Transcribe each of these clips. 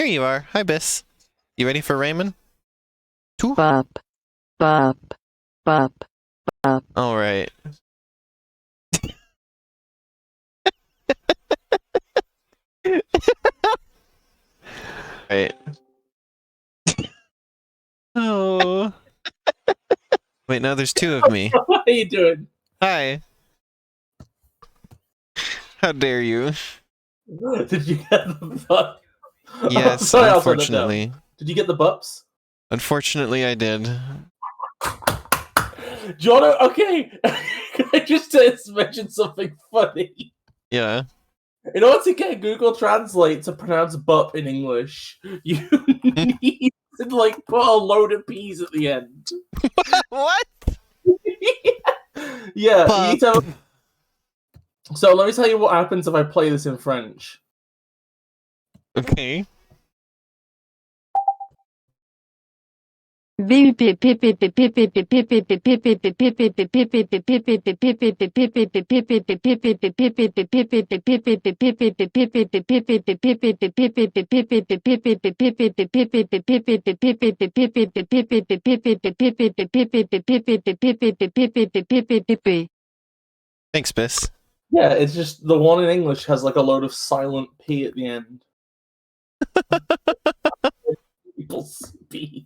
There you are. Hi, Bis. You ready for Rayman? Two? Bop, bop, bop, bop. Alright. Right. Oh. Wait, now there's two of me. What are you doing? Hi. How dare you? Did you get the butt? Yes, Sorry, I'll turn that down. unfortunately. Did you get the bups? Unfortunately, I did. Jono, okay. Can I just mention something funny? Yeah. In order to get Google Translate to pronounce bup in English, you need to like put a load of P's at the end. What? Yeah, Bup. you need to have... So let me tell you what happens if I play this in French. Okay. Thanks, Bis. Yeah, it's just the one in English has like a load of silent P at the end. People speak.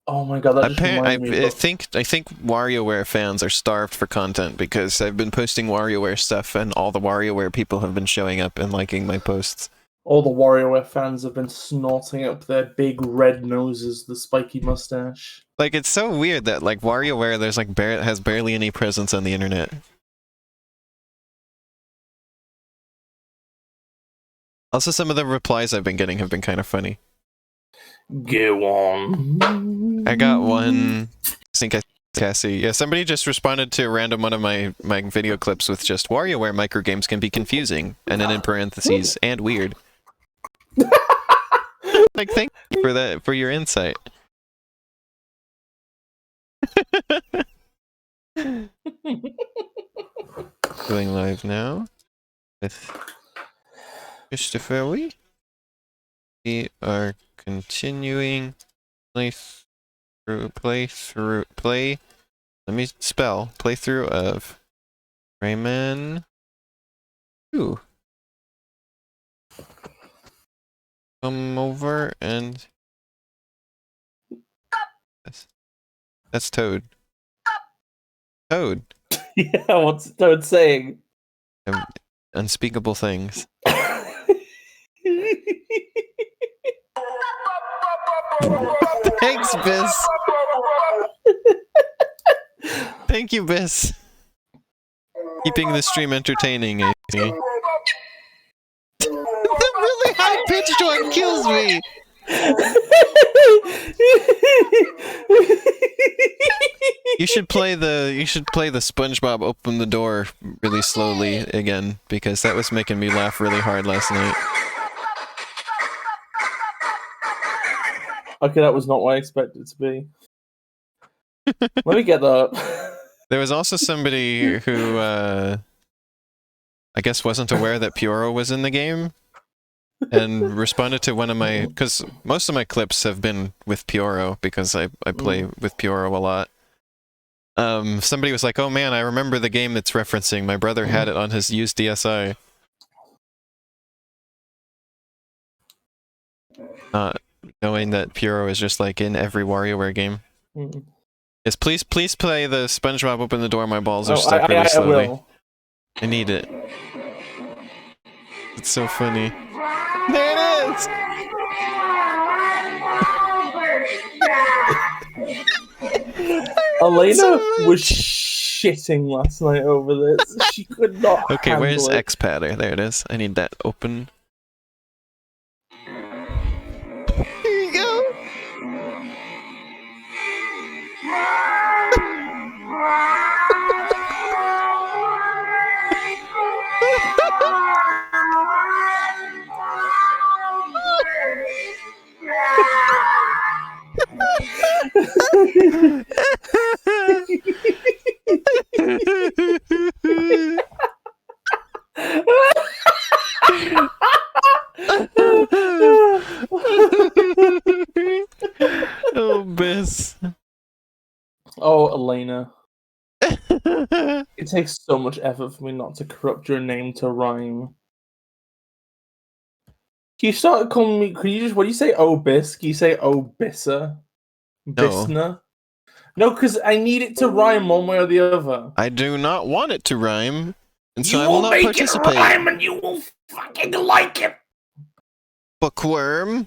Oh my god, that just reminded me. I think WarioWare fans are starved for content because I've been posting WarioWare stuff and all the WarioWare people have been showing up and liking my posts. All the WarioWare fans have been snorting up their big red noses, the spiky mustache. Like, it's so weird that like WarioWare there's like has barely any presence on the internet. Also, some of the replies I've been getting have been kind of funny. Go on. I got one. I think Cassie. Yeah, somebody just responded to a random one of my video clips with just WarioWare microgames can be confusing, and then in parentheses, and weird. Like, thank you for that, for your insight. Going live now with BisTheFairy. We are continuing playthrough of Rayman 2. Come over and that's Toad. Toad. Yeah, what's Toad saying? Unspeakable things. Thanks, Bis. Thank you, Bis. Keeping the stream entertaining, I see. The really high-pitched one kills me! You should play the SpongeBob open the door really slowly again, because that was making me laugh really hard last night. Okay, that was not what I expected it to be. Let me get that. There was also somebody who, I guess wasn't aware that Pyoro was in the game, and responded to one of my... Because most of my clips have been with Pyoro, because I play with Pyoro a lot. Somebody was like, oh man, I remember the game it's referencing. My brother had it on his used DSi. Knowing that Pyoro is just like in every WarioWare game. Yes, please play the SpongeBob open the door, my balls are stuck really slowly. I will. I need it. It's so funny. There it is! Elena was shitting last night over this. She could not Okay, where's handle it. X-Patter? There it is. I need that open. Here you go! Bis. Oh, Elena. It takes so much effort for me not to corrupt your name to rhyme. Can you start calling me? Can you just? What do you say? Oh, Bis? Can you say oh, Bissa? No. Bisna? No, because I need it to rhyme one way or the other. I do not want it to rhyme, and so You I will will not make participate. it rhyme, and you will fucking like it. Bookworm.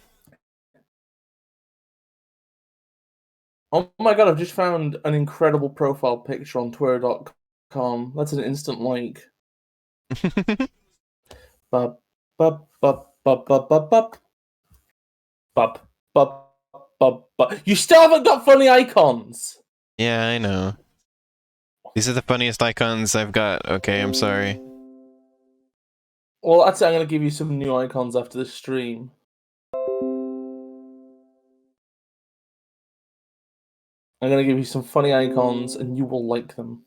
Oh my god! I've just found an incredible profile picture on Twitter.com. That's an instant like. Bup, bup, bup, bup, bup, bup, bup. Bup, bup, bup, bup. You still haven't got funny icons! Yeah, I know. These are the funniest icons I've got. Okay, I'm sorry. Well, that's it. I'm going to give you some new icons after the stream. I'm going to give you some funny icons, and you will like them.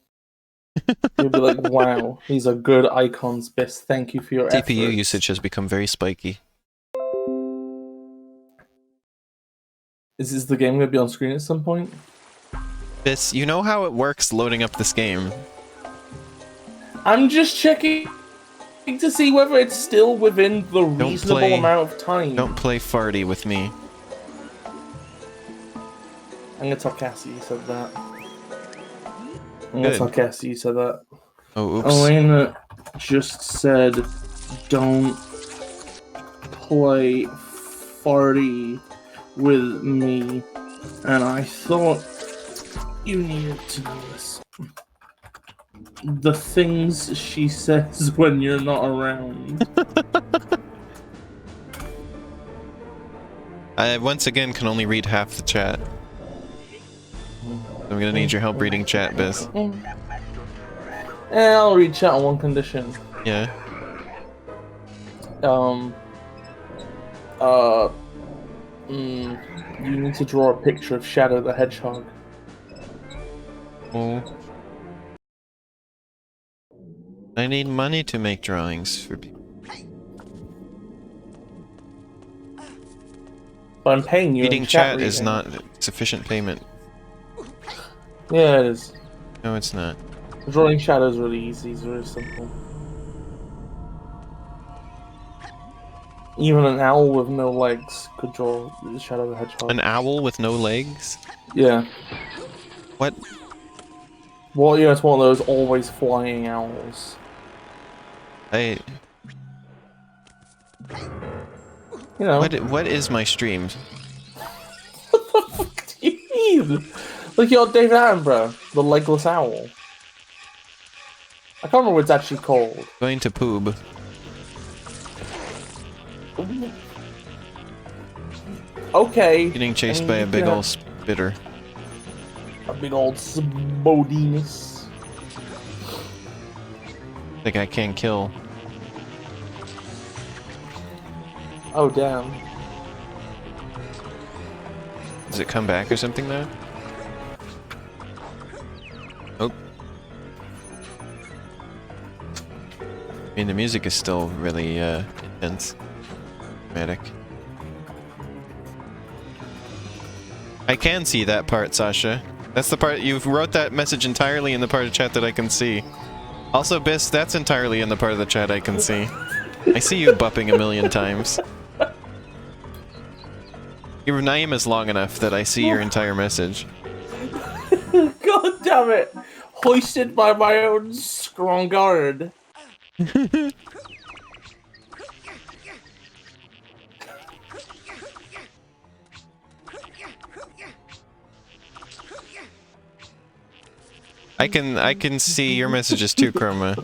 You'll be like, wow, these are good icons, Bis. Thank you for your efforts. CPU usage has become very spiky. Is the game going to be on screen at some point? Bis, you know how it works loading up this game. I'm just checking to see whether it's still within the reasonable amount of time. Don't play farty with me. I'm going to tell Cassie you said that. I'm going to tell Cassie you said that. Oh, oops. Elena just said, don't play farty with me, and I thought you needed to know this. The things she says when you're not around. I once again can only read half the chat. I'm gonna need your help reading chat, Bis. I'll read chat on one condition. Yeah. You need to draw a picture of Shadow the Hedgehog. Oh. I need money to make drawings for people. But I'm paying you. Reading chat is not sufficient payment. Yeah, it is. No, it's not. Drawing Shadow is really easy. It's really simple. Even an owl with no legs could draw Shadow the Hedgehog. An owl with no legs? Yeah. What? Well, yeah, it's one of those always flying owls. You know. What is my stream? What the fuck do you mean? Like your David Attenborough, the legless owl. I can't remember what it's actually called. Going to poob. Okay. Getting chased by a big old spitter. A big old Smodinus. Think I can kill. Oh, damn. Does it come back or something though? Oh. I mean, the music is still really intense. Dramatic. I can see that part, Sasha. That's the part, you wrote that message entirely in the part of chat that I can see. Also, Bis, that's entirely in the part of the chat I can see. I see you bupping a million times. Your name is long enough that I see your entire message. God damn it! Hoisted by my own strong guard. I can see your messages too, Chroma.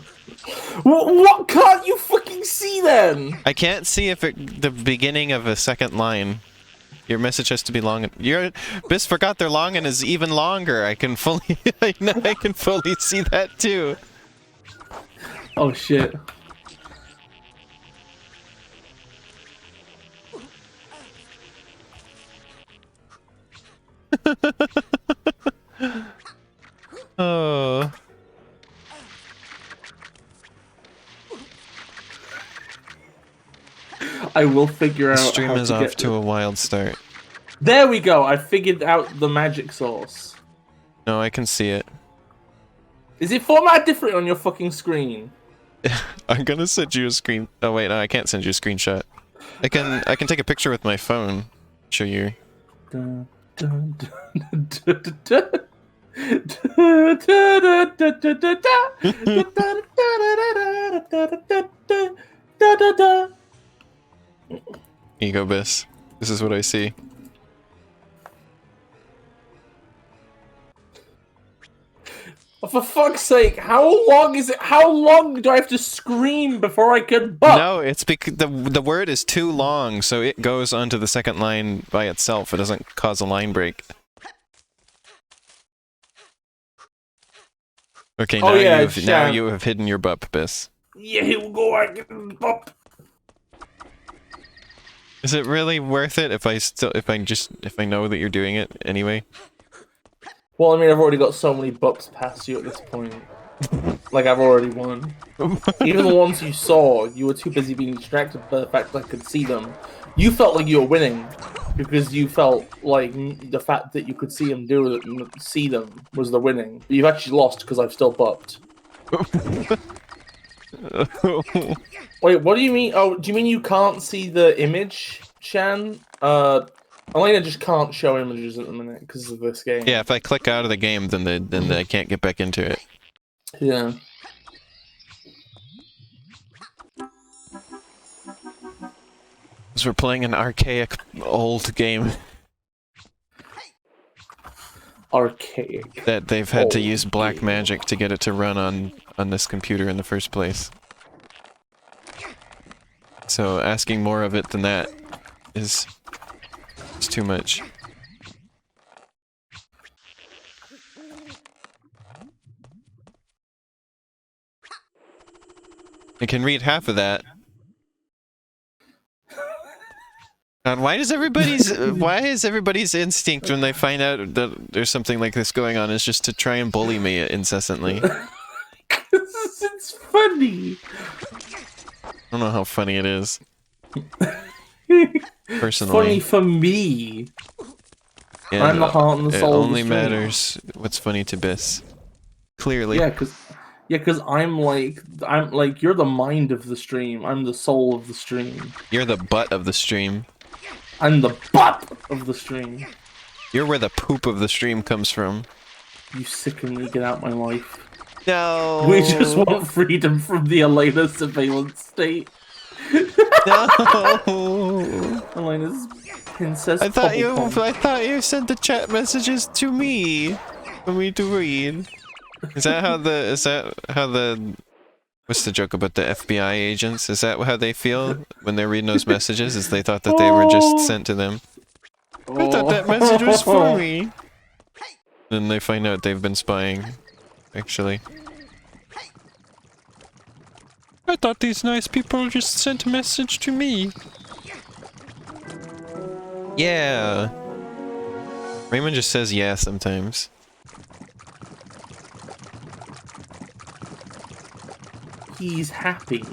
What can't you fucking see then? I can't see if the beginning of a second line. Your message has to be long. Bis forgot their longin is even longer. I can fully I can fully see that too. Oh shit. Oh. I will figure out. The stream how is to off get to a wild start. There we go. I figured out the magic source. No, I can see it. Is it formatted different on your fucking screen? I'm gonna send you a screen. Oh wait, no, I can't send you a screenshot. I can take a picture with my phone. Show you. Dun, dun, dun, dun, dun, dun. Here you go, Bis. This is what I see. For fuck's sake, how long is it? How long do I have to scream before I can buck? No, it's because the word is too long, so it goes onto the second line by itself. It doesn't cause a line break. Okay, Oh, yeah, now you have hidden your bup, Bis. Yeah, here we go. I can buck. Is it really worth it if I know that you're doing it anyway? Well, I mean, I've already got so many bucks past you at this point. Like, I've already won. Even the ones you saw, you were too busy being distracted by the fact that I could see them. You felt like you were winning because you felt like the fact that you could see them was the winning. But you've actually lost because I've still bupped. Wait, what do you mean? Oh, do you mean you can't see the image, Shan? Elena just can't show images at the minute because of this game. Yeah, if I click out of the game, then I can't get back into it. Yeah. Because we're playing an archaic old game Archaic. that they've had to use black magic to get it to run on this computer in the first place. So asking more of it than that is too much. I can read half of that. God, why is everybody's instinct when they find out that there's something like this going on is just to try and bully me incessantly? It's funny. I don't know how funny it is. Personally. Funny for me. And I'm the heart and the soul it of only the stream. matters what's funny to Bis. Clearly. Yeah, because I'm like you're the mind of the stream. I'm the soul of the stream. You're the butt of the stream. I'm the butt of the stream. You're where the poop of the stream comes from. You sicken me. Get out my life. No. We just want freedom from the Elena surveillance state. No. Elena's princess. I thought you sent the chat messages to me for me to read. Is that how the what's the joke about the FBI agents? Is that how they feel when they're reading those messages? Is they thought that they were just sent to them? I thought that message was for me. Then they find out they've been spying. Actually, I thought these nice people just sent a message to me. Yeah. Rayman just says yeah sometimes. He's happy.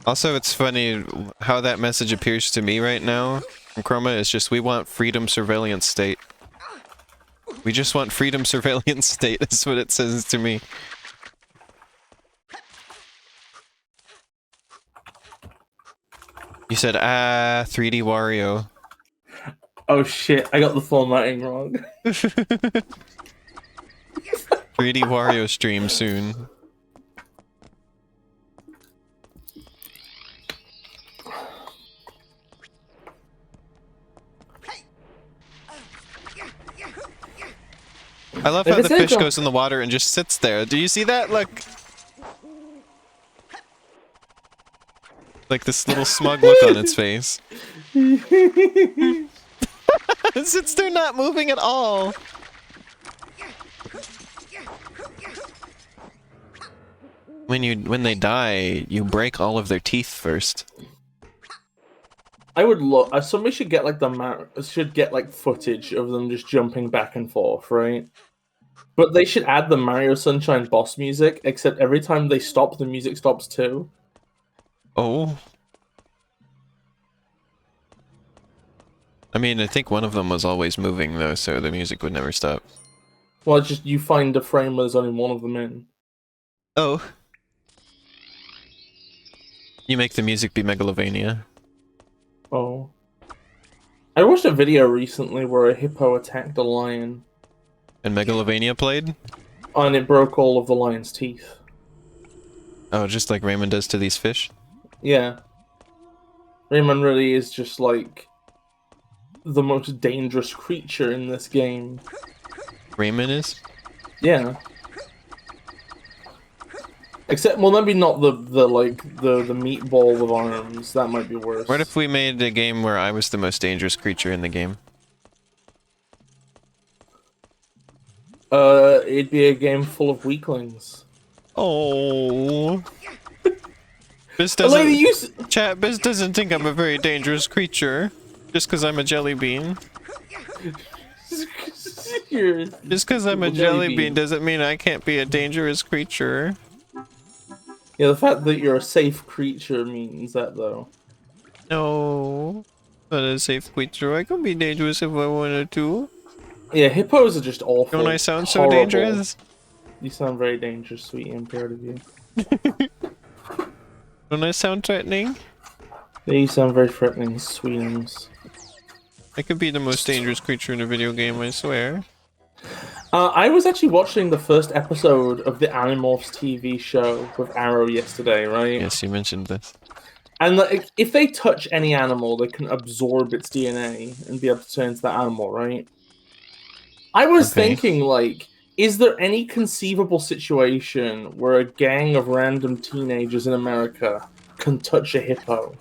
Also, it's funny how that message appears to me right now from Chroma is just, we want freedom surveillance state. We just want freedom surveillance state, is what it says to me. You said, 3D Wario. Oh shit, I got the formatting wrong. 3D Wario stream soon. I love how the fish goes in the water and just sits there. Do you see that? Look. Like this little smug look on its face. It sits there not moving at all. When they die, you break all of their teeth first. I would look. Somebody should get like footage of them just jumping back and forth, right? But they should add the Mario Sunshine boss music, except every time they stop, the music stops too. Oh. I mean, I think one of them was always moving though, so the music would never stop. Well, it's just you find a frame where there's only one of them in. Oh. You make the music be Megalovania. Oh. I watched a video recently where a hippo attacked a lion. And Megalovania played? And it broke all of the lion's teeth. Oh, just like Rayman does to these fish? Yeah. Rayman really is just like the most dangerous creature in this game. Rayman is? Yeah. Except, well, maybe not the meatball with arms. That might be worse. What if we made a game where I was the most dangerous creature in the game? It'd be a game full of weaklings. Oh. Bis Lady, doesn't... Chat, Bis doesn't think I'm a very dangerous creature. Just because I'm a jelly bean. Just because I'm a jelly bean doesn't mean I can't be a dangerous creature. Yeah, the fact that you're a safe creature means that, though. No. Not a safe creature. I can be dangerous if I wanted to. Yeah, hippos are just awful. Don't I sound so horrible. dangerous? You sound very dangerous, sweetie. I'm proud of you. Don't I sound threatening? Yeah, you sound very threatening, sweetums. I could be the most dangerous creature in a video game, I swear. I was actually watching the first episode of the Animorphs TV show with Arrow yesterday, right? Yes, you mentioned this. And like, if they touch any animal, they can absorb its DNA and be able to turn into that animal, right? I was thinking, like, is there any conceivable situation where a gang of random teenagers in America can touch a hippo?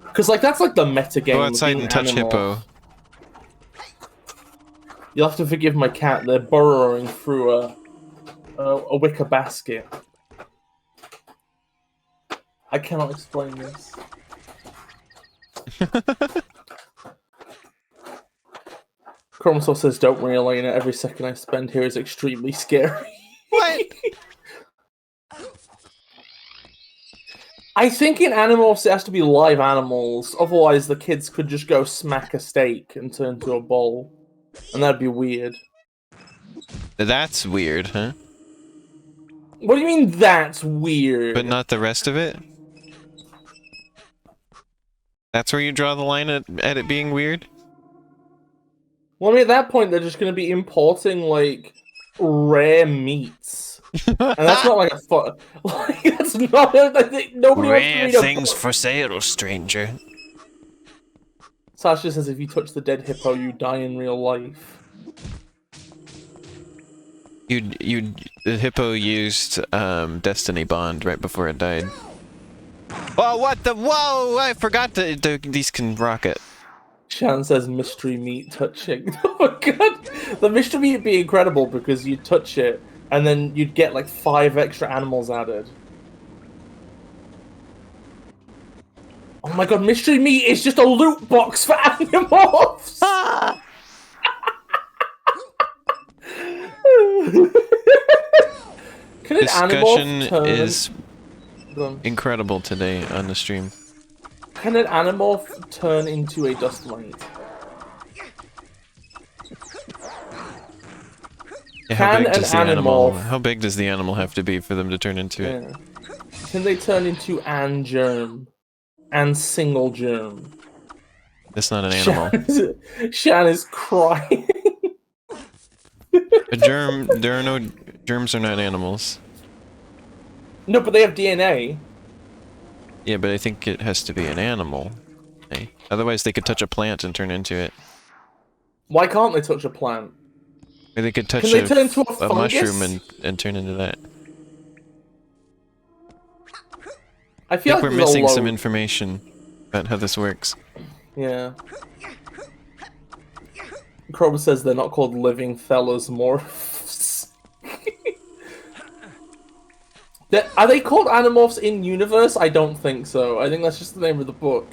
Because, like, that's like the meta game. Go outside and touch hippo. You'll have to forgive my cat. They're burrowing through a wicker basket. I cannot explain this. Chromosaur says, "Don't worry, Elena. Every second I spend here is extremely scary." What? I think in Animorphs it has to be live animals. Otherwise, the kids could just go smack a steak and turn into a bowl. And that'd be weird. That's weird, huh? What do you mean that's weird? But not the rest of it? That's where you draw the line at it being weird? Well, I mean, at that point, they're just going to be importing, like, rare meats. And that's not like a like, that's not I think nobody wants to read Rare things for sale, stranger. Sasha says if you touch the dead hippo, you die in real life. The hippo used Destiny Bond right before it died. Oh, what the? Whoa! I forgot that these can rocket. Shan says mystery meat touching. Oh my god! The mystery meat would be incredible because you'd touch it and then you'd get like 5 extra animals added. Oh my god, mystery meat is just a loot box for Animorphs! Ah! Can an Discussion Animorph turn... is incredible today on the stream. Can an Animorph turn into a dust mite? Yeah, how big Can does an the animal? Animorph... How big does the animal have to be for them to turn into it? Can they turn into an germ? And single germ? That's not an animal. Shan is crying. A germ. There are no germs. Are not animals. No, but they have DNA. Yeah, but I think it has to be an animal. Hey. Otherwise, they could touch a plant and turn into it. Why can't they touch a plant? Or they could touch Can they turn into a mushroom and turn into that. I feel like we're missing some information about how this works. Yeah. Chrome says they're not called living thelomorphs. Are they called Animorphs in universe? I don't think so. I think that's just the name of the book.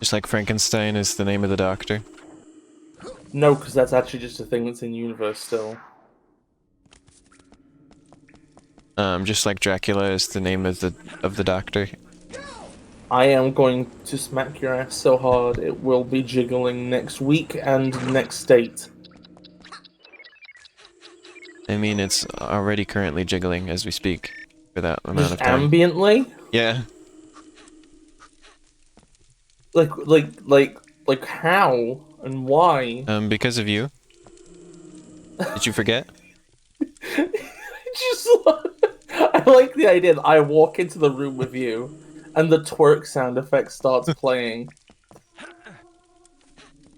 Just like Frankenstein is the name of the doctor. No, because that's actually just a thing that's in universe still. Just like Dracula is the name of the doctor. I am going to smack your ass so hard it will be jiggling next week and next state. I mean, it's already currently jiggling as we speak for that amount Just of time. ambiently? Yeah. Like how and why? Because of you. Did you forget? Just I like the idea that I walk into the room with you and the twerk sound effect starts playing.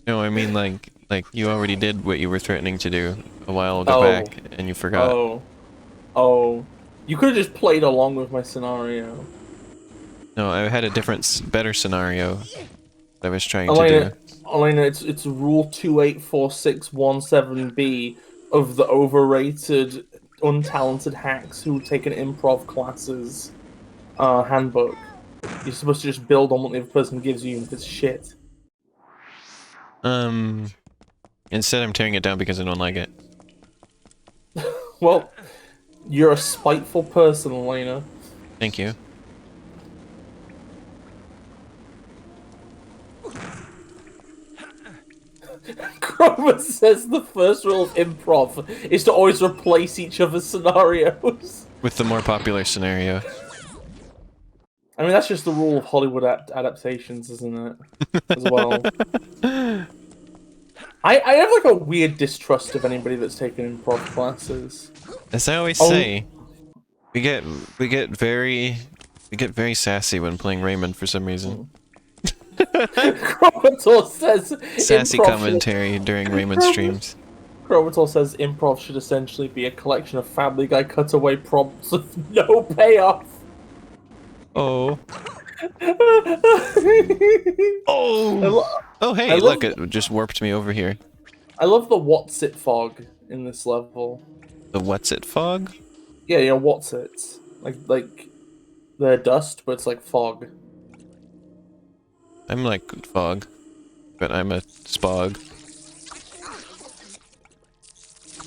No, I mean like you already did what you were threatening to do a while ago Oh. back, and you forgot. Oh. You could have just played along with my scenario. No, I had a different, better scenario that I was trying to do. Elena, it's rule 284617B of the overrated, untalented hacks who take an improv classes handbook. You're supposed to just build on what the other person gives you, and if it's shit. Instead I'm tearing it down because I don't like it. Well, you're a spiteful person, Elena. Thank you. Grover says the first rule of improv is to always replace each other's scenarios. With the more popular scenario. I mean, that's just the rule of Hollywood adaptations, isn't it? As well. I have like a weird distrust of anybody that's taken improv classes. As I always say, we get very sassy when playing Rayman for some reason. Cromator says Sassy commentary during Rayman streams. Cromator says improv should essentially be a collection of Family Guy cutaway prompts with no payoff. Oh. Oh, hey, look, it just warped me over here. I love the what's it fog in this level. The what's it fog? Yeah, what's it? Like the dust, but it's like fog. I'm like fog, but I'm a spog.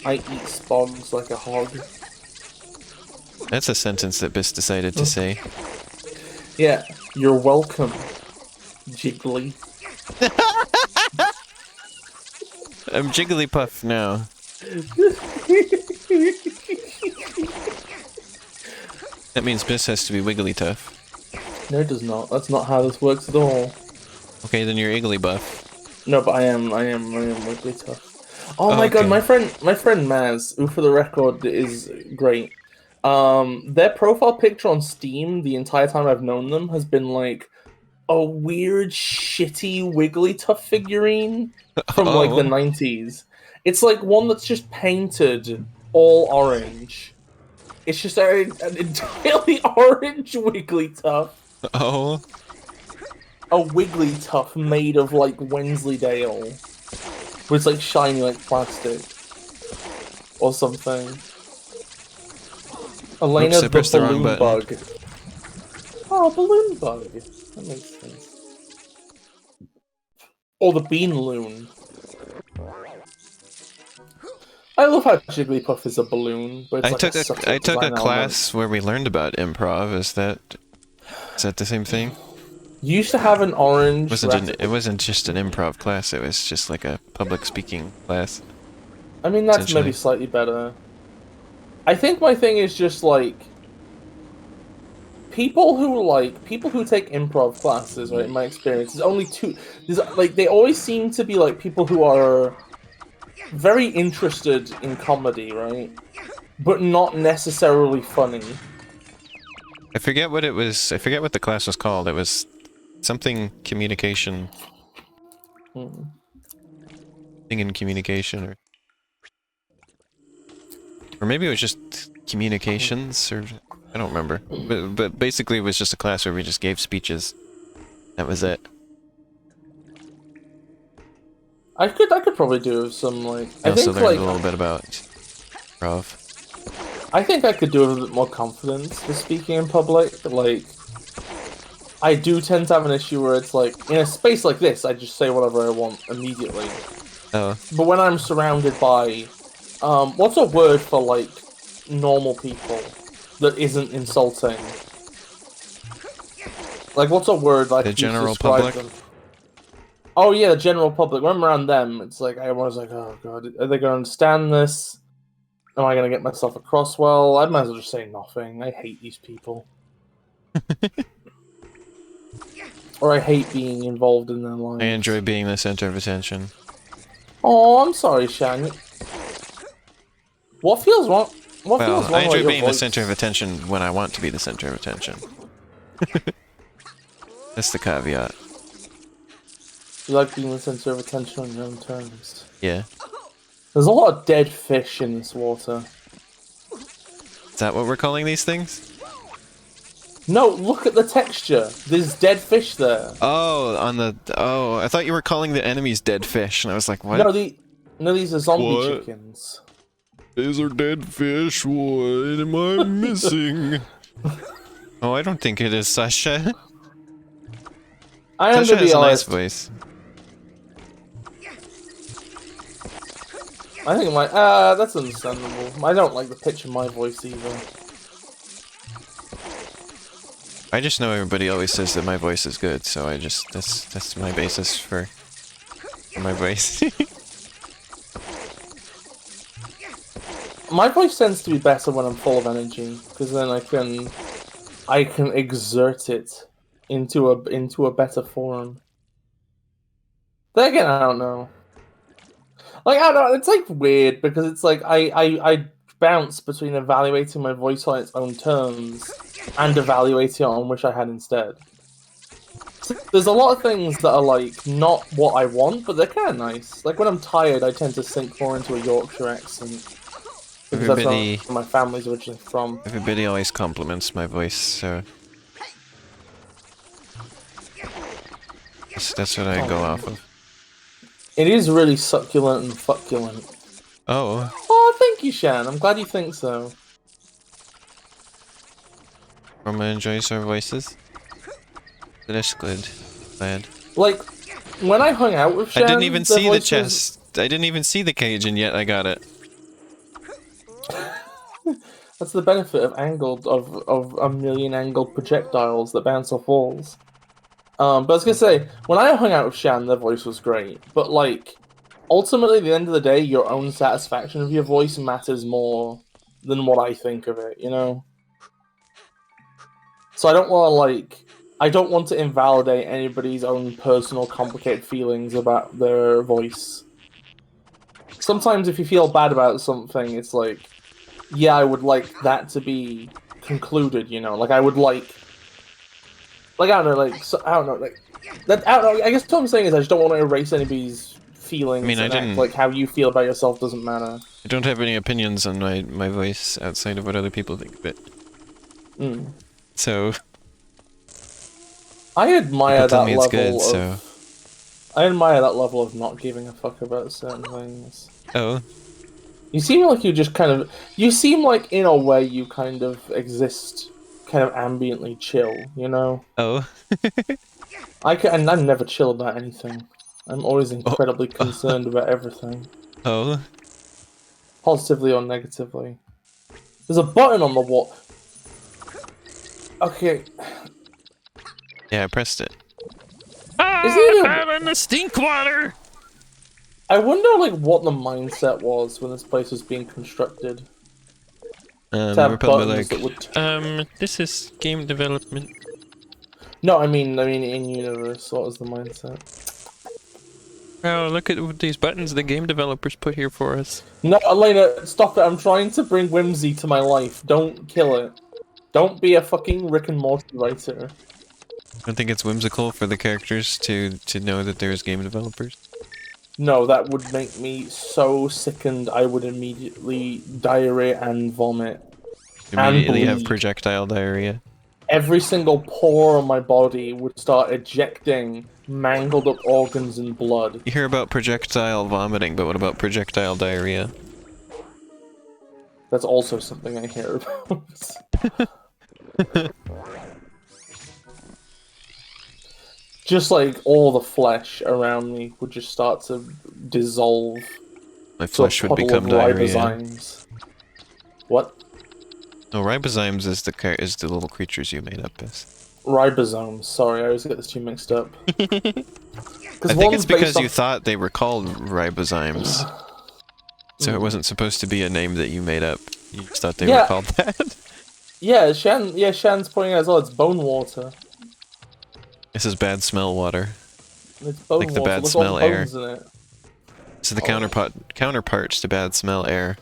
I eat spogs like a hog. That's a sentence that Bis decided to say. Yeah, you're welcome, Jiggly. I'm Jigglypuff now. That means Bis has to be Wigglytuff. No, it does not. That's not how this works at all. Okay, then you're Igglybuff. No, but I am Wigglytuff. Oh my god, my friend Maz, who for the record is great. Their profile picture on Steam the entire time I've known them has been like a weird, shitty Wigglytuff figurine from like the 90s. It's like one that's just painted all orange. It's just an entirely orange Wigglytuff. Oh. A Wigglytuff made of like Wensleydale. But it's like shiny like plastic. Or something. Elena Oops, I pressed the wrong balloon button. bug. Oh, balloon bug. That makes sense. Or the bean loon. I love how Jigglypuff is a balloon, but it's I took a class where we learned about improv. Is that the same thing? You used to have an orange. It wasn't just an improv class. It was just like a public speaking class. I mean, that's maybe slightly better. I think my thing is just like people who take improv classes, right? In my experience, there's only two. They always seem to be like people who are very interested in comedy, right? But not necessarily funny. I forget what it was. I forget what the class was called. It was something communication. Thing in communication, or maybe it was just communications, or I don't remember. But basically, it was just a class where we just gave speeches. That was it. I could probably do some like. I also learned a little bit about improv. I think I could do with a bit more confidence with speaking in public. Like, I do tend to have an issue where it's like in a space like this, I just say whatever I want immediately. Oh. But when I'm surrounded by, what's a word for like normal people? that isn't insulting? Like, what's a word like The to general describe public? them? Oh yeah, the general public. When I'm around them, it's like I was like, oh god, are they gonna understand this? Am I gonna get myself across well? I might as well just say nothing. I hate these people. Or I hate being involved in their lives. I enjoy being the center of attention. Oh, I'm sorry, Shan. What feels wrong? What feels Well, wrong I enjoy about your being the voice? center of attention when I want to be the center of attention. That's the caveat. You like being the center of attention on your own terms. Yeah. There's a lot of dead fish in this water. Is that what we're calling these things? No, look at the texture. There's dead fish there. Oh, on the... Oh, I thought you were calling the enemies dead fish, and I was like, what? No, these are zombie What? chickens. These are dead fish, what am I missing? Oh, I don't think it is Sasha. I am Sasha gonna be has a nice honest. voice. I think that's understandable. I don't like the pitch of my voice either. I just know everybody always says that my voice is good, so I just... That's my basis for my voice. My voice tends to be better when I'm full of energy, because then I can exert it into a better form. Then again, I don't know. Like, I don't know, it's like weird, because it's like I bounce between evaluating my voice on its own terms and evaluating on which I had instead. So there's a lot of things that are like not what I want, but they're kind of nice. Like when I'm tired, I tend to sink more into a Yorkshire accent. Because that's where my family's originally from. Everybody always compliments my voice, so... That's what I go off of. It is really succulent and fucculent. Oh. Oh, thank you, Shan. I'm glad you think so. Roma enjoys our voices. That's good. Glad. Like, when I hung out with Shan... I didn't even see the voices... chest. I didn't even see the cage, and yet I got it. That's the benefit of of a million angled projectiles that bounce off walls. But I was gonna say, when I hung out with Shan, their voice was great. But like, ultimately, at the end of the day, your own satisfaction of your voice matters more than what I think of it. You know. So I don't want to invalidate anybody's own personal complicated feelings about their voice. Sometimes if you feel bad about something, it's like, yeah, I would like that to be concluded, you know? Like, I would like, I don't know, like, so, I don't know, like, that, I don't know, I guess what I'm saying is I just don't want to erase anybody's feelings. I mean, and act like how you feel about yourself doesn't matter. I don't have any opinions on my voice outside of what other people think of it. Mm. So... I admire that level good, so... I admire that level of not giving a fuck about certain things. Oh. You seem like you just kind of... You seem like, in a way, you kind of exist kind of ambiently chill, you know? Oh. I'm never chill about anything. I'm always incredibly concerned about everything. Oh. Positively or negatively. There's a button on the wall. Okay. Yeah, I pressed it. I'm in the stink water! I wonder, like, what the mindset was when this place was being constructed. To have buttons that would... this is game development. No, I mean in-universe, what was the mindset? Oh, look at these buttons the game developers put here for us. No, Elena, stop it. I'm trying to bring whimsy to my life. Don't kill it. Don't be a fucking Rick and Morty writer. I don't think it's whimsical for the characters to know that there's game developers. No, that would make me so sickened I would immediately diarrhea and vomit. Immediately have projectile diarrhea. Every single pore on my body would start ejecting mangled up organs and blood. You hear about projectile vomiting, but what about projectile diarrhea? That's also something I hear about. Just like all the flesh around me would just start to dissolve. My flesh would become diarrhea. What? No, ribozymes is the little creatures you made up as. Ribosomes. Sorry, I always get this two mixed up. I think it's because you thought they were called ribozymes. So it wasn't supposed to be a name that you made up. You just thought they were called that. Yeah, Shan's pointing out as well, it's bone water. This is bad smell water. It's bone like the water. bad Look, smell all the air. bones in it. So the counterparts to bad smell air.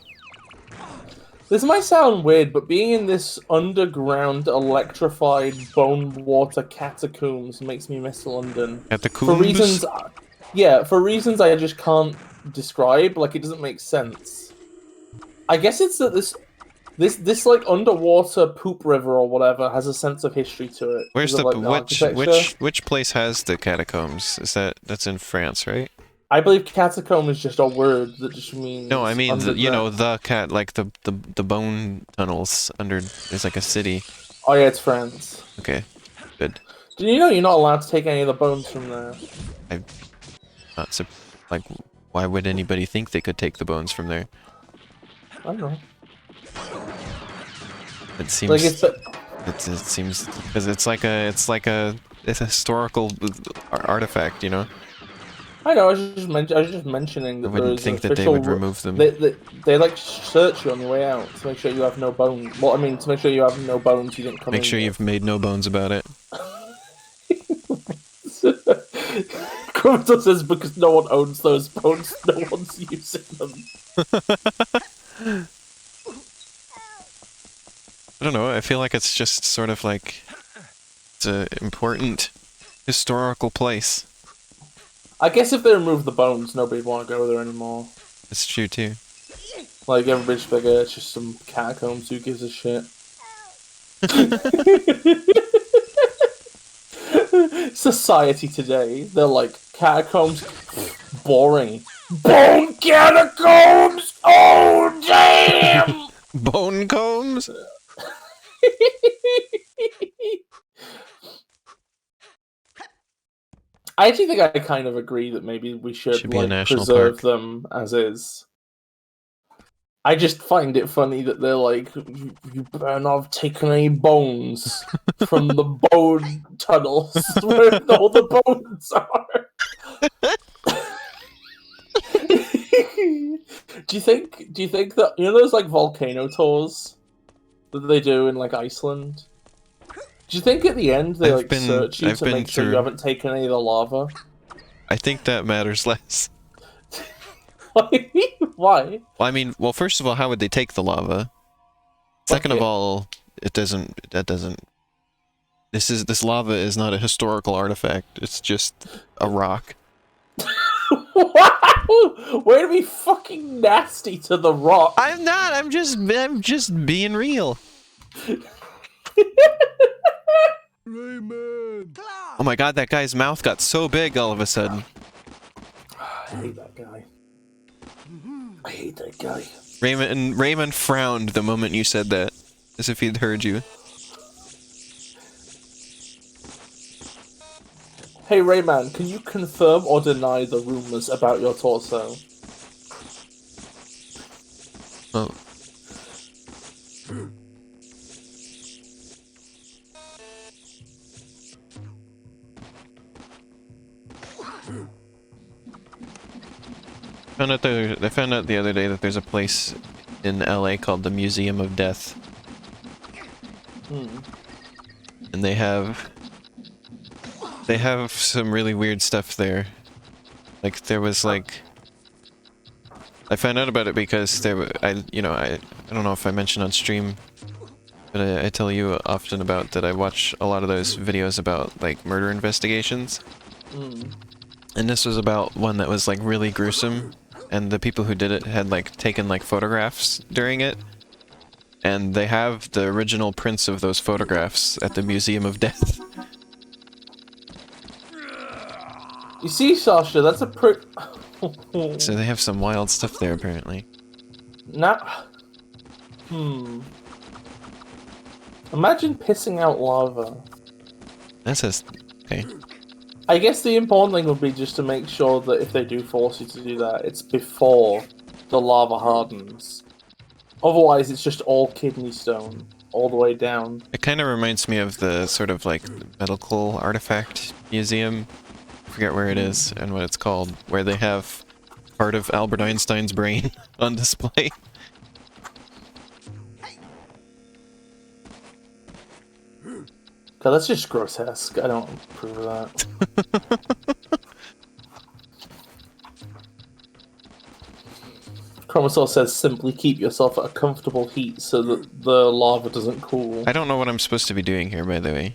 This might sound weird, but being in this underground, electrified bone water catacombs makes me miss London. Catacombs? For reasons, for reasons I just can't describe. Like, it doesn't make sense. I guess it's that this like underwater poop river or whatever has a sense of history to it. Where's the like, which place has the catacombs? That's in France, right? I believe catacomb is just a word that just means. No, I mean the bone tunnels under. There's like a city. Oh yeah, it's France. Okay, good. Do you know you're not allowed to take any of the bones from there? I'm not like. Why would anybody think they could take the bones from there? I don't know. It seems. Like it seems because it's a historical artifact, you know. I know. I was just mentioning that. I wouldn't think that they would remove them. They like search you on your way out to make sure you have no bones. Well, I mean, to make sure you have no bones, you didn't come. Make sure you've made no bones about it. Crypto says because no one owns those bones, no one's using them. I don't know. I feel like it's just sort of like it's an important historical place. I guess if they remove the bones, nobody'd want to go there anymore. It's true too. Like everybody's figure, it's just some catacombs. Who gives a shit? Society today, they're like catacombs, boring. Bone catacombs. Oh damn! Bone combs. I actually think I kind of agree that maybe we should be a like, national preserve park. them as is. I just find it funny that they're like, you better not have taken any bones from the bone tunnels where all the bones are. Do you think that, you know those like volcano tours that they do in like Iceland? Do you think at the end they search you to make sure you haven't taken any of the lava? I think that matters less. Why? Well, I mean, first of all, how would they take the lava? Second of all, this lava is not a historical artifact. It's just a rock. Wow! Way to be fucking nasty to the rock. I'm not. I'm just being real. Rayman! Oh my god, that guy's mouth got so big all of a sudden. I hate that guy. I hate that guy. Rayman frowned the moment you said that, as if he'd heard you. Hey Rayman, can you confirm or deny the rumors about your torso? Oh. I found out the other day that there's a place in LA called the Museum of Death. And they have some really weird stuff there. Like there was like I found out about it because I don't know if I mentioned on stream, but I tell you often about that I watch a lot of those videos about like murder investigations. And this was about one that was like really gruesome, and the people who did it had like taken like photographs during it, and they have the original prints of those photographs at the Museum of Death. You see, Sasha, that's a pretty... So they have some wild stuff there, apparently. Imagine pissing out lava. That says... okay. I guess the important thing would be just to make sure that if they do force you to do that, it's before the lava hardens. Otherwise, it's just all kidney stone. all the way down. It kind of reminds me of the sort of like medical artifact museum. I forget where it is and what it's called, where they have part of Albert Einstein's brain on display. God, that's just grotesque. I don't approve of that. Chromosaur says simply keep yourself at a comfortable heat so that the lava doesn't cool. I don't know what I'm supposed to be doing here, by the way.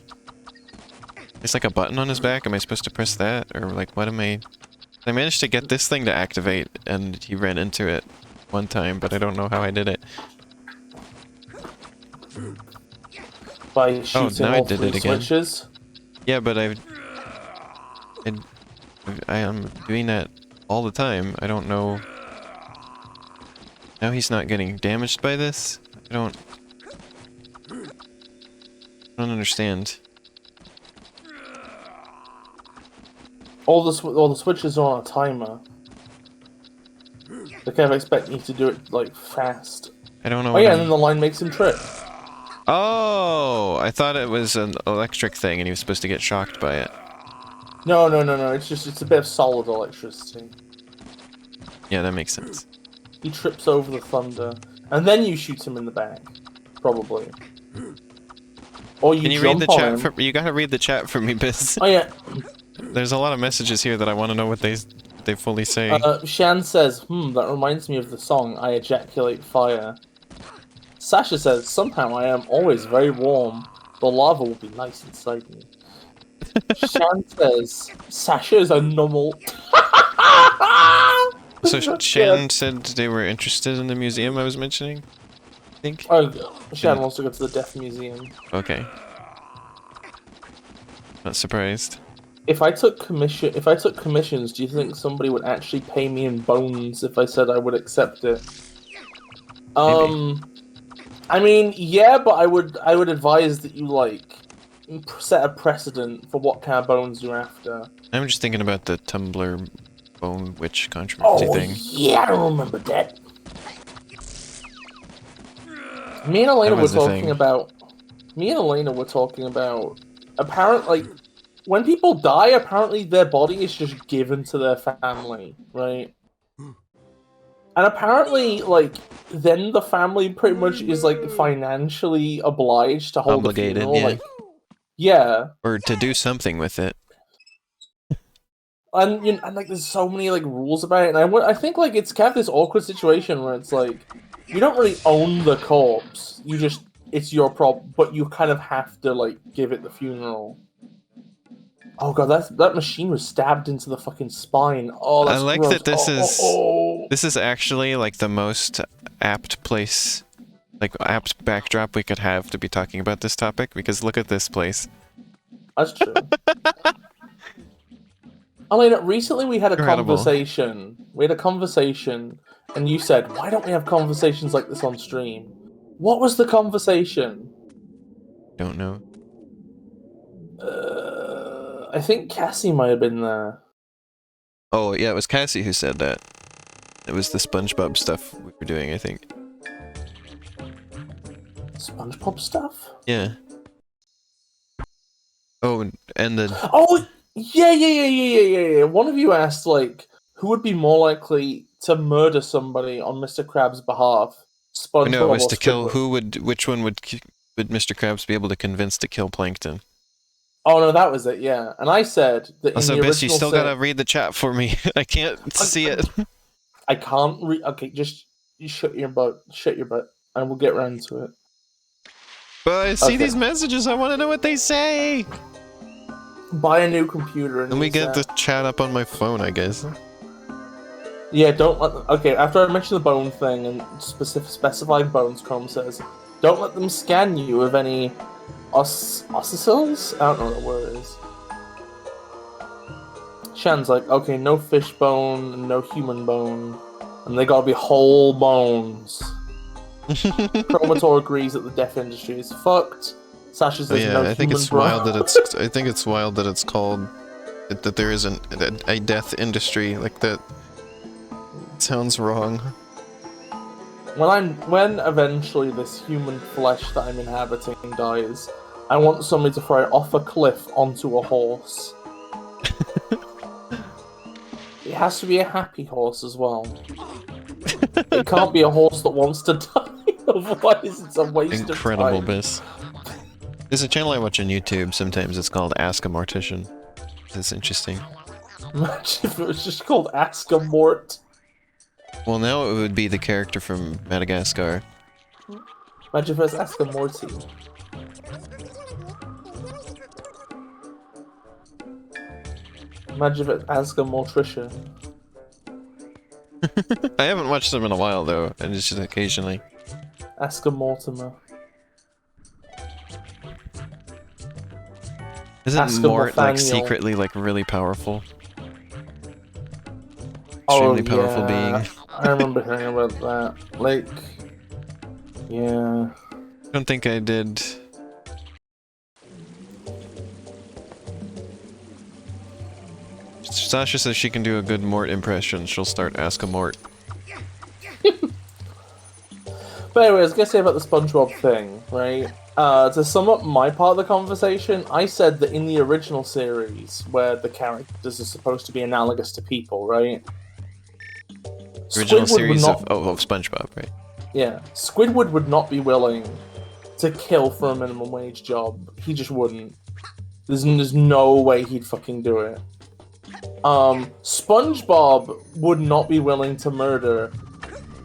There's like a button on his back. Am I supposed to press that? Or like, what am I... I managed to get this thing to activate, and he ran into it one time, but I don't know how I did it. By shooting now I all did three it again. switches. Yeah, but I am doing that all the time. I don't know... Now he's not getting damaged by this? I don't understand. All the switches are on a timer. They kind of expect you to do it like fast. I don't know Oh what yeah, I'm... and then the line makes him trip. Oh! I thought it was an electric thing and he was supposed to get shocked by it. No. It's a bit of solid electricity. Yeah, that makes sense. He trips over the thunder, and then you shoot him in the back, probably. Or you Can you jump read the on chat him. for... You gotta read the chat for me, Bis. Oh yeah. There's a lot of messages here that I want to know what they fully say. Shan says, that reminds me of the song I Ejaculate Fire. Sasha says, somehow I am always very warm. The lava will be nice inside me. Shan says, Sasha is a normal... So Shan said they were interested in the museum I was mentioning, I think? Oh, Shan wants to go to the Death Museum. Okay. Not surprised. If I took commissions, do you think somebody would actually pay me in bones if I said I would accept it? Maybe. I mean, yeah, but I would advise that you like set a precedent for what kind of bones you're after. I'm just thinking about the Tumblr Bone Witch controversy thing. Yeah, I remember that. Me and Elena were talking about. Apparently, like, when people die, apparently their body is just given to their family, right? And apparently, like, then the family pretty much is like financially obliged to hold Obligated, a funeral. yeah. Like, yeah. Or to do something with it. And and like there's so many like rules about it, and I think like it's kind of this awkward situation where it's like you don't really own the corpse, it's your problem, but you kind of have to like give it the funeral. Oh god, that machine was stabbed into the fucking spine. Oh, that's I like gross. that this is actually like the most apt place, like apt backdrop we could have to be talking about this topic, because look at this place. That's true. Elena, recently we had a Incredible. conversation. And you said, why don't we have conversations like this on stream? What was the conversation? Don't know. I think Cassie might have been there. Oh yeah, it was Cassie who said that. It was the SpongeBob stuff we were doing, I think. SpongeBob stuff? Yeah. Oh, and the... Oh, yeah. One of you asked, like, who would be more likely to murder somebody on Mr. Krabs' behalf? SpongeBob No, it was or to kill... Squidward? Which one would Mr. Krabs be able to convince to kill Plankton? Oh, no, that was it, yeah. And I said that Also, in the Bis, you original still gotta read the chat for me. I can't see it. I can't read... Okay, just you shut your butt, and we'll get around to it. But I see Okay. these messages, I want to know what they say! Buy a new computer and Let me use get that. the chat up on my phone, I guess. Yeah, don't let them... Okay, after I mention the bone thing and specifying bones, Chrome says, don't let them scan you with any ossicles? I don't know what the word is. Shan's like, okay, no fish bone and no human bone. And they gotta be whole bones. Chromator agrees that the death industry is fucked. Sasha says no I think human it's bone. wild that it's wild that it's called that there isn't a death industry like that. Sounds wrong. When eventually this human flesh that I'm inhabiting dies, I want somebody to throw it off a cliff onto a horse. It has to be a happy horse as well. It can't be a horse that wants to die, otherwise it's a waste of time. Incredible, Bis. There's a channel I watch on YouTube sometimes, it's called Ask a Mortician. It's interesting. Imagine if it was just called Ask a Mort. Well, now it would be the character from Madagascar. Imagine if it was Ask a Morty. Imagine if it's Ask a Mortrician. I haven't watched them in a while, though, and it's just occasionally. Ask a Mortimer. Isn't Mort, like, secretly, like, really powerful? Extremely powerful being. I remember hearing about that. Like, yeah. I don't think I did. Sasha says she can do a good Mort impression. She'll start Ask a Mort. But anyways, I was gonna say about the SpongeBob thing, right? To sum up my part of the conversation, I said that in the original series, where the characters are supposed to be analogous to people, right? Original Squidward series would not, of SpongeBob, right? yeah, Squidward would not be willing to kill for a minimum wage job. He just wouldn't. There's no way he'd fucking do it. SpongeBob would not be willing to murder,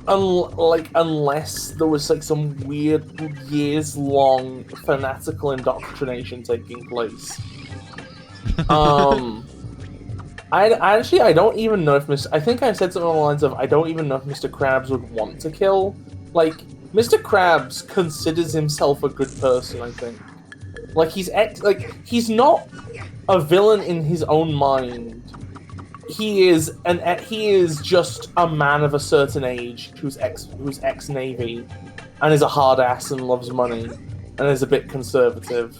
unless there was like some weird years-long fanatical indoctrination taking place. I don't even know if I think I said something along the lines of I don't even know if Mr. Krabs would want to kill. Like, Mr. Krabs considers himself a good person, I think. Like, he's not a villain in his own mind. He is just a man of a certain age who's ex-Navy and is a hard ass and loves money and is a bit conservative.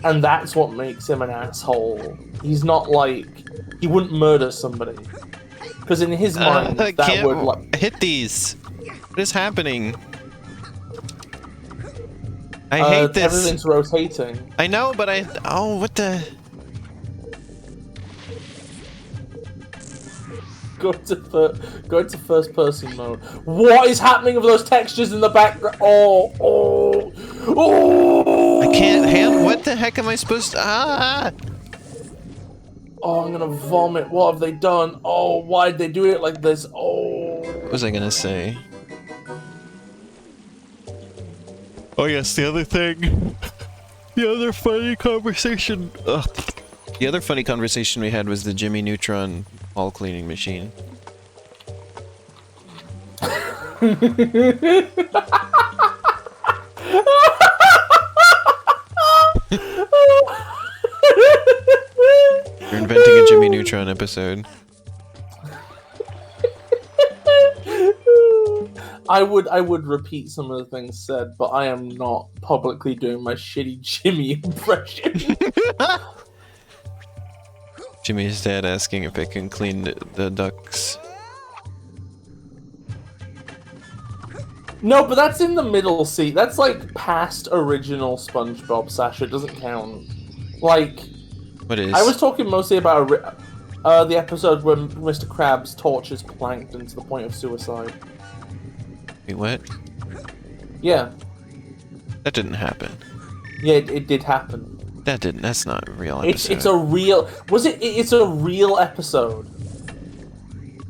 And that's what makes him an asshole. He's not like... He wouldn't murder somebody. Because in his mind, that would like... hit these! What is happening? I hate this. Everything's rotating. I know, but oh, what the... Go to first person mode. What is happening with those textures in the background? Oh! I can't handle. What the heck am I supposed to? Ah! Oh, I'm gonna vomit. What have they done? Oh, why'd they do it like this? Oh. What was I gonna say? Oh yes, the other thing. The other funny conversation. Ugh. The other funny conversation we had was the Jimmy Neutron hall cleaning machine. You're inventing a Jimmy Neutron episode. I would repeat some of the things said, but I am not publicly doing my shitty Jimmy impression. Jimmy's dad asking if I can clean the ducks. No, but that's in the middle seat. That's like past original SpongeBob, Sasha. It doesn't count. Like, what is? I was talking mostly about the episode when Mr. Krabs tortures Plankton to the point of suicide. Wait, what? Yeah. That didn't happen. Yeah, it did happen. That's not a real episode. It's a real... It's a real episode.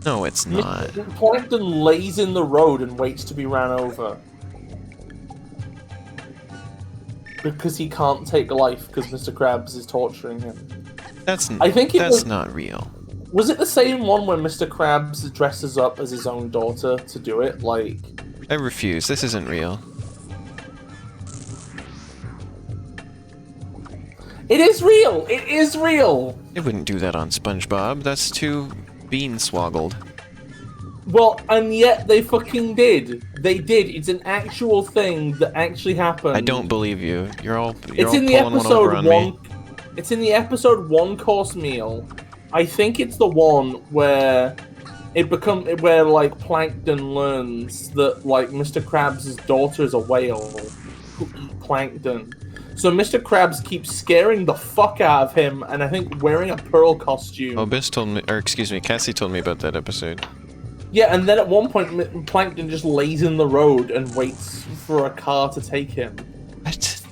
No, it's not. Plankton lays in the road and waits to be ran over. Because he can't take life because Mr. Krabs is torturing him. That's not real. Was it the same one where Mr. Krabs dresses up as his own daughter to do it? Like... I refuse. This isn't real. It is real! It is real! They wouldn't do that on SpongeBob. That's too bean-swoggled. Well, and yet they fucking did. They did. It's an actual thing that actually happened. I don't believe you. You're all it's in the pulling one over on me. It's in the episode One Course Meal. I think it's the one where where like Plankton learns that like Mr. Krabs' daughter is a whale who eat plankton. So Mr. Krabs keeps scaring the fuck out of him, and I think wearing a pearl costume. Oh, Bis told me, or excuse me, Cassie told me about that episode. Yeah, and then at one point, Plankton just lays in the road and waits for a car to take him. What?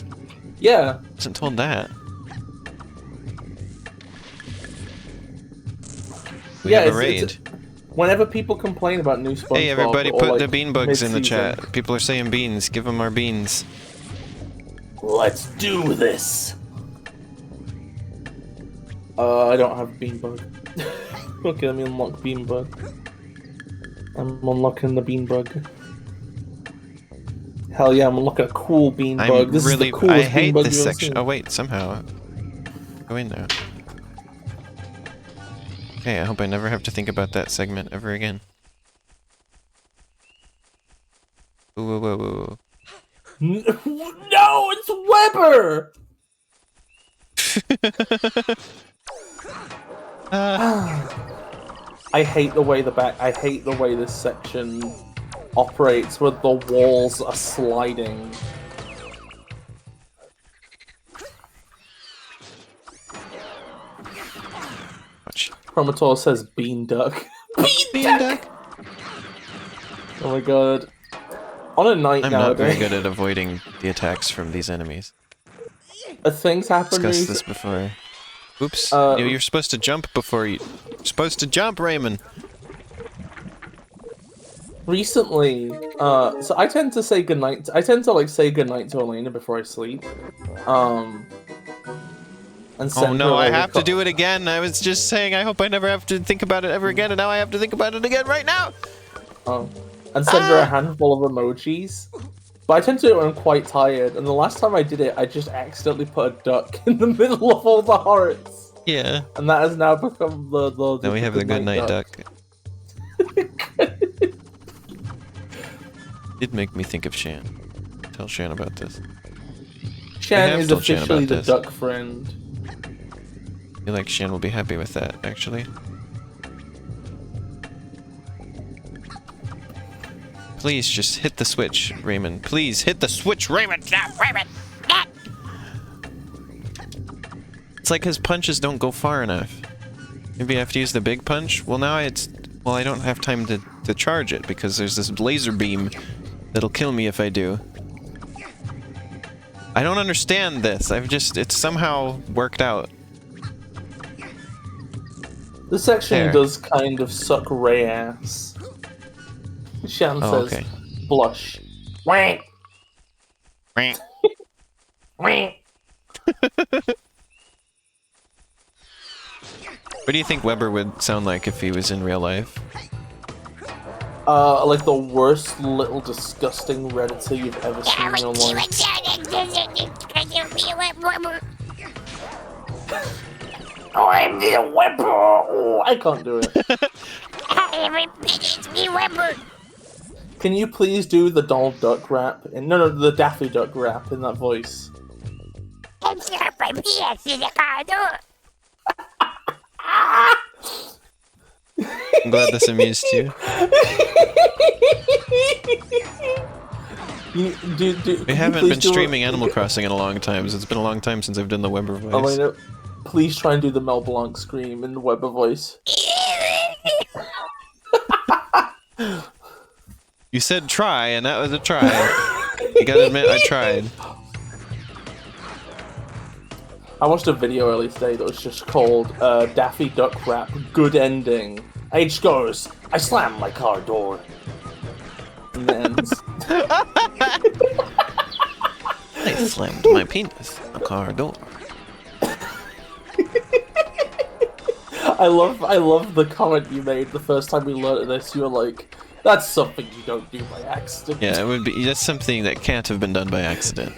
Yeah. I wasn't told that. We have a raid. Whenever people complain about new SpongeBob, Hey everybody, or, put like, the bean bugs in the mid-season, chat. People are saying beans. Give them our beans. Let's do this. I don't have Beanbug. Okay, let me unlock Beanbug. I'm unlocking the Beanbug. Hell yeah, I'm unlocking a cool Beanbug. This is the coolest I hate Beanbug this you've ever section. seen. Oh wait, somehow. Go in now. Okay, I hope I never have to think about that segment ever again. Whoa, whoa, whoa, whoa. No, it's Weber! I hate the way I hate the way this section operates, where the walls are sliding. Watch. Chromator says bean duck. Bean duck! Oh my god. On a night I'm nowadays, not very good at avoiding the attacks from these enemies. Things happen. Discussed this before. Oops. You're supposed to jump before you... You're supposed to jump, Rayman! Recently, so I tend to say goodnight. I tend to like say goodnight to Elena before I sleep. And send Oh no, her, I like, have to do it again! I was just saying I hope I never have to think about it ever again, and now I have to think about it again right now! And send her a handful of emojis. But I tend to do it when I'm quite tired, and the last time I did it, I just accidentally put a duck in the middle of all the hearts. Yeah. And that has now become the Now we have the good night duck. Did make me think of Shan. Tell Shan about this. Shan have is told Shan officially about the this. duck friend. I feel like Shan will be happy with that, actually. Please just hit the switch, Rayman. Please hit the switch, Rayman! No, Rayman! No! It's like his punches don't go far enough. Maybe I have to use the big punch? Well, now it's... Well, I don't have time to charge it, because there's this laser beam that'll kill me if I do. I don't understand this. It's somehow worked out. This section There. does kind of suck Ray ass. Shan Oh, says, okay. blush. Wank. What do you think Weber would sound like if he was in real life? Like the worst little disgusting Redditor you've ever seen in your life. Oh, I'm the Weber! Oh, I can't do it. Can you please do the Donald Duck rap? No, the Daffy Duck rap in that voice. I'm glad this amused you. We haven't been streaming Animal Crossing in a long time, so it's been a long time since I've done the Weber voice. Oh, I know. Please try and do the Mel Blanc scream in the Weber voice. You said try, and that was a try. You gotta admit, I tried. I watched a video earlier today that was just called Daffy Duck Rap Good Ending. H goes, I slam my car door. And it ends. I slammed my penis on a car door. I love the comment you made the first time we learned this. You were like, that's something you don't do by accident. Yeah, it would be. That's something that can't have been done by accident.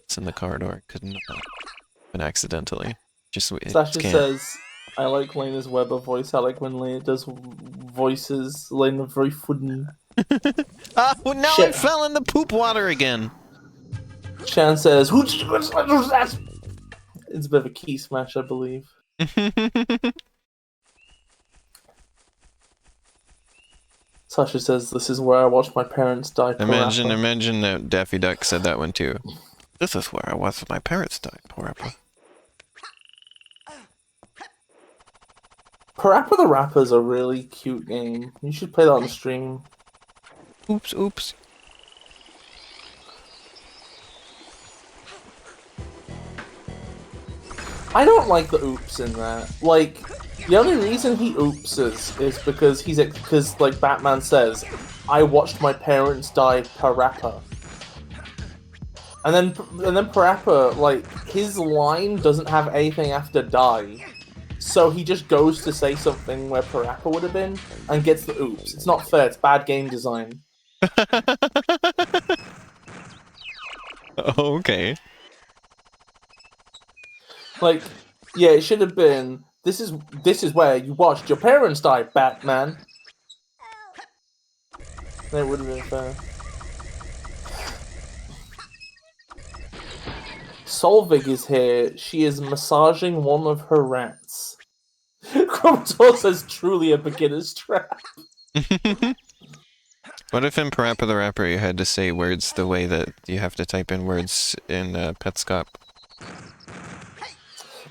It's in the corridor. Couldn't have been accidentally. Just it Sasha can't. says, I like Lena's Weber voice. I like when Lena does voices. Lena very funny. Ah, well, now I Shit. fell in the poop water again. Shan says, "Who did you that?" It's a bit of a key smash, I believe. Sasha says, "This is where I watched my parents die." Imagine that Daffy Duck said that one too. This is where I was when my parents died, Parappa. Parappa the Rapper is a really cute game. You should play that on stream. Oops, oops. I don't like the oops in that. Like, the only reason he oopses is because like Batman says, "I watched my parents die, Parappa." And then Parappa, like, his line doesn't have anything after die. So he just goes to say something where Parappa would have been and gets the oops. It's not fair, it's bad game design. Oh, okay. Like, yeah, it should have been, this is where you watched your parents die, Batman. That would have been fair. Solvig is here. She is massaging one of her rats. Chromator says, "Truly a beginner's trap." What if in Parappa the Rapper you had to say words the way that you have to type in words in Petscop?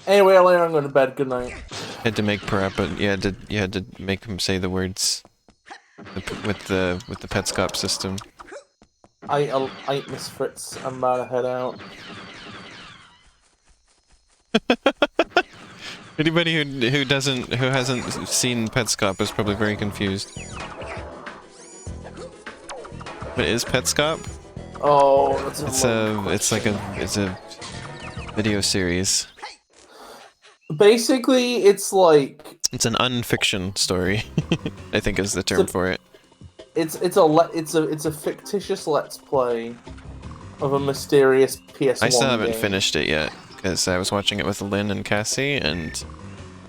Anyway, later I'm going to bed. Good night. You had to make Parappa. You had to make him say the words with the Petscop system. I Miss Fritz. I'm about to head out. Anybody who hasn't seen Petscop is probably very confused. What is Petscop? Oh, that's it's a video series. Basically, it's like It's an unfiction story. I think is the term for it. it's a fictitious let's play of a mysterious PS1 I still haven't game. finished it yet because I was watching it with Lynn and Cassie, and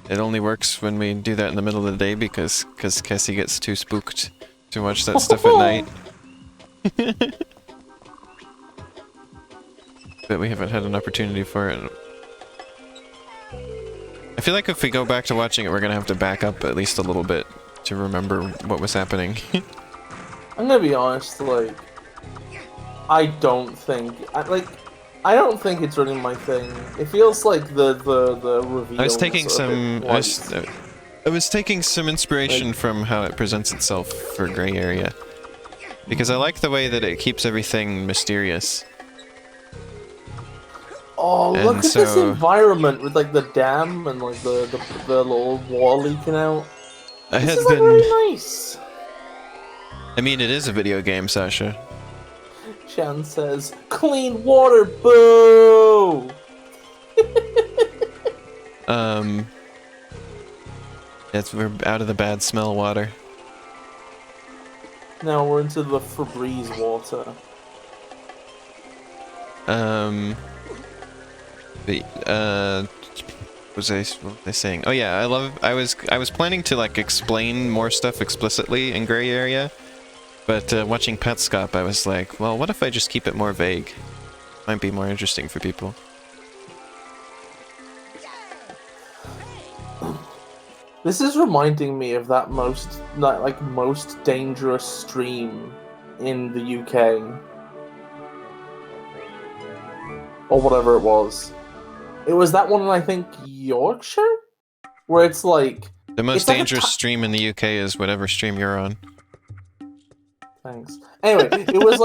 it only works when we do that in the middle of the day because Cassie gets too spooked to watch that stuff at night. But we haven't had an opportunity for it. I feel like if we go back to watching it, we're gonna have to back up at least a little bit to remember what was happening. I'm gonna be honest, like, I don't think it's really my thing. It feels like the reveal. I was taking some inspiration from how it presents itself for Gray Area, because I like the way that it keeps everything mysterious. Oh, look at this environment with like the dam and like the little wall leaking out. This is like really nice. I mean, it is a video game, Sasha. Shan says, "Clean water, boo!" We're out of the bad smell water. Now we're into the Febreze water. What was I saying? Oh yeah, I was planning to like explain more stuff explicitly in Gray Area, but watching Petscop, I was like, well, what if I just keep it more vague? Might be more interesting for people. This is reminding me of that most dangerous stream in the UK. Or whatever it was. It was that one in, I think, Yorkshire? Where it's like... The most dangerous stream in the UK is whatever stream you're on. Thanks. Anyway, it looks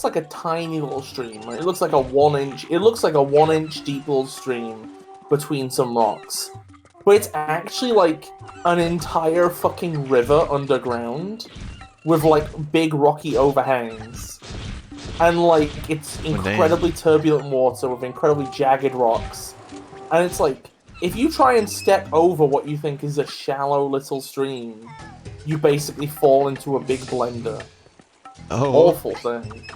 like a tiny little stream. Right? It looks like a 1-inch deep little stream between some rocks. But it's actually like an entire fucking river underground with like big rocky overhangs. And like it's incredibly turbulent water with incredibly jagged rocks. And it's like if you try and step over what you think is a shallow little stream, you basically fall into a big blender. Oh. Awful thing.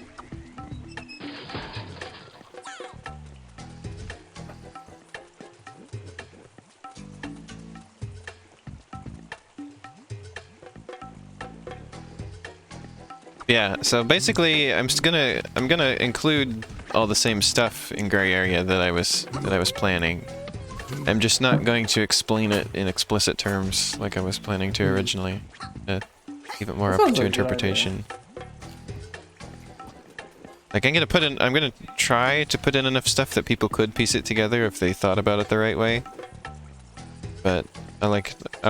Yeah, so basically I'm gonna include all the same stuff in gray area that I was planning. I'm just not going to explain it in explicit terms like I was planning to originally. Leave it more That up sounds to like a good interpretation. Like I'm gonna try to put in enough stuff that people could piece it together if they thought about it the right way. But I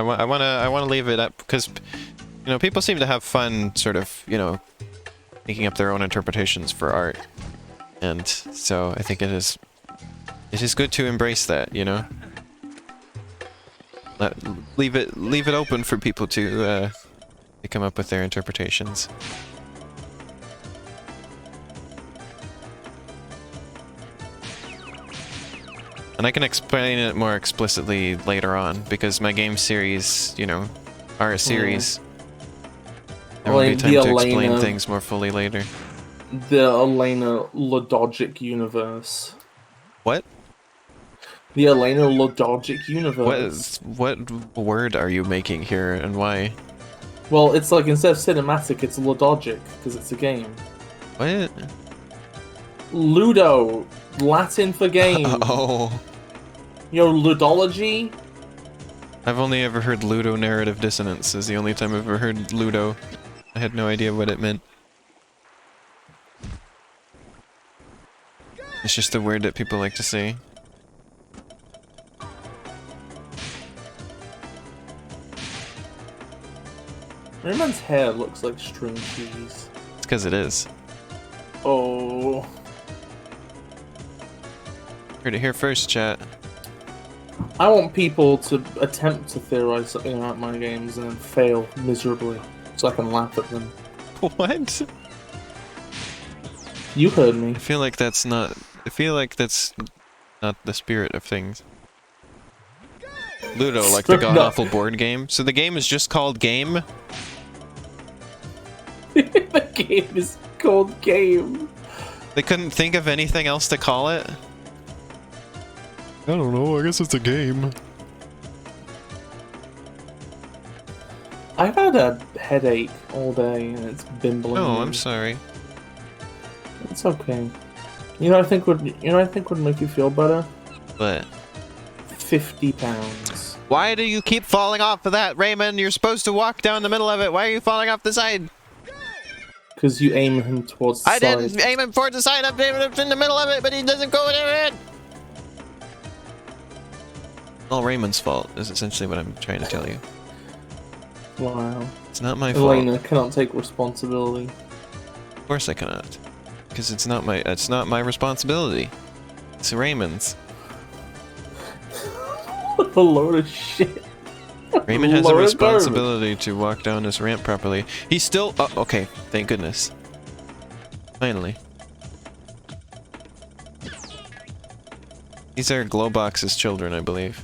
wanna leave it up because, you know, people seem to have fun sort of, you know, making up their own interpretations for art. And so I think it is good to embrace that, you know? Leave it open for people to come up with their interpretations. And I can explain it more explicitly later on, because my game series, you know, are a series. There will be time to explain things more fully later. The Elena Lodogic universe. What? The Elena Lodogic universe. What word are you making here, and why? Well, it's like instead of cinematic, it's Lodogic, because it's a game. What? Ludo, Latin for game. Oh. You know, ludology? I've only ever heard ludonarrative dissonance is the only time I've ever heard ludo. I had no idea what it meant. It's just a word that people like to say. Rayman's hair looks like string cheese. It's because it is. Oh. Heard it here first, chat. I want people to attempt to theorize something about my games and then fail miserably, so I can laugh at them. What? You heard me. I feel like that's not the spirit of things. Ludo, like the god-awful board game. So the game is just called Game? The game is called Game. They couldn't think of anything else to call it? I don't know, I guess it's a game. I've had a headache all day and it's bimbling. Oh, I'm sorry. It's okay. You know, I think would make you feel better. What? £50. Why do you keep falling off of that, Rayman? You're supposed to walk down the middle of it. Why are you falling off the side? Because you aim him towards the side. I didn't aim him towards the side. I'm aiming him in the middle of it, but he doesn't go in it. All Rayman's fault is essentially what I'm trying to tell you. Wow. It's not my fault. Elena cannot take responsibility. Of course I cannot. Because it's not my responsibility. It's Rayman's. What a load of shit. Rayman has a responsibility to walk down this ramp properly. He's still... Oh, okay. Thank goodness. Finally. These are Glowbox's children, I believe.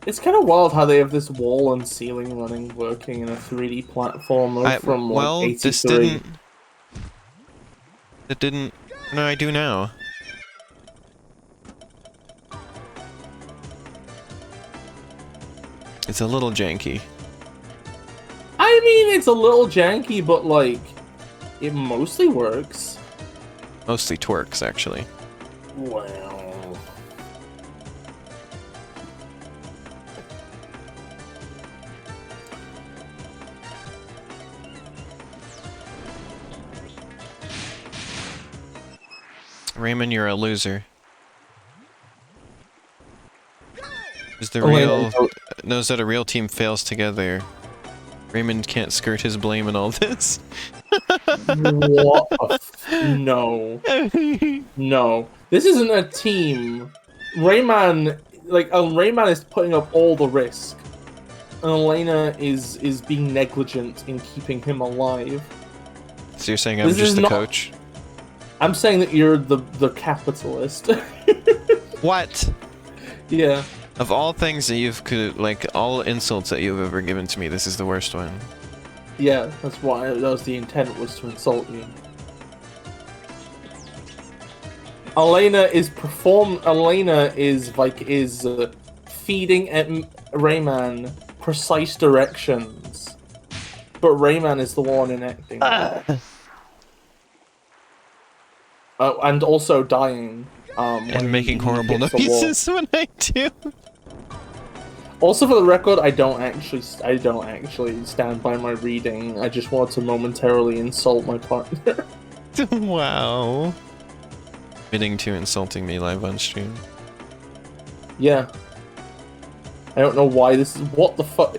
It's kind of wild how they have this wall and ceiling running working in a 3D platformer from like 83. This didn't... No, I do now. It's a little janky. I mean, it's a little janky, but like, it mostly works. Mostly twerks, actually. Well... Rayman, you're a loser. Is the real... knows that a real team fails together. Rayman can't skirt his blame in all this. What? No. No. This isn't a team. Rayman... Like, Rayman is putting up all the risk. And Elena is being negligent in keeping him alive. So you're saying I'm just the coach? I'm saying that you're the capitalist. What? Yeah. Of all things that you've like all insults that you've ever given to me, this is the worst one. Yeah, that's why that was the intent, was to insult you. Elena is feeding at Rayman precise directions But Rayman is the one enacting. And also dying. When And making he horrible hits the wall. noises when I do. Also, for the record, I don't actually stand by my reading. I just want to momentarily insult my partner. Wow. Admitting to insulting me live on stream. Yeah. I don't know why this is. What the fuck?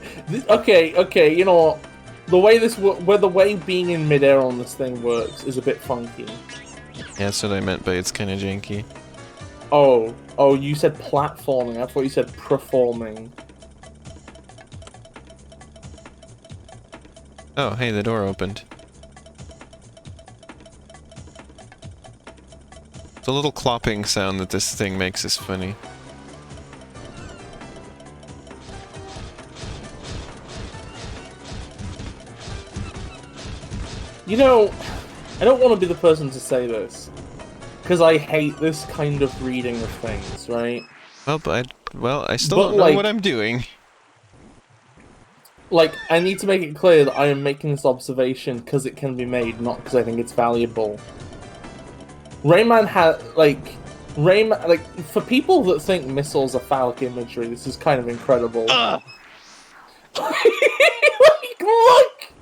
Okay. You know what? The way being in midair on this thing works is a bit funky. Yeah, that's what I meant, but it's kind of janky. Oh, you said platforming. I thought you said performing. Oh, hey, the door opened. The little clopping sound that this thing makes is funny. You know, I don't want to be the person to say this, because I hate this kind of reading of things, right? Well, I still don't know what I'm doing. Like, I need to make it clear that I am making this observation because it can be made, not because I think it's valuable. Rayman had, for people that think missiles are phallic imagery, this is kind of incredible. Look!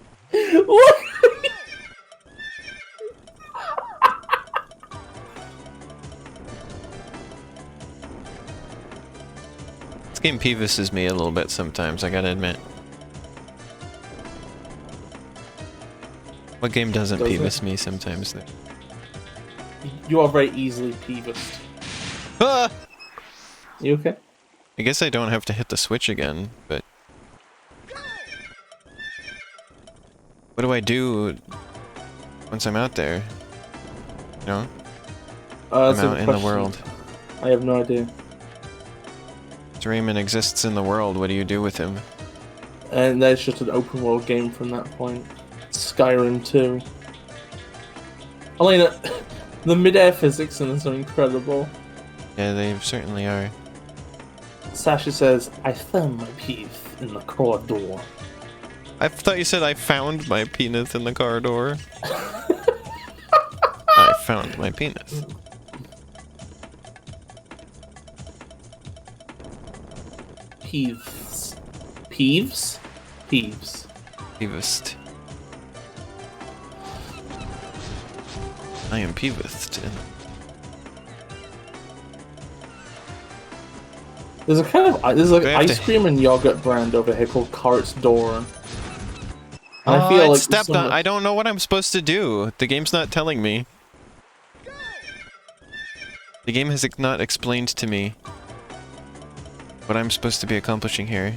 This game peevises me a little bit sometimes, I gotta admit. What game doesn't peevish me sometimes, though? You are very easily peevished. Ah! You okay? I guess I don't have to hit the switch again, but... What do I do once I'm out there? You know? I'm out in the world. I have no idea. Rayman exists in the world, what do you do with him? And there's just an open world game from that point. Skyrim 2. Elena, the mid-air physics in this are incredible. Yeah, they certainly are. Sasha says, I found my penis in the corridor. I thought you said I found my penis in the corridor. I found my penis. Peeves. Peeves? Peeves. Peevist. I am peevist. There's an ice cream and yogurt brand over here called Carrot's Door. And I feel like stepped on. I don't know what I'm supposed to do. The game's not telling me. The game has not explained to me what I'm supposed to be accomplishing here.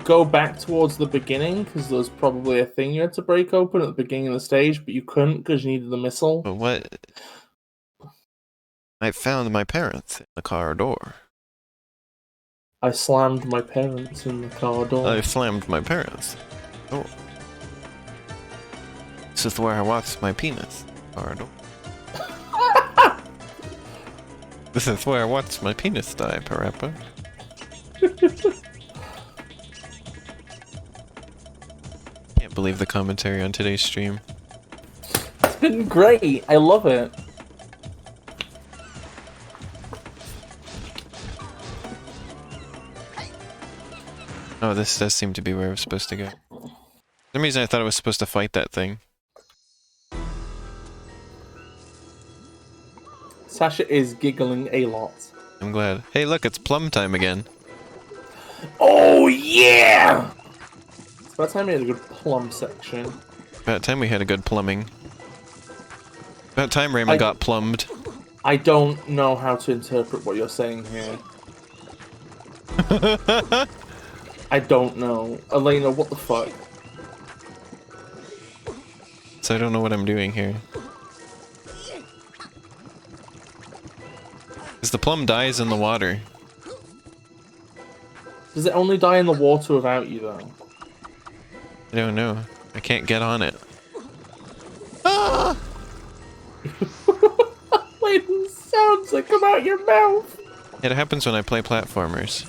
Go back towards the beginning, because there's probably a thing you had to break open at the beginning of the stage, but you couldn't because you needed the missile. But what? I found my parents in the car door. I slammed my parents in the car door. I slammed my parents. Oh. This is where I watched my penis. Car door. This is where I watched my penis die, Parappa. Can't believe the commentary on today's stream. It's been great. I love it. Oh, this does seem to be where I was supposed to go. For some reason I thought I was supposed to fight that thing. Sasha is giggling a lot. I'm glad. Hey look, it's plum time again. Oh yeah! It's about time we had a good plum section. About time we had a good plumbing. About time Rayman got plumbed. I don't know how to interpret what you're saying here. I don't know. Elena, what the fuck? So I don't know what I'm doing here. Because the plum dies in the water. Does it only die in the water without you, though? I don't know. I can't get on it. Ah! Wait, so sounds that come out your mouth. It happens when I play platformers.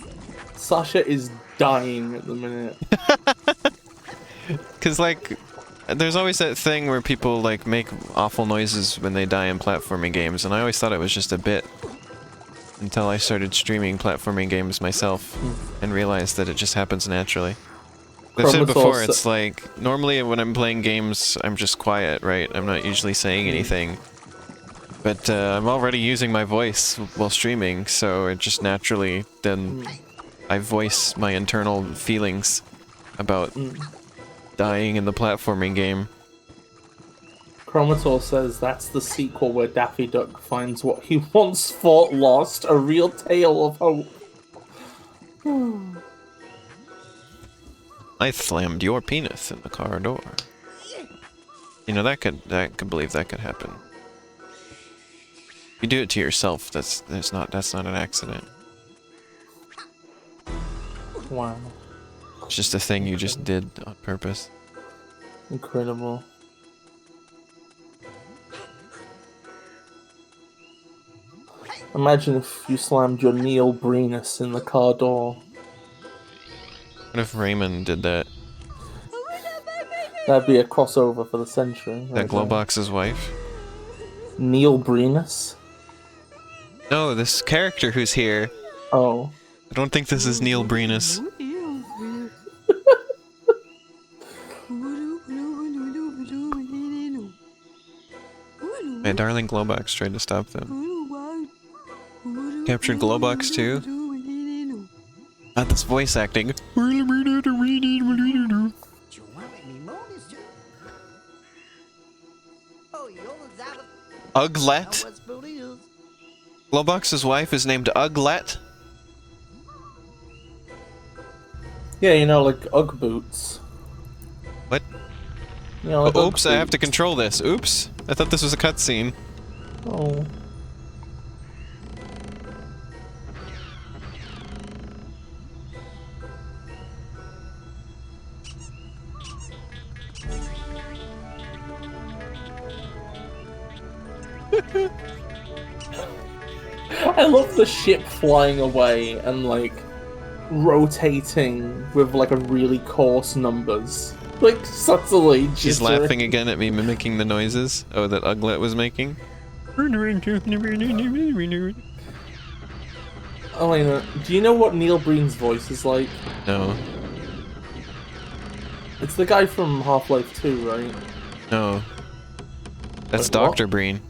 Sasha is dying at the minute. Cause like, there's always that thing where people like make awful noises when they die in platforming games, and I always thought it was just a bit. Until I started streaming platforming games myself, and realized that it just happens naturally. I've said before, it's like, normally when I'm playing games, I'm just quiet, right? I'm not usually saying anything. But I'm already using my voice while streaming, so it just naturally, then I voice my internal feelings about dying in the platforming game. Chromator says that's the sequel where Daffy Duck finds what he once thought lost, a real tale of hope. I slammed your penis in the car door. You know, I could believe that could happen. You do it to yourself, that's not an accident. Wow. It's just a thing you just did on purpose. Incredible. Imagine if you slammed your Neil Breenus in the car door. What if Rayman did that? That'd be a crossover for the century. That Glowbox's wife? Neil Breenus? No, this character who's here. Oh. I don't think this is Neil Breenus. My darling Glowbox tried to stop them. Captured Glowbox too? Not this voice acting. Uglet? Glowbox's wife is named Uglet? Yeah, you know, like Ugg boots. What? You know, like Oops, I have to control this. Oops. I thought this was a cutscene. Oh. I love the ship flying away and like rotating with like a really coarse numbers. Like subtly She's jittering. laughing again at me mimicking the noises that Uglet was making. Elena, do you know what Neil Breen's voice is like? No. It's the guy from Half-Life 2, right? No. That's Wait, Dr. what? Breen.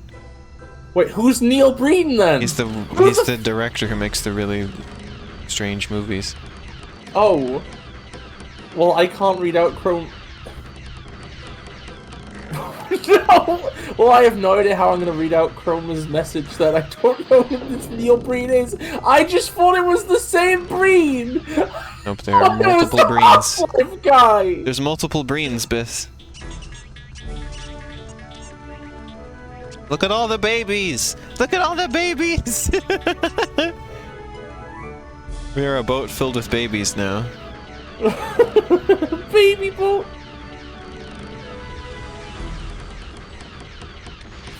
Wait, who's Neil Breen then? He's the director who makes the really strange movies. Oh. Well, I can't read out Chrome. No! Well, I have no idea how I'm going to read out Chroma's message that I don't know who this Neil Breen is. I just thought it was the same Breen! Nope, there are multiple Breens. Half-Life guy! There's multiple Breens, Bis. Look at all the babies! Look at all the babies! We are a boat filled with babies now. Baby boat!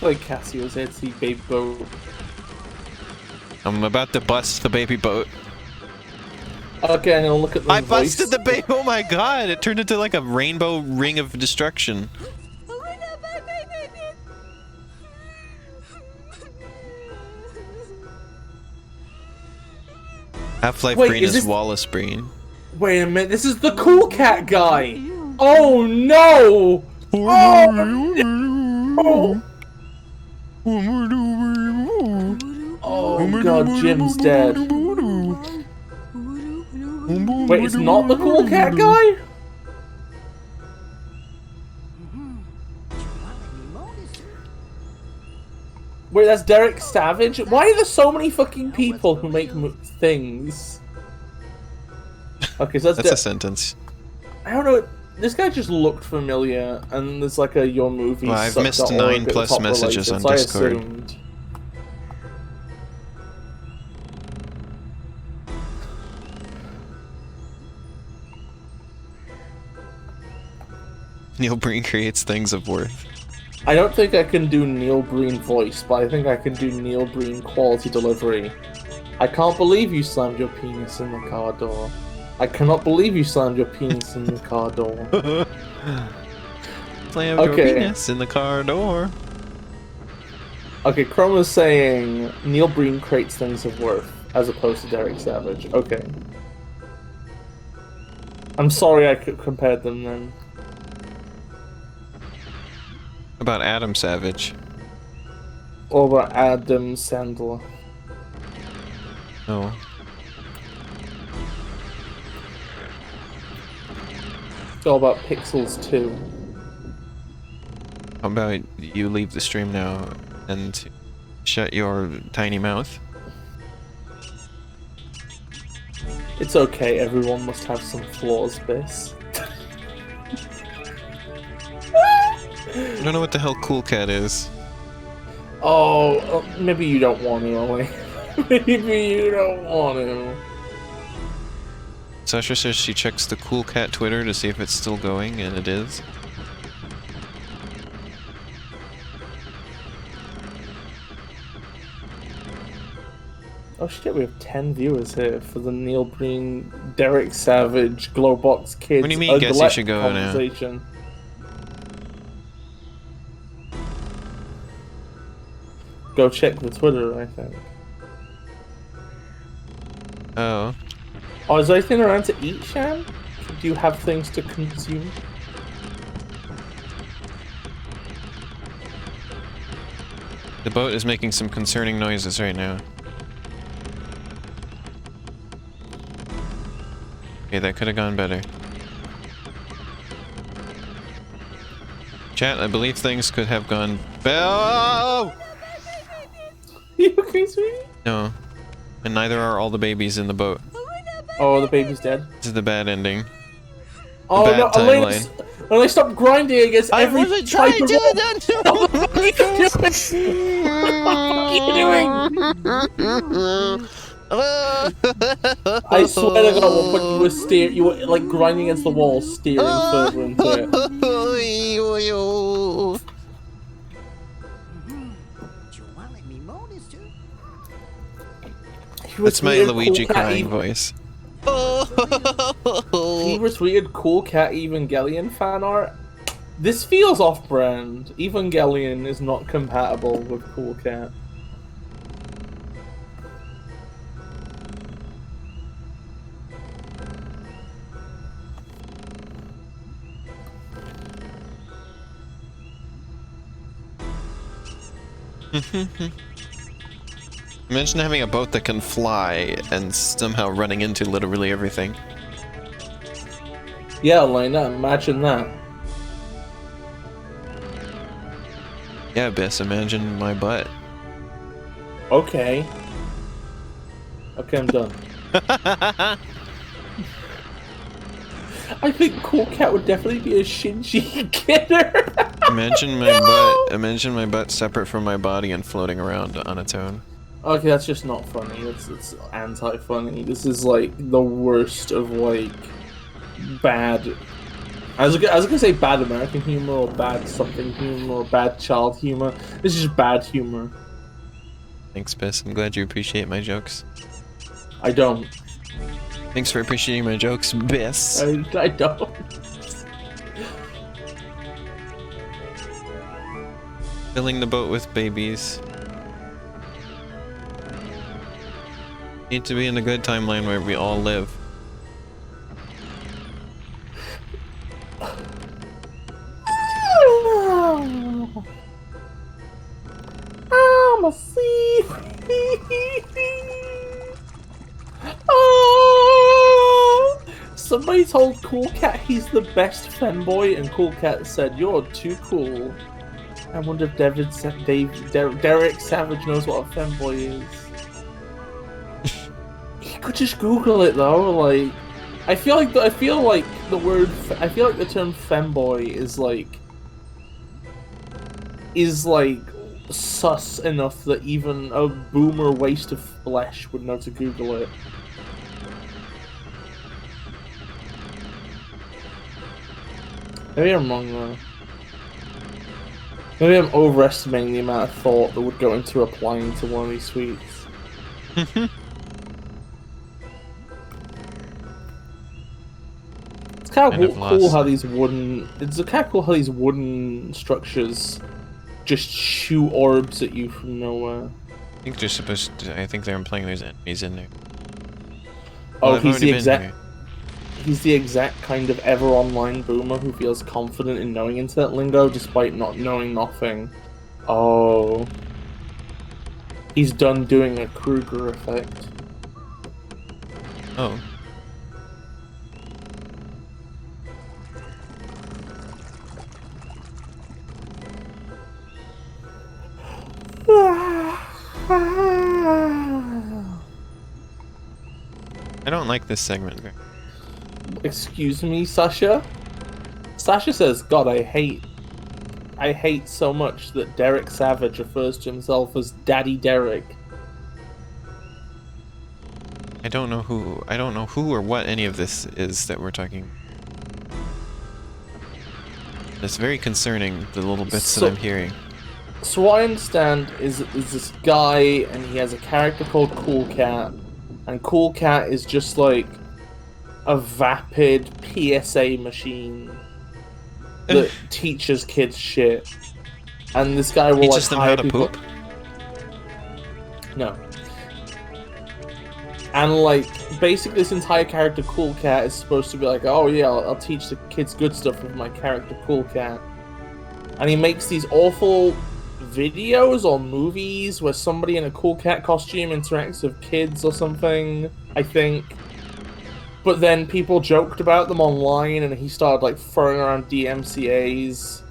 Like Cassio's head see baby boat. I'm about to bust the baby boat. Okay, I'm gonna look at the I voice. busted the baby. Oh my god! It turned into like a rainbow ring of destruction. Half-Life Wait, Breen is is this- Wallace Breen. Wait a minute, this is the cool cat guy! Oh no! Oh no! Oh god, Jim's dead. Wait, it's not the cool cat guy? Wait, that's Derek Savage? Why are there so many fucking people who make things? Okay, so That's a sentence. I don't know. This guy just looked familiar, and there's like a your movie. Well, I've missed 9+ messages on Discord. Assumed. Neil Breen creates things of worth. I don't think I can do Neil Breen voice, but I think I can do Neil Breen quality delivery. I can't believe you slammed your penis in the car door. I cannot believe you slammed your penis in the car door. Slammed your penis in the car door. Okay, Chroma's saying Neil Breen creates things of worth, as opposed to Derek Savage. Okay. I'm sorry I compared them then. About Adam Savage. Or about Adam Sandler. No. It's all about Pixels 2. How about you leave the stream now and shut your tiny mouth? It's okay, everyone must have some flaws, Bis. I don't know what the hell Cool Cat is. Oh, maybe you don't want to, Ollie. Maybe you don't want to. Sasha says she checks the Cool Cat Twitter to see if it's still going, and it is. Oh shit, we have 10 viewers here for the Neil Breen, Derek Savage, Glowbox Kids. What do you mean, guess you should go now? Go check the Twitter, I think. Oh. Oh, is there anything around to eat, Sham? Do you have things to consume? The boat is making some concerning noises right now. Okay, that could have gone better. Chat, I believe things could have gone oh! You okay, sweetie? No. And neither are all the babies in the boat. Oh, the baby's dead. This is the bad ending. Oh bad no, Elena, stop grinding against every type of wall. What the fuck are you doing? I swear to God, at one point you were like grinding against the wall, steering further into it. That's my Luigi crying voice. He retweeted Cool Cat Evangelion fan art. This feels off-brand. Evangelion is not compatible with Cool Cat. Imagine having a boat that can fly and somehow running into literally everything. Yeah, Elena, imagine that. Yeah, Bis, imagine my butt. Okay. Okay, I'm done. I think Cool Cat would definitely be a Shinji getter. Imagine my butt separate from my body and floating around on its own. Okay, that's just not funny. It's anti-funny. This is like the worst of like bad. I was gonna say bad American humor or bad something humor or bad child humor. This is just bad humor. Thanks, Bis. I'm glad you appreciate my jokes. I don't. Thanks for appreciating my jokes, Bis. I don't. Filling the boat with babies. Need to be in a good timeline where we all live. I'm asleep. Oh! Somebody told Cool Cat he's the best femboy, and Cool Cat said, "You're too cool." I wonder if Derek Savage knows what a femboy is. You could just Google it though. Like, I feel like the term femboy is like sus enough that even a boomer waste of flesh would know to Google it. Maybe I'm wrong though. Maybe I'm overestimating the amount of thought that would go into applying to one of these sweets. It's kind Kind of of cool lost. how these wooden. It's kind of cool how these wooden structures just shoot orbs at you from nowhere. I think they're supposed to. I think they're implying there's enemies in there. Oh, Well, I've he's already the been exact. here. He's the exact kind of ever online boomer who feels confident in knowing internet lingo despite not knowing nothing. Oh. He's done doing a Kruger effect. Oh. I don't like this segment. Excuse me, Sasha? Sasha says, God, I hate so much that Derek Savage refers to himself as Daddy Derek. I don't know who or what any of this is that we're talking. It's very concerning, the little bits that I'm hearing. So what I understand is this guy, and he has a character called Cool Cat, and Cool Cat is just like a vapid PSA machine that teaches kids shit. And this guy will Teaches like them how hire to people. poop? No. And like basically this entire character Cool Cat is supposed to be like, oh yeah, I'll teach the kids good stuff with my character Cool Cat. And he makes these awful videos or movies where somebody in a Cool Cat costume interacts with kids or something, I think. But then people joked about them online and he started like throwing around DMCAs.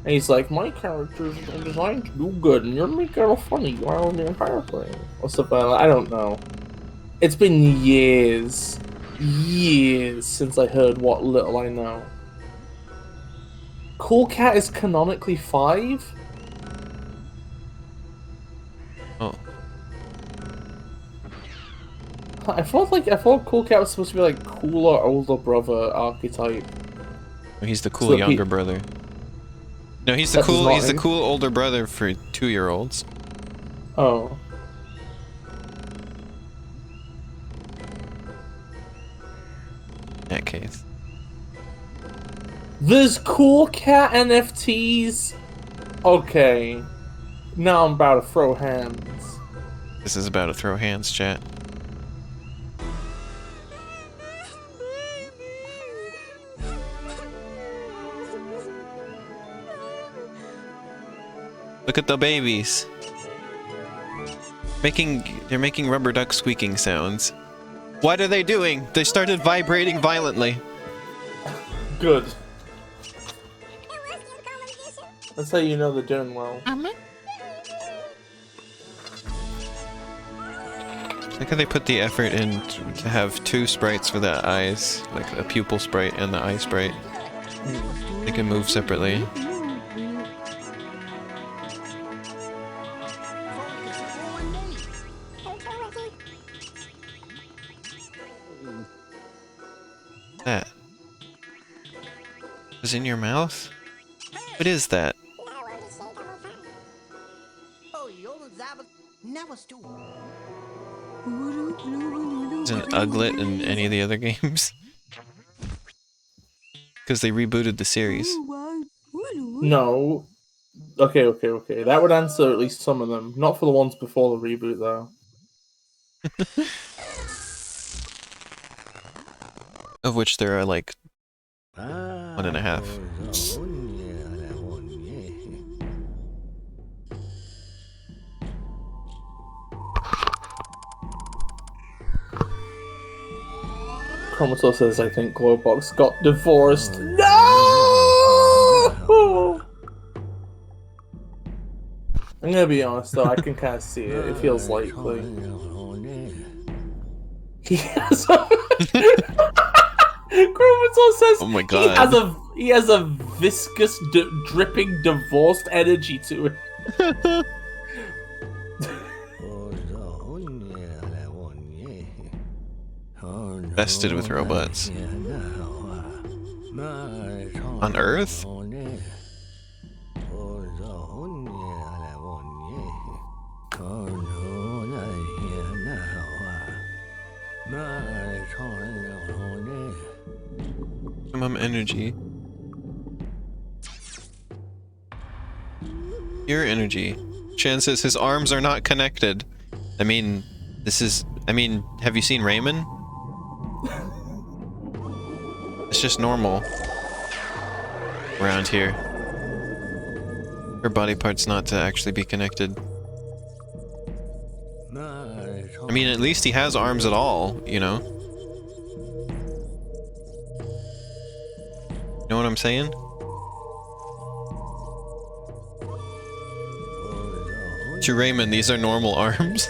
And he's like, my characters are designed to do good and you're making it funny while the entire thing. Or something like that. I don't know. It's been years since I heard what little I know. Cool Cat is canonically 5? Oh. I thought Cool Cat was supposed to be like cooler older brother archetype. He's the cool So younger brother. No, he's the That does not he's the end- cool older brother for 2-year-olds. Oh. In that case. There's Cool Cat NFTs? Okay. Now I'm about to throw hands. This is about to throw hands, chat. Look at the babies. They're making rubber duck squeaking sounds. What are they doing? They started vibrating violently. Good. That's how you know they're doing well. Look how they put the effort in to have 2 sprites for the eyes, like a pupil sprite and the eye sprite. They can move separately. That was in your mouth? What is that? Is an uglet in any of the other games? Because they rebooted the series. No. Okay. That would answer at least some of them. Not for the ones before the reboot, though. Of which there are like 1.5. Chromator says, I think Glowbox got divorced. No! I'm gonna be honest though, I can kind of see it. It feels likely. He has a... Chromator says, Oh my god. he has a viscous, dripping, divorced energy to it. Vested with robots. On Earth? Maximum energy. Pure energy. Shan says his arms are not connected. I mean, have you seen Rayman? It's just normal around here for body parts not to actually be connected. I mean, at least he has arms at all, you know? You know what I'm saying? To Rayman, these are normal arms.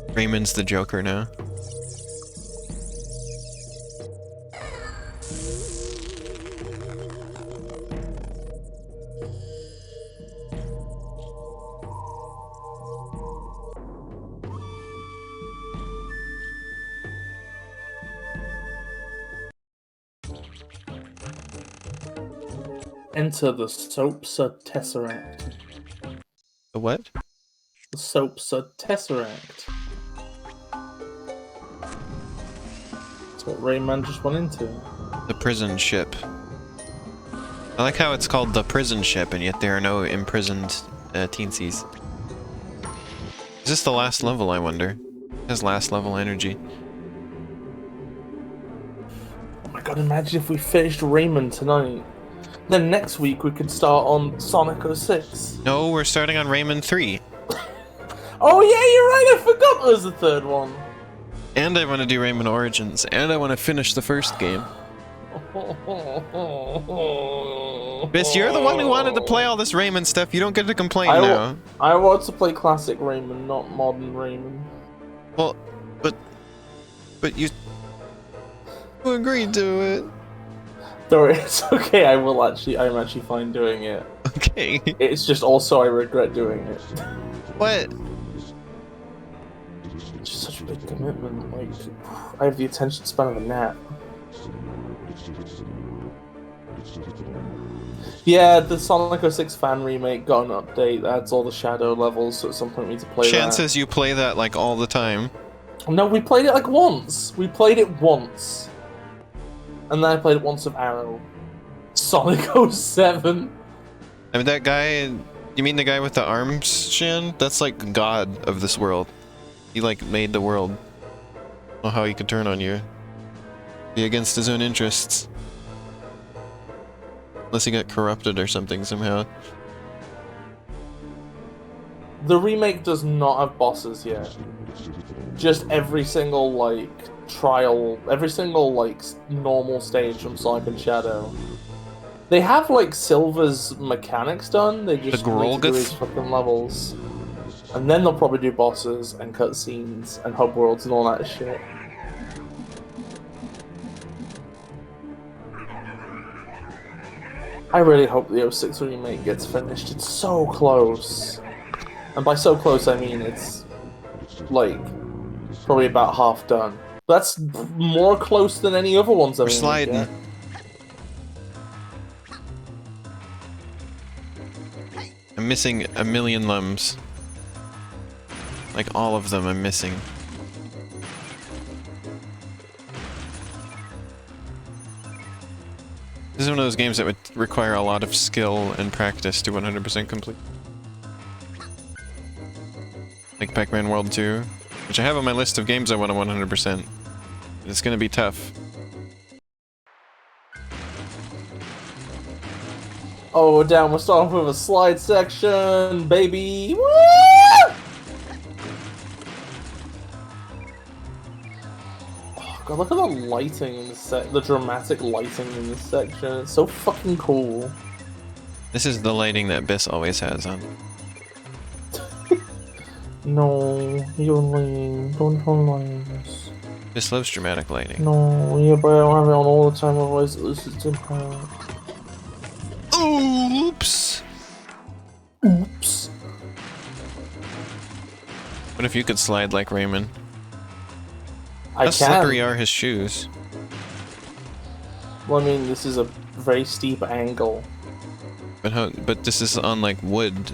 Rayman's the Joker now. Enter the Soapsa Tesseract. The what? The Soapsa Tesseract. That's what Rayman just went into. The prison ship. I like how it's called the prison ship, and yet there are no imprisoned teensies. Is this the last level, I wonder? It has last level energy. Oh my god, imagine if we finished Rayman tonight. Then next week we could start on Sonic 06. No, we're starting on Rayman 3. Oh yeah, you're right, I forgot there was a third one. And I want to do Rayman Origins, and I want to finish the first game. Bis, you're the one who wanted to play all this Rayman stuff. You don't get to complain now. I want to play classic Rayman, not modern Rayman. Well, but you agreed to it. Though it's okay, I'm actually fine doing it. Okay. It's just also I regret doing it. What? It's just such a big commitment. Like, I have the attention span of a gnat. Yeah, the Sonic 06 fan remake got an update. That adds all the shadow levels, so at some point we need to play that. Chances you play that like all the time. No, we played it like once. We played it once. And then I played it once of Arrow. Sonic 07. I mean, that guy... You mean the guy with the arms, Shan? That's like God of this world. He like made the world. I don't know how he could turn on you. Be against his own interests. Unless he got corrupted or something somehow. The remake does not have bosses yet. Just every single, like, trial, every single, like, normal stage from Sonic and Shadow. They have, like, Silver's mechanics done, they just need to do his fucking levels. And then they'll probably do bosses and cutscenes and hub worlds and all that shit. I really hope the 06 remake gets finished. It's so close. And by so close, I mean it's, like, probably about half done. That's more close than any other ones I've We're sliding. yet. I'm missing a million lums. Like all of them I'm missing. This is one of those games that would require a lot of skill and practice to 100% complete. Like Pac-Man World 2, which I have on my list of games I want to 100%. It's gonna be tough. Oh damn, we're starting with a slide section, baby! Woo! Oh god, look at the lighting in this the dramatic lighting in this section. It's so fucking cool. This is the lighting that Bis always has on. No, you're lying. Don't lie this. Bis loves dramatic lighting. No, yeah, but I don't have it on all the time, otherwise this is too hard. Oops! Oops. What if you could slide like Rayman? I How can. slippery are his shoes? Well, I mean, this is a very steep angle. But this is on like wood.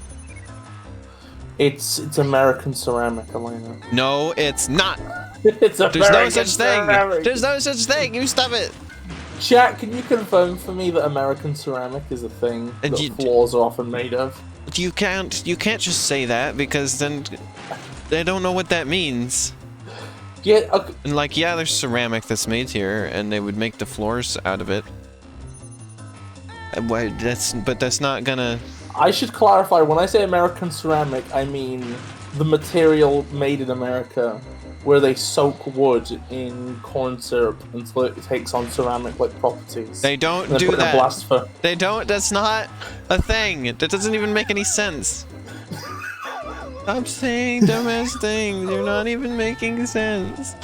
It's American ceramic, Elena. No, it's not. It's American There's no such thing. ceramic. There's no such thing. You stop it. Chat, can you confirm for me that American ceramic is a thing that floors are often made of? You can't just say that because then they don't know what that means. Yeah, okay. And like, yeah, there's ceramic that's made here, and they would make the floors out of it. But that's not gonna. I should clarify, when I say American ceramic, I mean the material made in America, where they soak wood in corn syrup until it takes on ceramic-like properties. They don't do that. They don't. That's not a thing. That doesn't even make any sense. Stop saying dumbass things. You're not even making sense.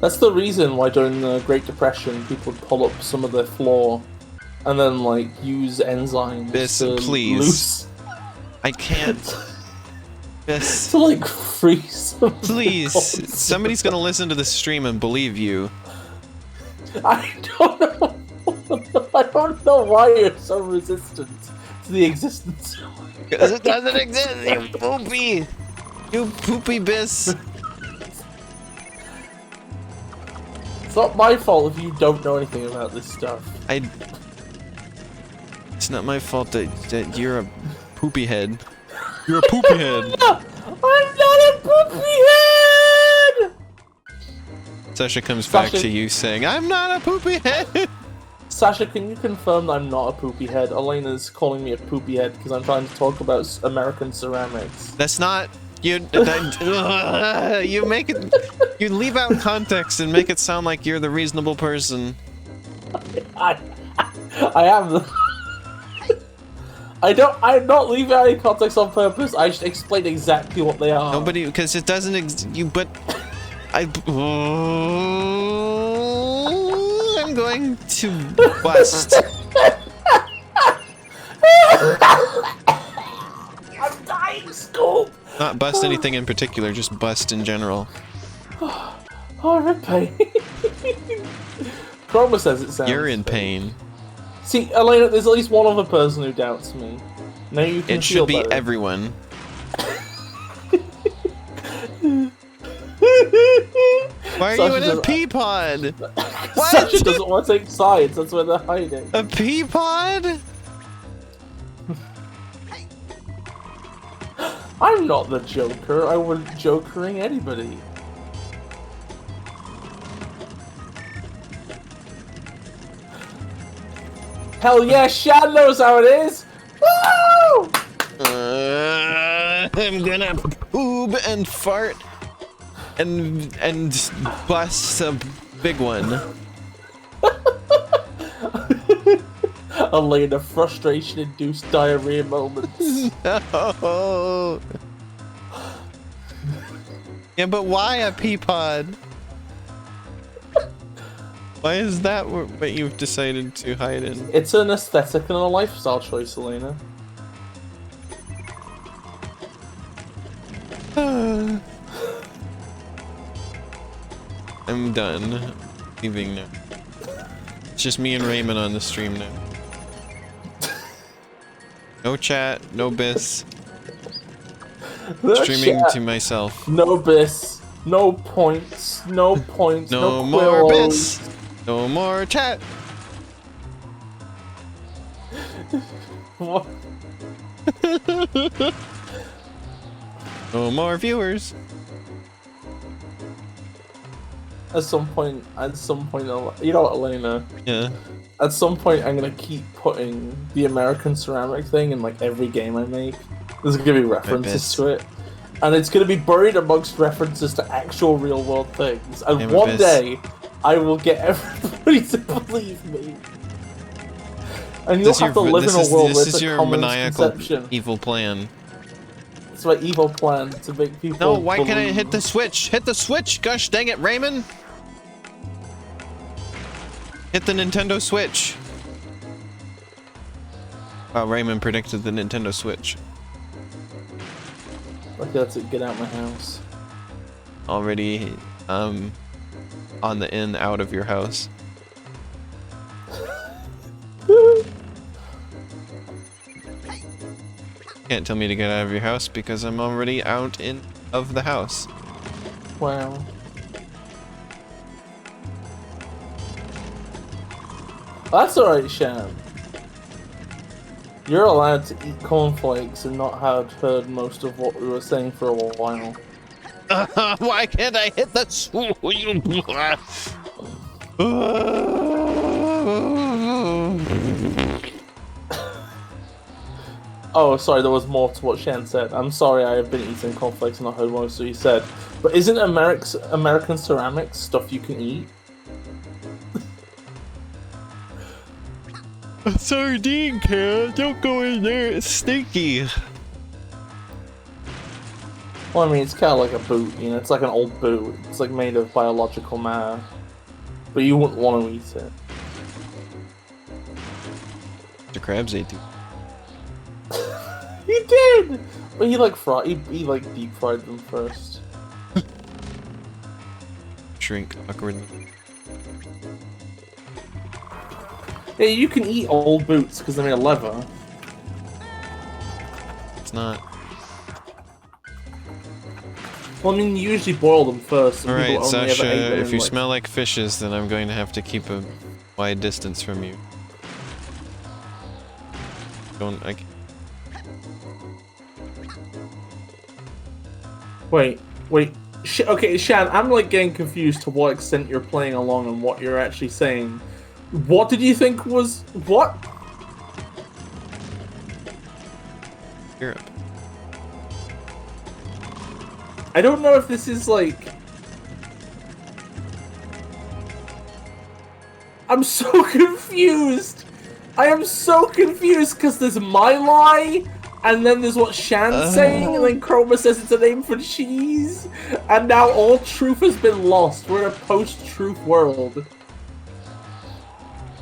That's the reason why during the Great Depression people would pull up some of their floor and then like use enzymes to please. loose. I can't. This. To like freeze. Please, somebody's gonna listen to this stream and believe you. I don't know. I don't know why you're so resistant to the existence. Because it doesn't exist. You poopy. You poopy Bis. It's not my fault if you don't know anything about this stuff. It's not my fault that you're a poopy head. You're a poopy head. I'm not a poopy head! Sasha comes back to you saying, I'm not a poopy head! Sasha, can you confirm that I'm not a poopy head? Elena's calling me a poopy head because I'm trying to talk about American ceramics. That's not... You make it... You leave out context and make it sound like you're the reasonable person. I am. I'm not leaving out any context on purpose. I just explained exactly what they are. Nobody, because it doesn't. I'm going to bust. I'm dying, Scoop. Not bust anything in particular, just bust in general. Oh, I'm in pain. Chroma says it sounds. You're in pain. See, Elena, there's at least one other person who doubts me. Now you can It should be better. everyone. Why are you in a pea pod? What? Sasha doesn't want to take sides, that's where they're hiding. A pea pod? I'm not the Joker, I wouldn't jokering anybody. Hell yeah, Shad knows how it is! Woo! I'm gonna poop and fart and bust a big one. Elena, frustration-induced diarrhea moments. No. Yeah, but why a pea pod? Why is that what you've decided to hide in? It's an aesthetic and a lifestyle choice, Elena. I'm done. Leaving now. It's just me and Rayman on the stream now. No chat, no Bis. Streaming to myself. No Bis. No points. No points. No No more quills. Bis. No more chat. What? No more viewers. At some point, you know what, Elena? Yeah. At some point, I'm gonna keep putting the American ceramic thing in like every game I make. There's gonna be references to it, and it's gonna be buried amongst references to actual real-world things. And one day, I will get everybody to believe me. And you'll have to live in a world where it's a common misconception. Evil plan. It's my evil plan to make people. No, why can't I believe. hit the switch? Hit the switch! Gosh dang it, Rayman! Hit the Nintendo Switch. Wow, Rayman predicted the Nintendo Switch. Okay, that's it. Get out my house. Already, on the in out of your house. Can't tell me to get out of your house because I'm already out of the house. Wow. That's alright, Shan. You're allowed to eat cornflakes and not have heard most of what we were saying for a while. Why can't I hit the switch? Oh, sorry, there was more to what Shan said. I'm sorry I have been eating cornflakes and not heard most of what you said. But isn't American ceramics stuff you can eat? A sardine can, don't go in there, it's stinky. Well, I mean, it's kind of like a boot, you know, it's like an old boot. It's like made of biological matter. But you wouldn't want to eat it. The crabs ate it. He did! But he like he like deep fried them first. Shrink awkwardly. Yeah, you can eat old boots because they're made of leather. It's not. Well, I mean, you usually boil them first. Alright, Sasha, if you smell like fishes, then I'm going to have to keep a wide distance from you. Don't, I can't. Wait. Okay, Shan, I'm like getting confused to what extent you're playing along and what you're actually saying. What did you think was... what? Europe. I don't know if this is like... I'm so confused! I am so confused because there's my lie, and then there's what Shan's saying, and then Chroma says it's a name for cheese, and now all truth has been lost. We're in a post-truth world.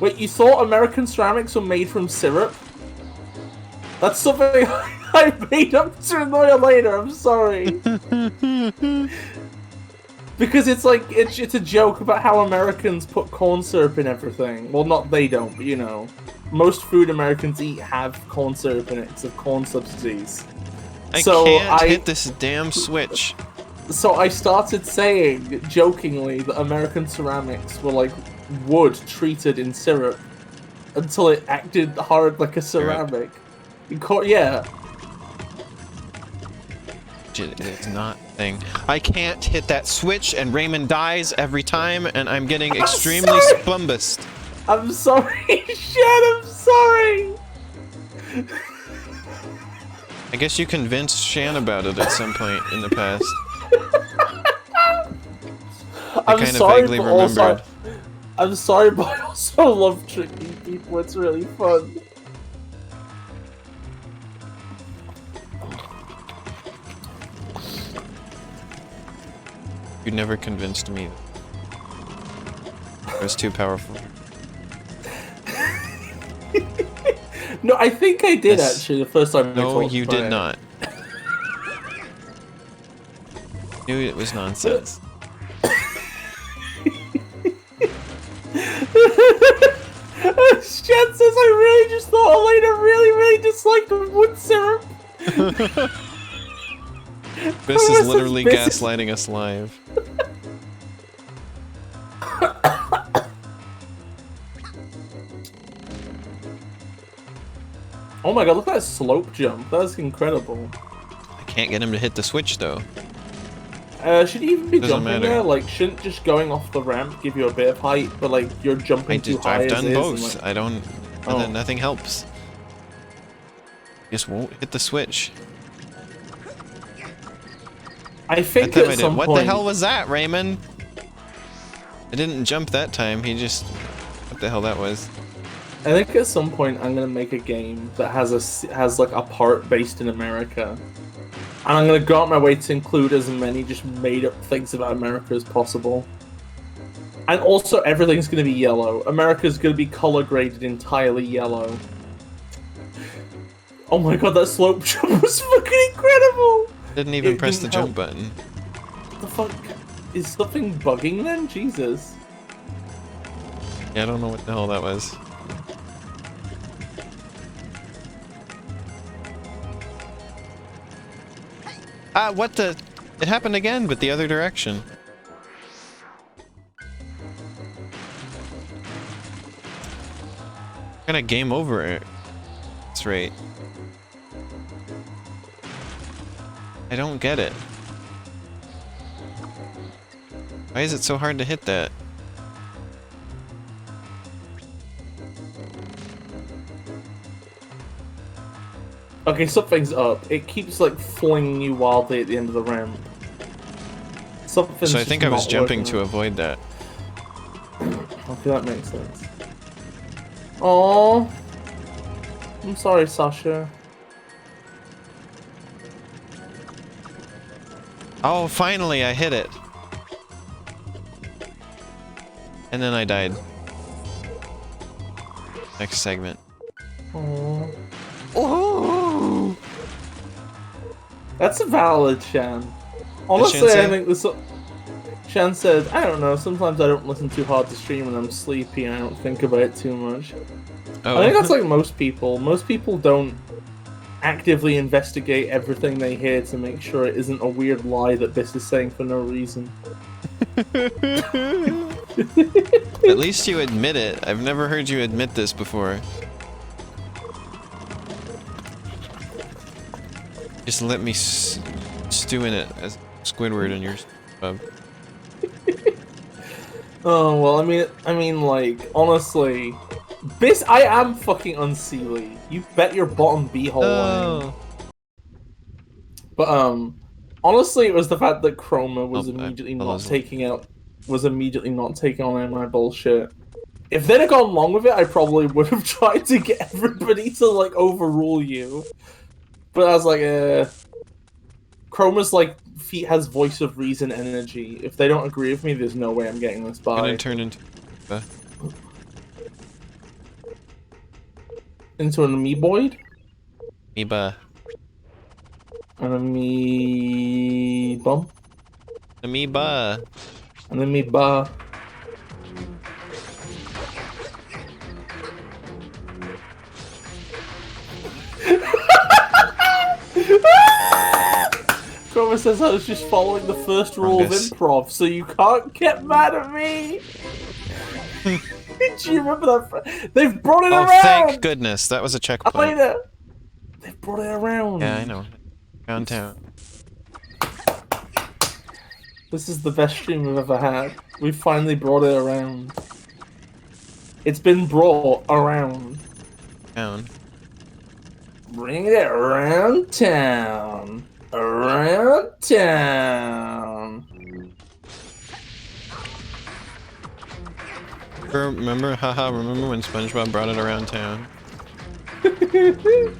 Wait, you thought American ceramics were made from syrup? That's something I made up to annoy you later, I'm sorry. Because it's like, it's a joke about how Americans put corn syrup in everything. Well, not they don't, but you know. Most food Americans eat have corn syrup in it because of corn subsidies. I can't hit this damn switch. So I started saying, jokingly, that American ceramics were like wood treated in syrup until it acted hard like a ceramic. Yeah. It's not a thing. I can't hit that switch and Rayman dies every time and I'm getting extremely splumbused. I'm sorry, Shan, I'm sorry! I guess you convinced Shan about it at some point in the past. I kind of vaguely remembered. I'm sorry, but I also love tricking people, it's really fun. You never convinced me. It was too powerful. No, I think I did actually the first time. No, you did not. Knew it was nonsense. Shan says I really just thought Elena really disliked wood syrup. Bis is literally gaslighting us live. Oh my god, look at that slope jump. That's incredible. I can't get him to hit the switch though. Should he even be Doesn't jumping matter. there? Like, shouldn't just going off the ramp give you a bit of height, but like, you're jumping too high I've done as both. is, and, like... I don't... Nothing helps. Just won't hit the switch. I think at some point... What the hell was that, Rayman? I didn't jump that time, he just... What the hell that was? I think at some point I'm gonna make a game that has like a part based in America. And I'm gonna go out my way to include as many just made up things about America as possible. And also everything's gonna be yellow. America's gonna be color graded entirely yellow. Oh my god, that slope jump was fucking incredible! Didn't even press the jump button. What the fuck? Is something bugging then? Jesus. Yeah, I don't know what the hell that was. Ah, what the? It happened again, but the other direction. I'm gonna game over it. That's right. I don't get it. Why is it so hard to hit that? Okay, something's up. It keeps like flinging you wildly at the end of the ramp. Something's So I think I was jumping to avoid that. Okay, that makes sense. Oh, I'm sorry, Sasha. Oh, finally I hit it. And then I died. Next segment. Oh, Oh! that's valid, Shan. Honestly, I think this. Shan said, I don't know, sometimes I don't listen too hard to stream when I'm sleepy and I don't think about it too much. Oh. I think that's like most people. Most people don't actively investigate everything they hear to make sure it isn't a weird lie that Bis is saying for no reason. At least you admit it. I've never heard you admit this before. Just let me stew in it as Squidward in your pub. Oh, well, I mean, like, honestly, Bis, I am fucking unseelie. You bet your bottom beehole I am. But, honestly, it was the fact that Chroma was immediately not taking on my bullshit. If they'd have gone along with it, I probably would have tried to get everybody to, like, overrule you. But I was like, Chroma's, like, feet has voice of reason energy. If they don't agree with me, there's no way I'm getting this by. I'm gonna turn into... Into an amoeboid? Amoeba. An amoeba? Amoeba. An amoeba. Chroma says I was just following the first rule of improv, so you can't get mad at me! Do you remember that? They've brought it around! Oh, thank goodness. That was a checkpoint. They've brought it around. Yeah, I know. Downtown. This is the best stream we've ever had. We finally brought it around. It's been brought around. Town. Bring it around town. Around town. Remember, haha, remember when SpongeBob brought it around town? Do you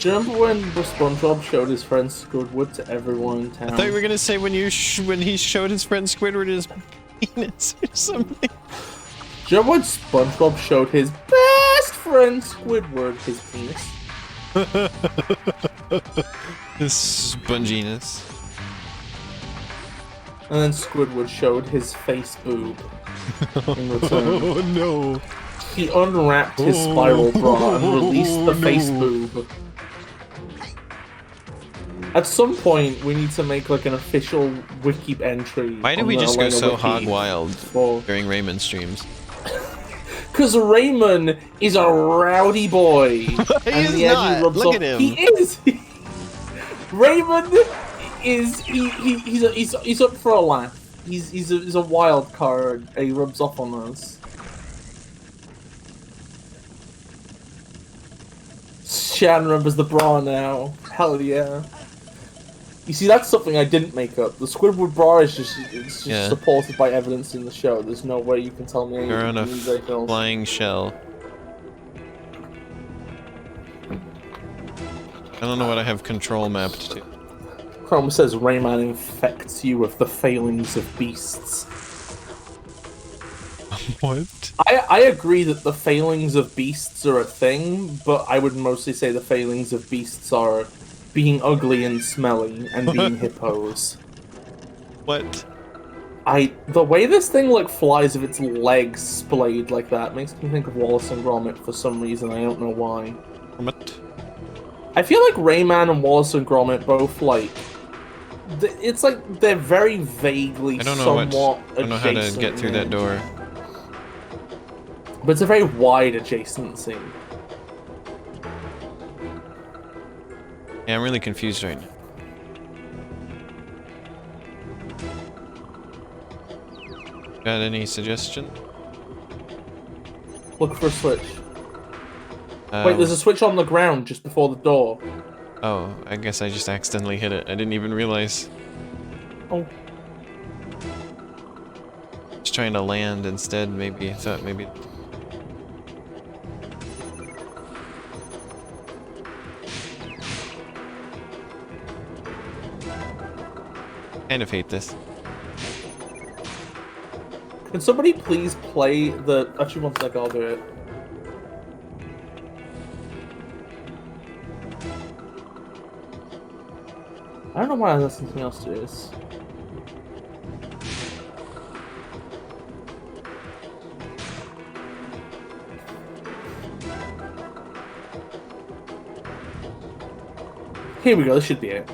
remember when SpongeBob showed his friend Squidward to everyone in town? I thought you were gonna say when he showed his friend Squidward his penis or something. Do you remember when SpongeBob showed his best friend Squidward his penis? His sponginess. And then Squidward showed his face boob in return. Oh no! He unwrapped his spiral bra and released the face boob. At some point, we need to make like an official wiki entry. Why did we just go so hog wild during Rayman streams? Because Rayman is a rowdy boy. He's not. Look at him. He is. Rayman is he's up for a laugh. He's a wild card. He rubs off on us. Shan remembers the bra now. Hell yeah. You see, that's something I didn't make up. The Squidward bra is just supported by evidence in the show. There's no way you can tell me anything. You're on a flying shell. I don't know what I have control mapped to. Chrome says Rayman infects you with the failings of beasts. What? I agree that the failings of beasts are a thing, but I would mostly say the failings of beasts are being ugly and smelly and being hippos. What? The way this thing like flies with its legs splayed like that makes me think of Wallace and Gromit for some reason. I don't know why. Gromit? I feel like Rayman and Wallace and Gromit both like It's like they're very vaguely I don't know somewhat I don't know how to adjacent get through that door. But it's a very wide adjacency. Yeah, I'm really confused right now. Got any suggestion? Look for a switch. Wait, there's a switch on the ground just before the door. Oh, I guess I just accidentally hit it. I didn't even realize. Oh. Just trying to land instead, maybe. I thought maybe... Kind of hate this. Can somebody please play the... Actually, one sec, I'll do it. I don't know why there's something else to this. Here we go, this should be it.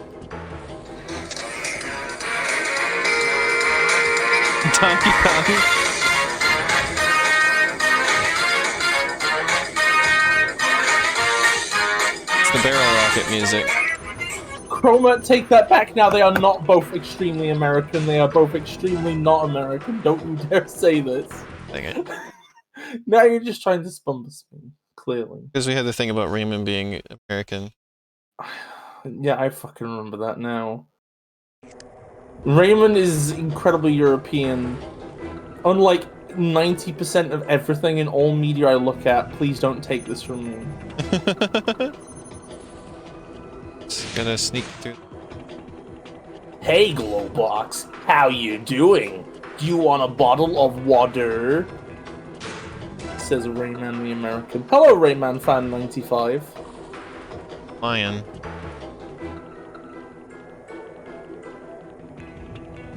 Donkey Kong. It's the barrel rocket music. Chroma, take that back now. They are not both extremely American. They are both extremely not American. Don't you dare say this. Dang it. Now you're just trying to spun me, clearly. Because we had the thing about Rayman being American. Yeah, I fucking remember that now. Rayman is incredibly European. Unlike 90% of everything in all media I look at, please don't take this from me. Just gonna sneak through. Hey, Glowbox, how you doing? Do you want a bottle of water? Says Rayman the American. Hello, Rayman fan 95. Lion.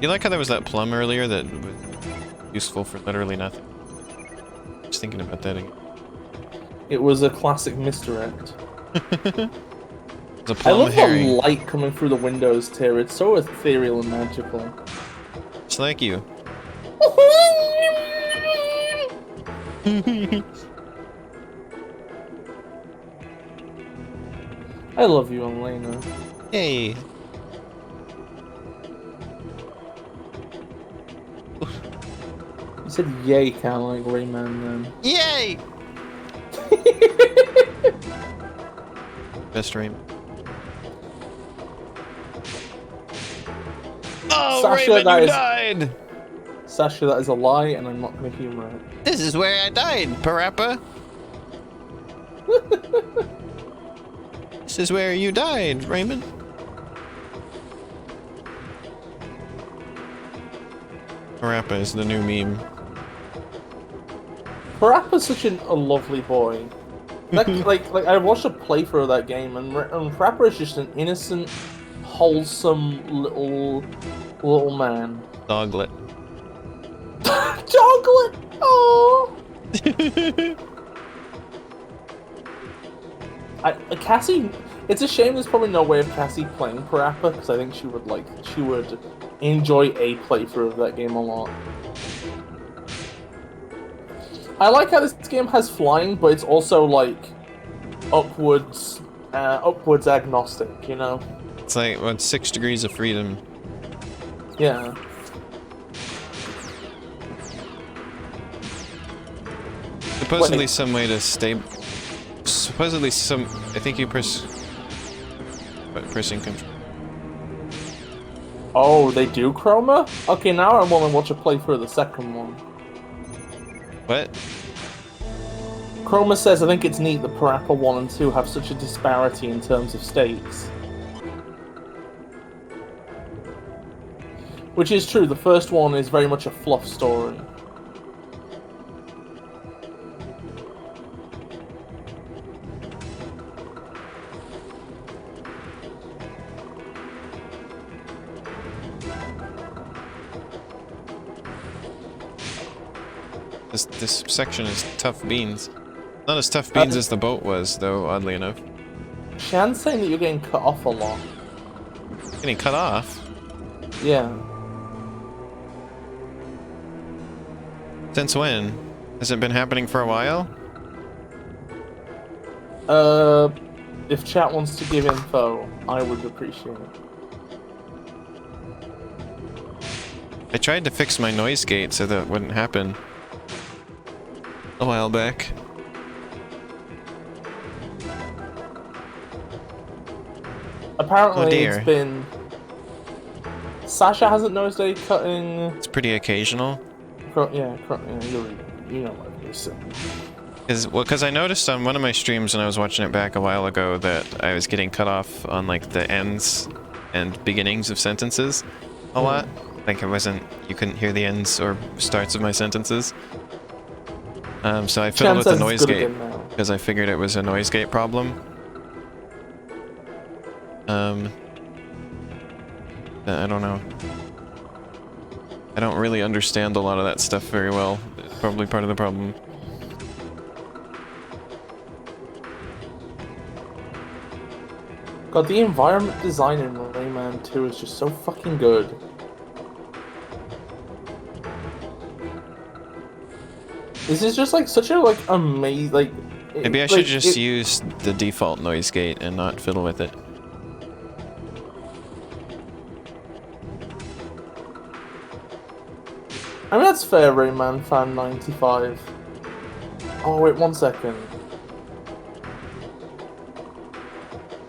You like how there was that plum earlier that was useful for literally nothing? Just thinking about that again. It was a classic misdirect. It's a I plum love herring. the light coming through the windows, Tyr. It's so ethereal and magical. Just like you. I love you, Elena. Hey. You said yay, kind of like Rayman then. Yay! Best Rayman. Oh, Sasha, Rayman, that you is- died! Sasha, that is a lie, and I'm not going to humor it. This is where I died, Parappa. This is where you died, Rayman. Parappa is the new meme. Parappa's such a lovely boy. Like I watched a playthrough of that game, and Parappa is just an innocent, wholesome little man. Doglet. Chocolate. Oh. Cassie. It's a shame there's probably no way of Cassie playing Parappa, because I think she would enjoy a playthrough of that game a lot. I like how this game has flying, but it's also like upwards agnostic, you know? It's like, what, 6 degrees of freedom. Yeah. Supposedly Wait. some way to stay... Supposedly some... I think you pressing control. Oh, they do chroma? Okay, now I want to watch a playthrough of the second one. What? Chroma says, I think it's neat that Parappa 1 and 2 have such a disparity in terms of stakes. Which is true, the first one is very much a fluff story. This section is tough beans. Not as tough beans as the boat was, though, oddly enough. Shan's saying that you're getting cut off a lot. Getting cut off? Yeah. Since when? Has it been happening for a while? If chat wants to give info, I would appreciate it. I tried to fix my noise gate so that wouldn't happen a while back. Apparently, Oh dear. it's been. Sasha hasn't noticed a cutting. It's pretty occasional. Yeah, you know what you're saying. Because I noticed on one of my streams when I was watching it back a while ago that I was getting cut off on like the ends and beginnings of sentences a lot. Like you couldn't hear the ends or starts of my sentences. So I fiddled with the noise gate because I figured it was a noise gate problem. I don't know. I don't really understand a lot of that stuff very well. It's probably part of the problem. God, the environment design in Rayman 2 is just so fucking good. This is just like such a amazing Maybe I should just use the default noise gate and not fiddle with it. I mean, that's fair, Rayman fan 95. Oh wait, 1 second.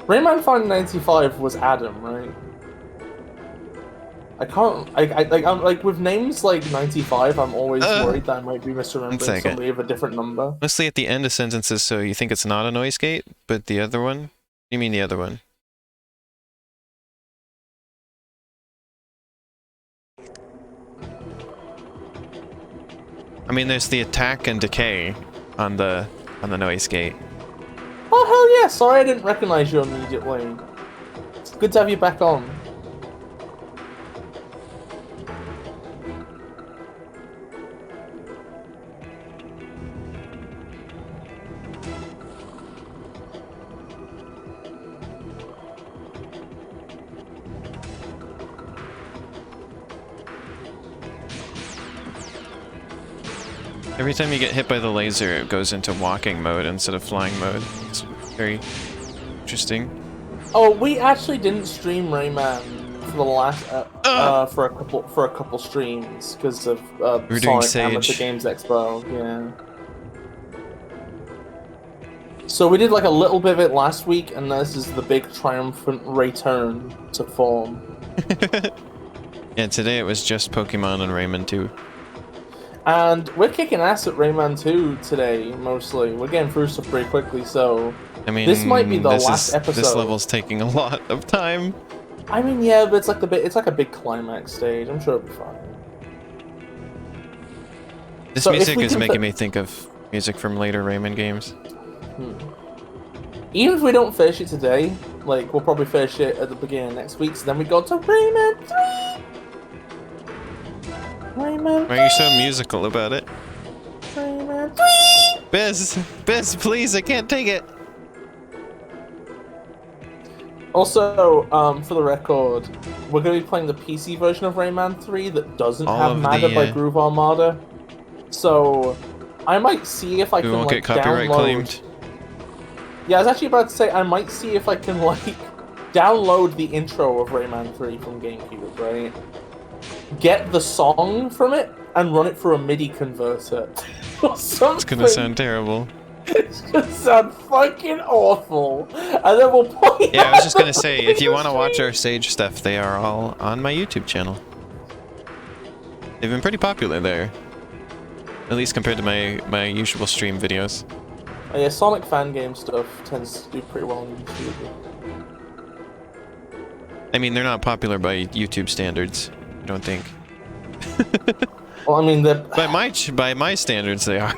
Rayman fan 95 was Adam, right? I'm like with names like 95. I'm always worried that I might be misremembering somebody of a different number. Mostly at the end of sentences, so you think it's not a noise gate, but the other one? You mean the other one? I mean, there's the attack and decay on the noise gate. Oh hell yeah! Sorry, I didn't recognize you immediately. It's good to have you back on. Every time you get hit by the laser, it goes into walking mode instead of flying mode. It's very interesting. Oh, we actually didn't stream Rayman for the last for a couple streams because of Sonic Amateur Games Expo. Yeah. So we did like a little bit of it last week, and this is the big triumphant return to form. Yeah, today it was just Pokemon and Rayman 2. And we're kicking ass at Rayman 2 today, mostly. We're getting through stuff pretty quickly, so... I mean, this might be the last episode. This level's taking a lot of time. I mean, yeah, but it's like a big climax stage. I'm sure it'll be fine. This music is making me think of music from later Rayman games. Even if we don't finish it today, like, we'll probably finish it at the beginning of next week, so then we go to Rayman 3! Rayman 3! Why are you so musical about it? Rayman 3! Biz, please, I can't take it! Also, for the record, we're going to be playing the PC version of Rayman 3 that doesn't have Matter by Groove Armada. So, I might see if I can, won't get copyright claimed. Yeah, I was actually about to say, I might see if I can, download the intro of Rayman 3 from GameCube, right? Get the song from it, and run it through a MIDI converter. Or something. It's gonna sound terrible. It's gonna sound fucking awful. And then we'll play. Yeah, I was just gonna say, if you want to watch our Sage stuff, they are all on my YouTube channel. They've been pretty popular there. At least compared to my usual stream videos. Oh, yeah, Sonic fan game stuff tends to do pretty well on YouTube. I mean, they're not popular by YouTube standards, I don't think. Well, I mean, by my standards, they are.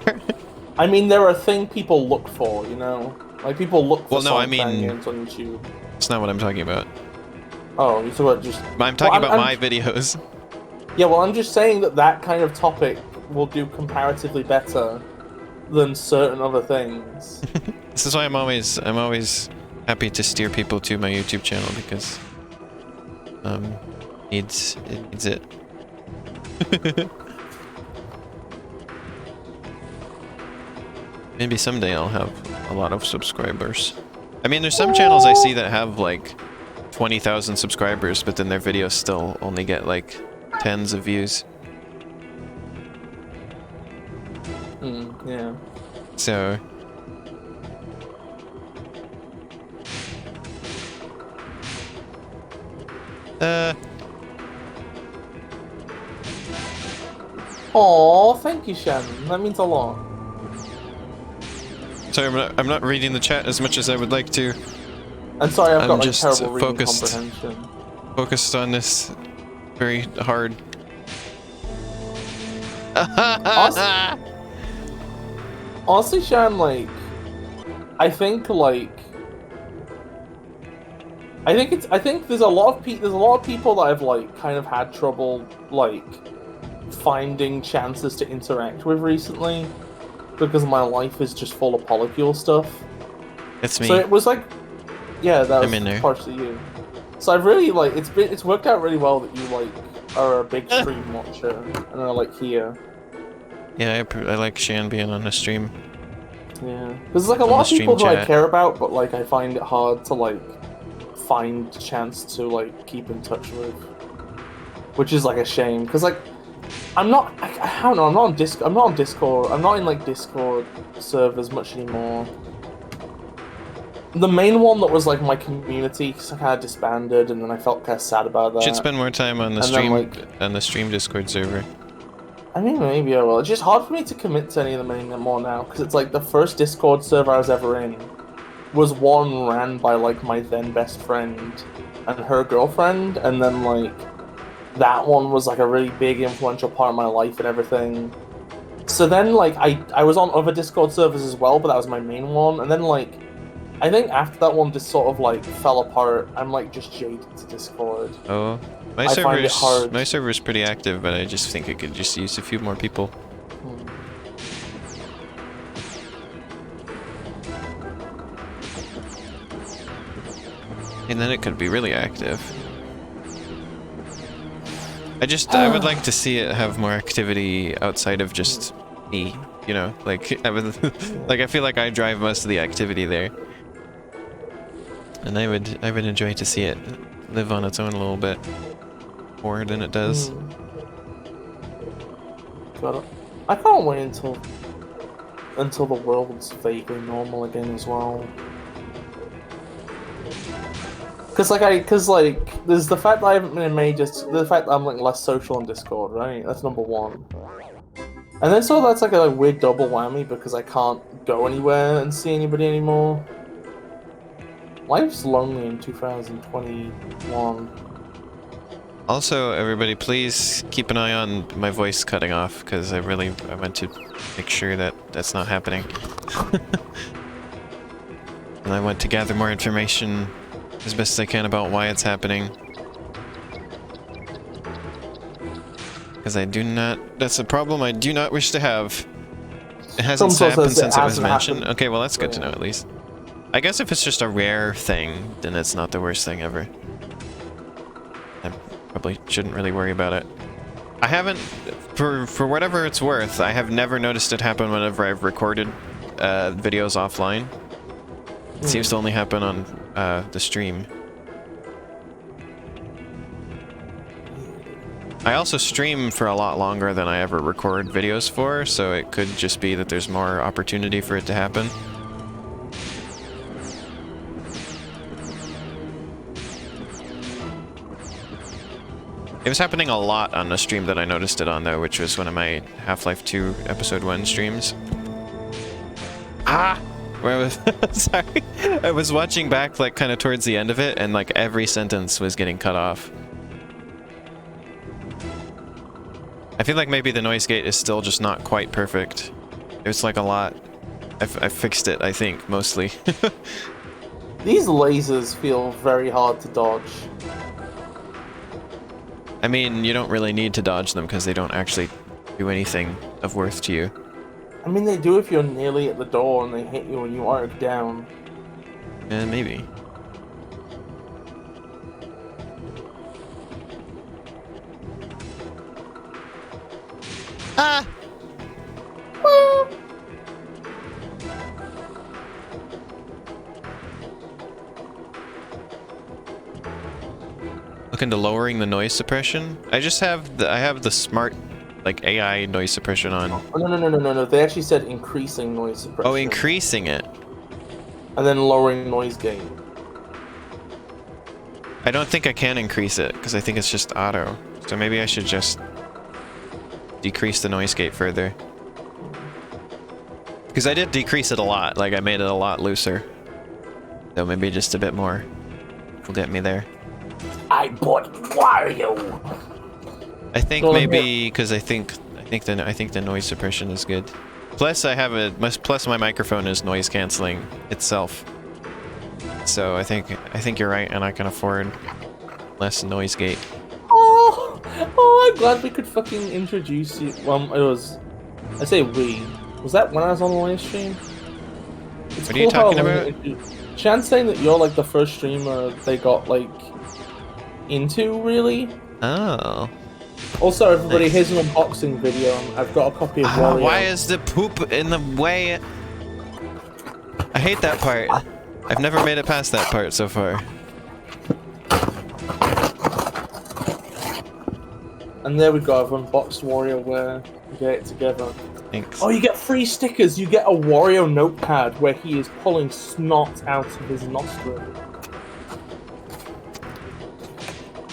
I mean, they're a thing people look for, you know? Like, people look for Sonic fan games on YouTube. That's not what I'm talking about. Oh, you're talking about just... I'm talking about my videos. Yeah, well, I'm just saying that kind of topic will do comparatively better than certain other things. This is why I'm always happy to steer people to my YouTube channel, because It needs it. Maybe someday I'll have a lot of subscribers. I mean, there's some channels I see that have like 20,000 subscribers, but then their videos still only get like tens of views. Yeah. So Aw, thank you, Shannon. That means a lot. sorry, I'm not reading the chat as much as I would like to. And sorry, I've I'm got like just terrible reading focused. comprehension. Focused on this very hard. Honestly, Shan, like, I think there's a lot of people that I've like kind of had trouble like finding chances to interact with recently because my life is just full of polycule stuff. It's me. So it was like, yeah, that I'm in there. was partially you. So I've really like it's worked out really well that you like are a big stream watcher and are like here. Yeah, I like Shan being on the stream. Yeah, there's like a On lot the of people who stream I chat. care about, but like I find it hard to like find a chance to like keep in touch with, which is like a shame because like I don't know, I'm not on Discord. I'm not in like Discord servers much anymore. The main one that was like my community kind of disbanded, and then I felt kind of sad about that. Should spend more time on the And stream then, on the stream Discord server. I mean, maybe I will. It's just hard for me to commit to any of them anymore now, because it's like the first Discord server I was ever in was one ran by like my then best friend and her girlfriend, and then like that one was like a really big influential part of my life and everything. So then like I was on other Discord servers as well, but that was my main one, and then like I think after that one just sort of like fell apart, I'm like just jaded to Discord. Oh, my I find it hard. my server's pretty active, but I just think it could just use a few more people. And then it could be really active. I would like to see it have more activity outside of just me, you know, like I would, like I feel like I drive most of the activity there. And I would enjoy to see it live on its own a little bit more than it does. God, I can't wait until the world's vaguely normal again as well. Cause there's the fact that I haven't been in the fact that I'm like less social on Discord, right? That's number one. And then so that's like a weird double whammy because I can't go anywhere and see anybody anymore. Life's lonely in 2021. Also, everybody, please keep an eye on my voice cutting off, because I want to make sure that that's not happening. And I want to gather more information as best I can about why it's happening. Because that's a problem I do not wish to have. It hasn't happened since it was mentioned. Okay, well that's good to know at least. I guess if it's just a rare thing, then it's not the worst thing ever. I probably shouldn't really worry about it. I haven't, for whatever it's worth, I have never noticed it happen whenever I've recorded videos offline. It seems to only happen on the stream. I also stream for a lot longer than I ever record videos for, so it could just be that there's more opportunity for it to happen. It was happening a lot on the stream that I noticed it on, though, which was one of my Half-Life 2 Episode 1 streams. Ah! Where I was... Sorry. I was watching back, like, kind of towards the end of it, and, like, every sentence was getting cut off. I feel like maybe the noise gate is still just not quite perfect. There's, like, a lot. I fixed it, I think, mostly. These lasers feel very hard to dodge. I mean, you don't really need to dodge them because they don't actually do anything of worth to you. I mean, they do if you're nearly at the door and they hit you and you arc down. Maybe. Ah! Look into lowering the noise suppression. I have the smart, like, AI noise suppression on. Oh, no. They actually said increasing noise suppression. Oh, increasing it. And then lowering noise gain. I don't think I can increase it, because I think it's just auto. So maybe I should just decrease the noise gate further. Because I did decrease it a lot, like I made it a lot looser. So maybe just a bit more will get me there. I bought Wario! I think maybe because I think the noise suppression is good. Plus plus my microphone is noise canceling itself. So I think you're right, and I can afford less noise gate. Oh, I'm glad we could fucking introduce you. Well, I say we. Was that when I was on the live stream? What are you talking about? Chan's saying that you're like the first streamer they got like into, really. Oh. Also, everybody, Nice. here's an unboxing video. I've got a copy of Wario. Why is the poop in the way? I hate that part. I've never made it past that part so far. And there we go, I've unboxed WarioWare. Get it together. Thanks. Oh, you get free stickers! You get a Wario notepad where he is pulling snot out of his nostril.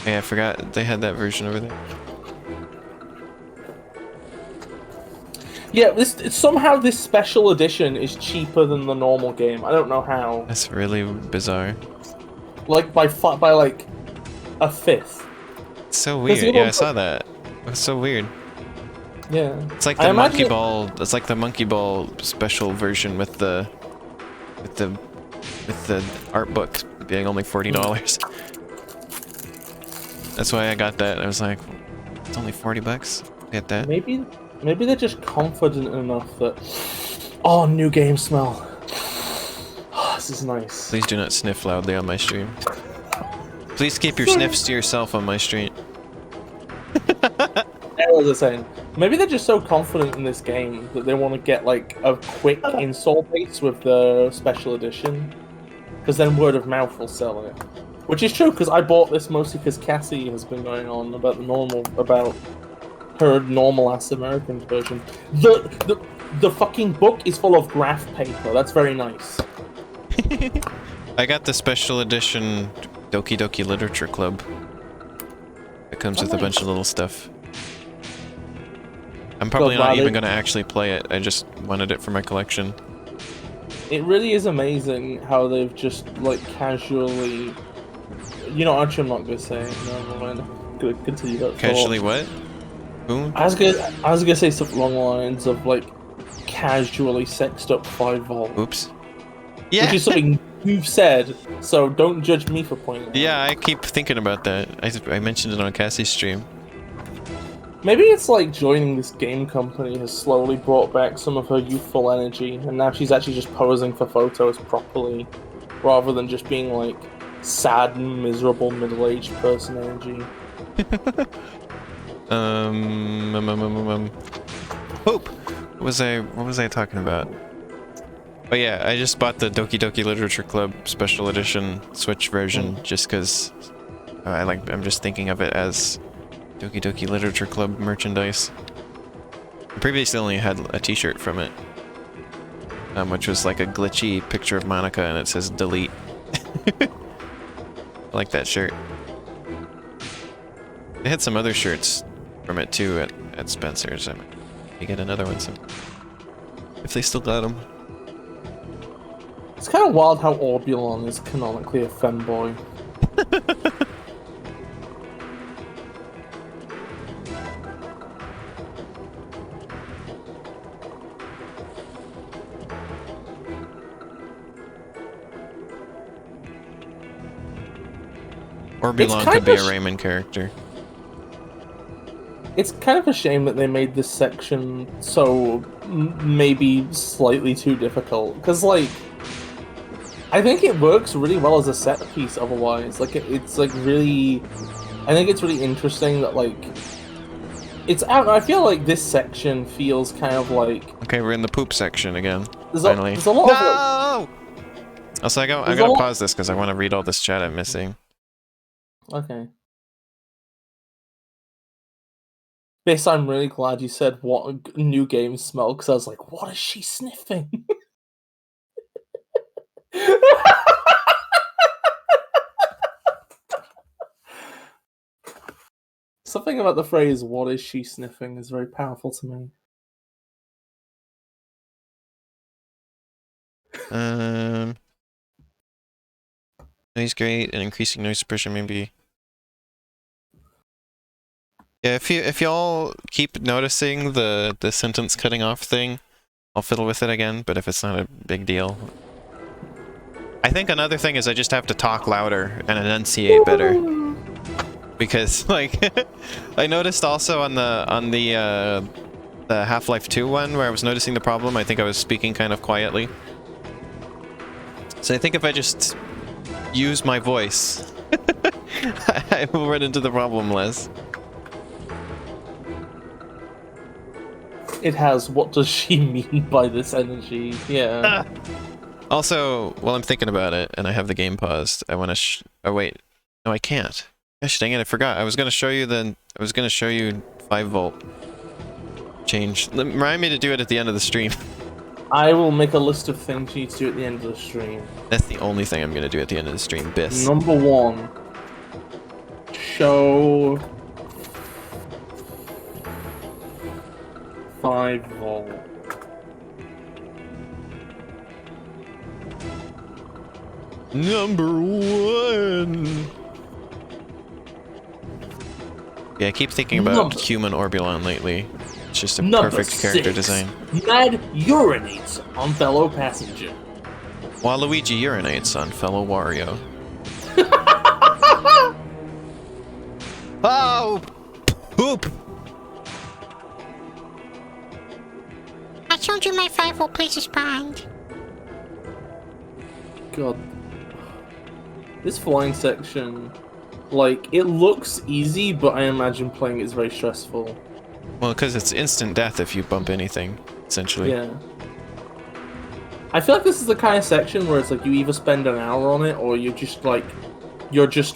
Yeah, I forgot they had that version over there. Yeah, somehow this special edition is cheaper than the normal game. I don't know how. That's really bizarre. Like by like a fifth. It's so weird. Yeah, I saw that. It's so weird. Yeah. It's like the monkey ball. It's like the monkey ball special version with the art book being only $40. That's why I got that. I was like, it's only $40. Get that. Maybe they're just confident enough that. Oh, new game smell. Oh, this is nice. Please do not sniff loudly on my stream. Please keep your sniffs to yourself on my stream. What was I saying? Maybe they're just so confident in this game that they want to get like a quick install base with the special edition, because then word of mouth will sell it. Which is true, because I bought this mostly because Cassie has been going on about her normal ass American version. The fucking book is full of graph paper. That's very nice. I got the special edition Doki Doki Literature Club. It comes with a bunch of little stuff. I'm probably not even going to actually play it. I just wanted it for my collection. It really is amazing how they've just like casually. You know, actually, I'm not going to say it. No, I'm going to continue that. Casually what? Who? I was gonna say something along the lines of like casually sexed up 5V. Oops. Yeah. Which is something you've said, so don't judge me for pointing it out. Yeah, I keep thinking about that. I mentioned it on Cassie's stream. Maybe it's like joining this game company has slowly brought back some of her youthful energy, and now she's actually just posing for photos properly, rather than just being like sad and miserable middle-aged person energy. Poop. What was I talking about? Oh yeah, I just bought the Doki Doki Literature Club Special Edition Switch version just because I'm just thinking of it as Doki Doki Literature Club merchandise. I previously only had a t-shirt from it, which was like a glitchy picture of Monica and it says delete. I like that shirt. They had some other shirts from it too at Spencer's. I might get another one soon. If they still got them. It's kind of wild how Orbulon is canonically a femboy. Orbulon could be a Rayman character. It's kind of a shame that they made this section so maybe slightly too difficult, because like I think it works really well as a set piece otherwise. Like it's like really, I think it's really interesting that like It's out. I feel like this section feels kind of like Okay, we're in the poop section again. there's Finally. there's a lot of No! Also, I gotta pause this because I want to read all this chat I'm missing. Okay. Bis, I'm really glad you said what new games smell, because I was like, what is she sniffing? Something about the phrase, what is she sniffing, is very powerful to me. Noise great and increasing noise suppression maybe. Yeah, if y'all keep noticing the sentence cutting off thing, I'll fiddle with it again, but if it's not a big deal. I think another thing is I just have to talk louder and enunciate better. Because like I noticed also on the Half-Life 2 one where I was noticing the problem, I think I was speaking kind of quietly. So I think if I just use my voice, I will run into the problem less. It has, what does she mean by this energy? Yeah. Also, while I'm thinking about it, and I have the game paused, I want to oh wait, no I can't. Gosh dang it, I forgot. I was going to show you 5-volt change. Remind me to do it at the end of the stream. I will make a list of things you need to do at the end of the stream. That's the only thing I'm going to do at the end of the stream, Bis. Number 1. Show 5-volt. Number 1. Yeah, I keep thinking about human Orbulon lately. It's just a perfect character design. Mad urinates on fellow passenger. Waluigi urinates on fellow Wario. Oh! Poop! I showed you my 5-volt places behind. God. This flying section, like, it looks easy, but I imagine playing it is very stressful. Well, because it's instant death if you bump anything, essentially. Yeah. I feel like this is the kind of section where it's like you either spend an hour on it, or you're just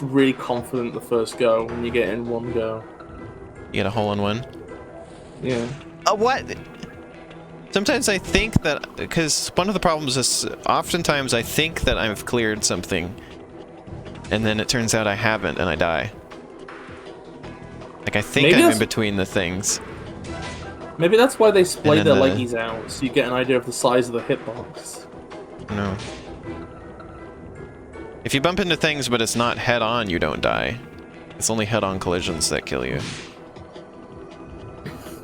really confident the first go when you get in one go. You get a hole-in-one? Yeah. What? Sometimes I think that, because one of the problems is, oftentimes I think that I've cleared something, and then it turns out I haven't, and I die. Like, I think I'm in between the things. Maybe that's why they splay their the leggies out, so you get an idea of the size of the hitbox. No. If you bump into things but it's not head-on, you don't die. It's only head-on collisions that kill you.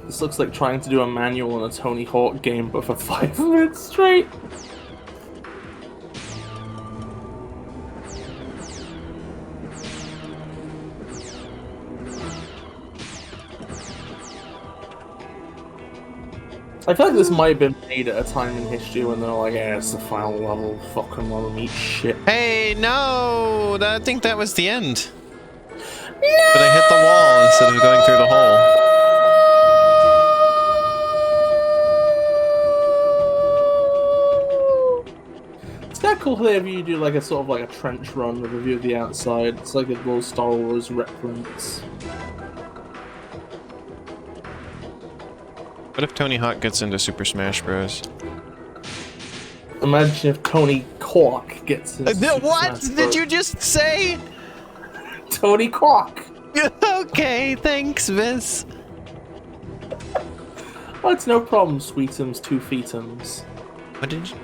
This looks like trying to do a manual in a Tony Hawk game, but for 5 minutes straight. I feel like this might have been made at a time in history when they're like, yeah, it's the final level, fucking let them eat shit. Hey, no! I think that was the end. No! But I hit the wall instead of going through the hole. It's kind of cool whenever you do like a sort of like a trench run with a view of the outside. It's like a little Star Wars reference. What if Tony Hawk gets into Super Smash Bros? Imagine if Tony Hawk gets into Super What Smash did Bros. you just say? Tony Hawk! Okay, thanks, Bis. Oh, it's no problem, Sweetums, 2 feetums. What did you...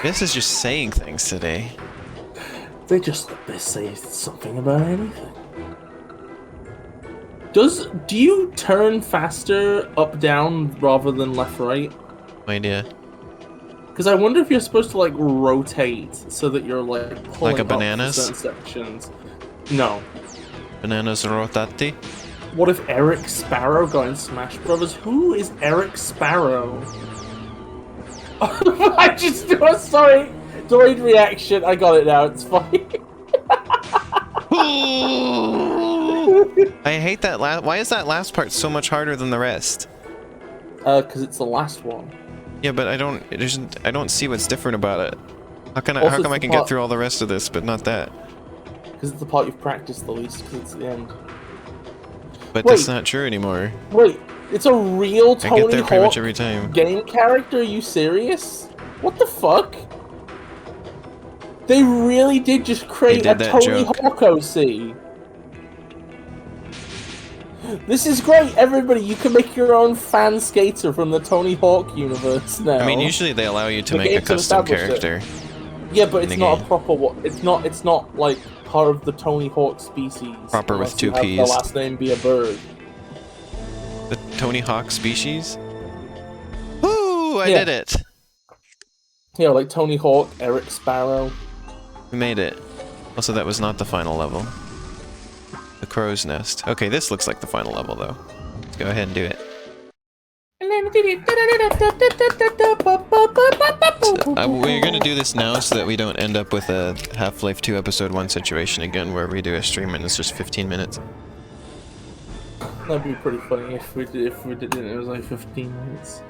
Bis is just saying things today. They just let this say something about anything. Do you turn faster up down rather than left right? No idea. Because I wonder if you're supposed to like rotate so that you're like pulling Like a up for bananas? certain sections. No. Bananas rotati? What if Eric Sparrow got in Smash Brothers? Who is Eric Sparrow? I just do a sorry delayed reaction. I got it now. It's fine. I hate that last. Why is that last part so much harder than the rest? Because it's the last one. Yeah, but I don't. I don't see what's different about it. How can I? Also, How it's come I the can part- get through all the rest of this, but not that? Because it's the part you've practiced the least, because it's the end. But Wait. that's not true anymore. Wait, it's a real I get Tony there pretty much Hawk every time. game character? Are you serious? What the fuck? They really did just create They a did that Tony joke. Hawk OC. This is great, everybody. You can make your own fan skater from the Tony Hawk universe now. I mean, usually they allow you to The make a games have custom established it. character. Yeah, but in it's the not game. a proper one. It's not like part of the Tony Hawk species. Proper with unless two you have Ps. the last name be a bird. The Tony Hawk species? Woo! I Yeah. did it! Yeah, like Tony Hawk, Eric Sparrow. We made it. Also, that was not the final level. The crow's nest. Okay, this looks like the final level, though. Let's go ahead and do it. We're gonna do this now so that we don't end up with a Half-Life 2 Episode 1 situation again, where we do a stream and it's just 15 minutes. That'd be pretty funny if we did it and it was like 15 minutes.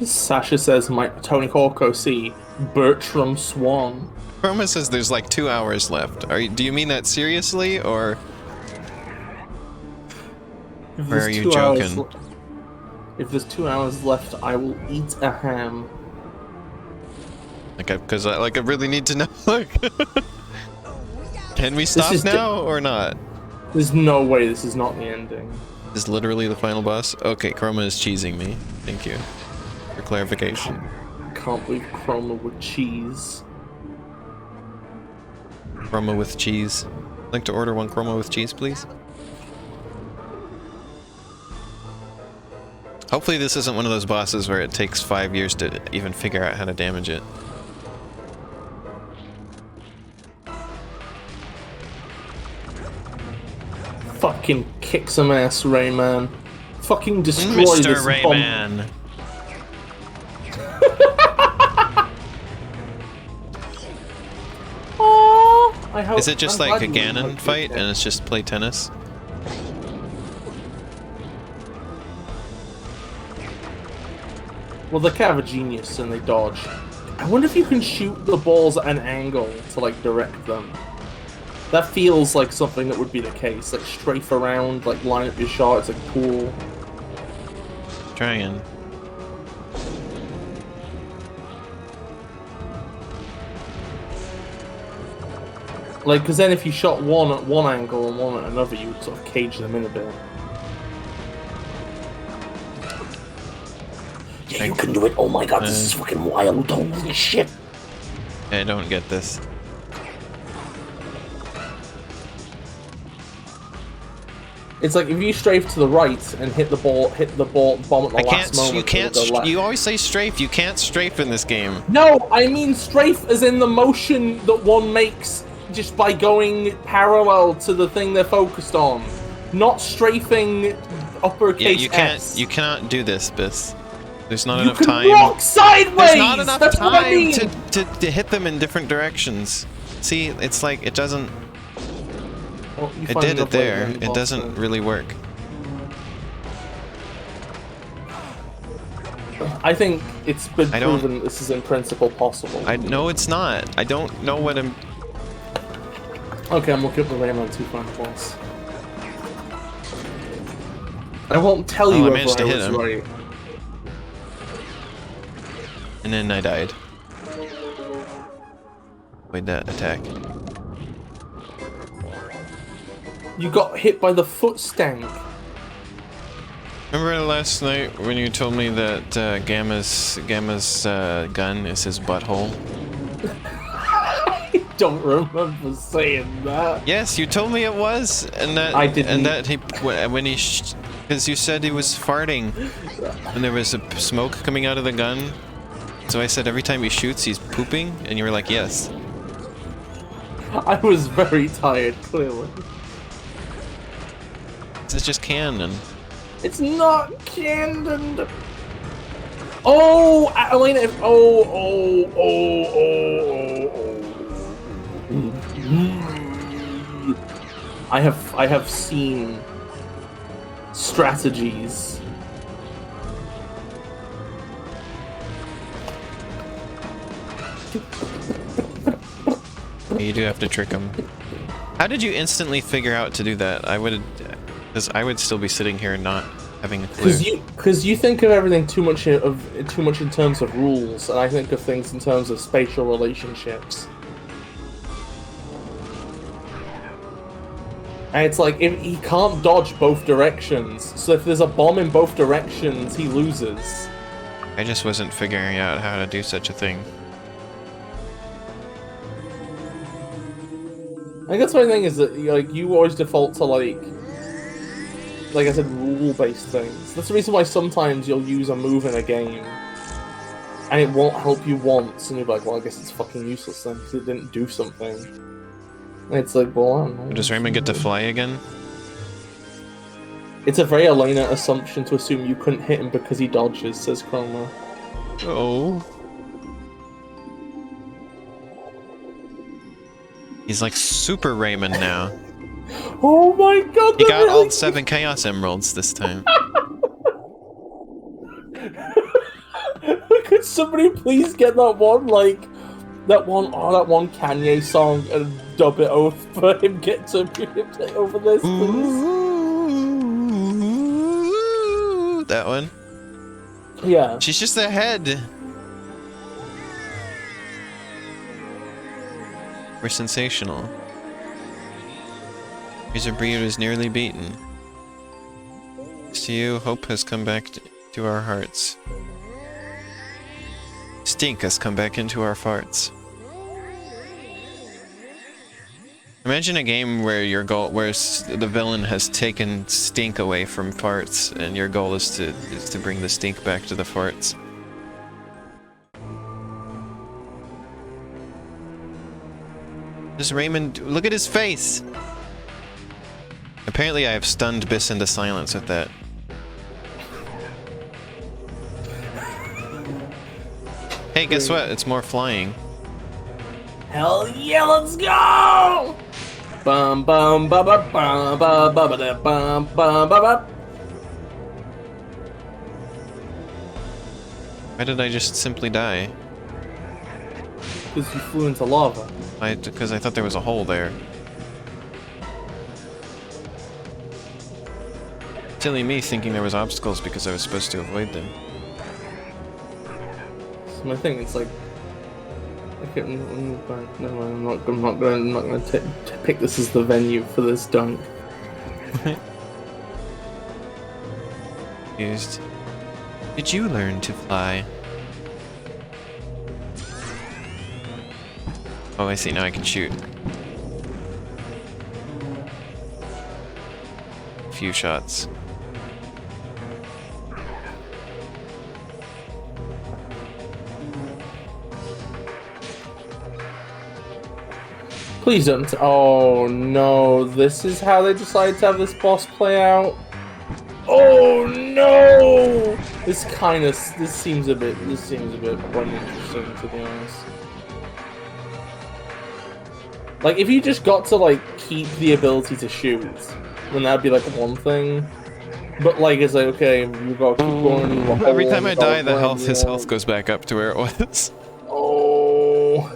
Sasha says, "My Tony Hawk OC, Bertram Swan." Chroma says there's like 2 hours left. Do you mean that seriously, or If Or are there's you 2 hours joking? If there's 2 hours left, I will eat a ham. like, because I really need to know? Like, can we stop is now or not? There's no way this is not the ending. This is literally the final boss. Okay, Chroma is cheesing me. Thank you for clarification. I can't believe Chroma with cheese. Chroma with cheese. I'd like to order one Chroma with cheese, please. Hopefully this isn't one of those bosses where it takes 5 years to even figure out how to damage it. Fucking kick some ass, Rayman. Fucking destroy Mr. this bomb. Rayman! Aww, I hope, Is it just I'm like a glad you Ganon liked fight it. and it's just play tennis? Well, they're kind of a genius and they dodge. I wonder if you can shoot the balls at an angle to like direct them. That feels like something that would be the case. Like strafe around, like line up your shot. It's like cool. Trying. Like, because then if you shot one at one angle and one at another, you would sort of cage them in a bit. Yeah, you can do it. Oh my god, this is fucking wild. Holy shit. I don't get this. It's like if you strafe to the right and hit the bomb at the I last can't. moment. You can't. it'll go left. You always say strafe. You can't strafe in this game. No, I mean strafe as in the motion that one makes just by going parallel to the thing they're focused on. Not strafing uppercase Yeah, you can't. S. You cannot do this, Bis. There's not You enough can time. walk sideways! There's not enough That's time what I mean! to hit them in different directions. See, it's like it doesn't. Well, you It find did it enough way there. to win It doesn't Boston. really work. I think it's been I don't- proven that this is in principle possible. I know it's not. I don't know what I'm. Okay, I'm looking up the Rayman 2 final boss. I won't tell Oh, you I if managed to I hit was him. right. And then I died. Wait, that attack. You got hit by the foot stank. Remember last night when you told me that Gamma's gun is his butthole? I don't remember saying that. Yes, you told me it was, and that I didn't. And that he when he because you said he was farting, and there was a smoke coming out of the gun. So I said every time he shoots, he's pooping, and you were like, yes. I was very tired, clearly. This is just canon. It's not canon. Oh, Elena! I have seen strategies. You do have to trick him. How did you instantly figure out to do that? I would, because I would still be sitting here not having a clue. Because you think of everything too much in terms of rules, and I think of things in terms of spatial relationships. And it's like, if he can't dodge both directions, so if there's a bomb in both directions, he loses. I just wasn't figuring out how to do such a thing. I guess my thing is that like you always default to like I said, rule-based things. That's the reason why sometimes you'll use a move in a game, and it won't help you once, and you're like, well, I guess it's fucking useless then, because it didn't do something. And it's like, well, I don't know. Does Rayman get to fly again? It's a very Elena assumption to assume you couldn't hit him because he dodges, says Chroma. Oh. He's like Super Rayman now. Oh my god! He got all 7 Chaos Emeralds this time. Could somebody please get that one Kanye song and dub it over for him over this, please? Ooh, that one? Yeah. She's just a head. We're sensational. Razor Breed is nearly beaten. Thanks to you, hope has come back to our hearts. Stink has come back into our farts. Imagine a game where your goal, where the villain has taken stink away from farts, and your goal is to bring the stink back to the farts. Does Rayman look at his face? Apparently, I have stunned Bis into silence with that. Hey, guess what? It's more flying. Hell yeah, let's go! Bum bum ba ba ba ba ba ba bum bum ba ba. Why did I just simply die? Because you flew into lava. Because I thought there was a hole there. Silly me thinking there was obstacles because I was supposed to avoid them. So my thing, it's like, never mind, I'm not gonna pick this as the venue for this dunk. Used. Did you learn to fly? Oh, I see. Now I can shoot. A few shots. Please don't. Oh no, this is how they decided to have this boss play out. Oh no! This seems a bit uninteresting, to be honest. Like, if you just got to like keep the ability to shoot, then that'd be like one thing. But like, it's like, okay, you gotta keep going. Every time I die, his health goes back up to where it was. Oh.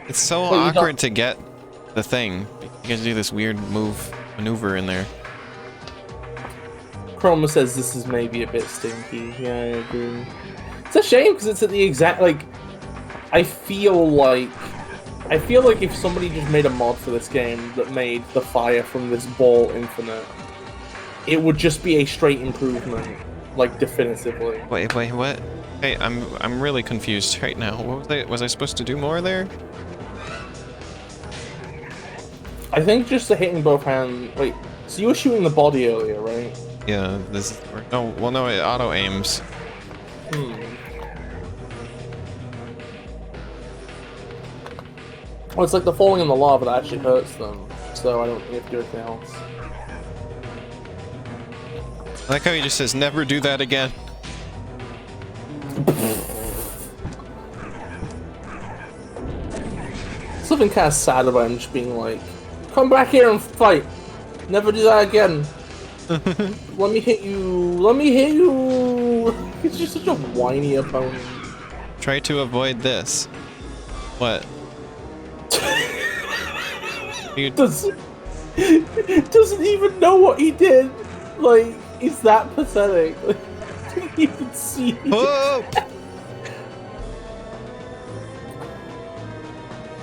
It's so awkward to get the thing. You guys do this weird maneuver in there. Chroma says this is maybe a bit stinky. Yeah, I agree. It's a shame because it's at the exact, like, I feel like if somebody just made a mod for this game that made the fire from this ball infinite, it would just be a straight improvement, like, definitively. Wait, what? Hey, I'm really confused right now. What was I supposed to do more there? I think just the hitting both hands. Wait, so you were shooting the body earlier, right? Yeah, no, it auto aims. Well, it's like the falling in the lava that actually hurts them, so I don't think you have to do anything else. I like how he just says, never do that again. Something kind of sad about him just being like, come back here and fight. Never do that again. Let me hit you. Let me hit you. He's just such a whiny opponent. Try to avoid this. What? You... Doesn't even know what he did. Like, he's that pathetic. Like, didn't even see. Oh!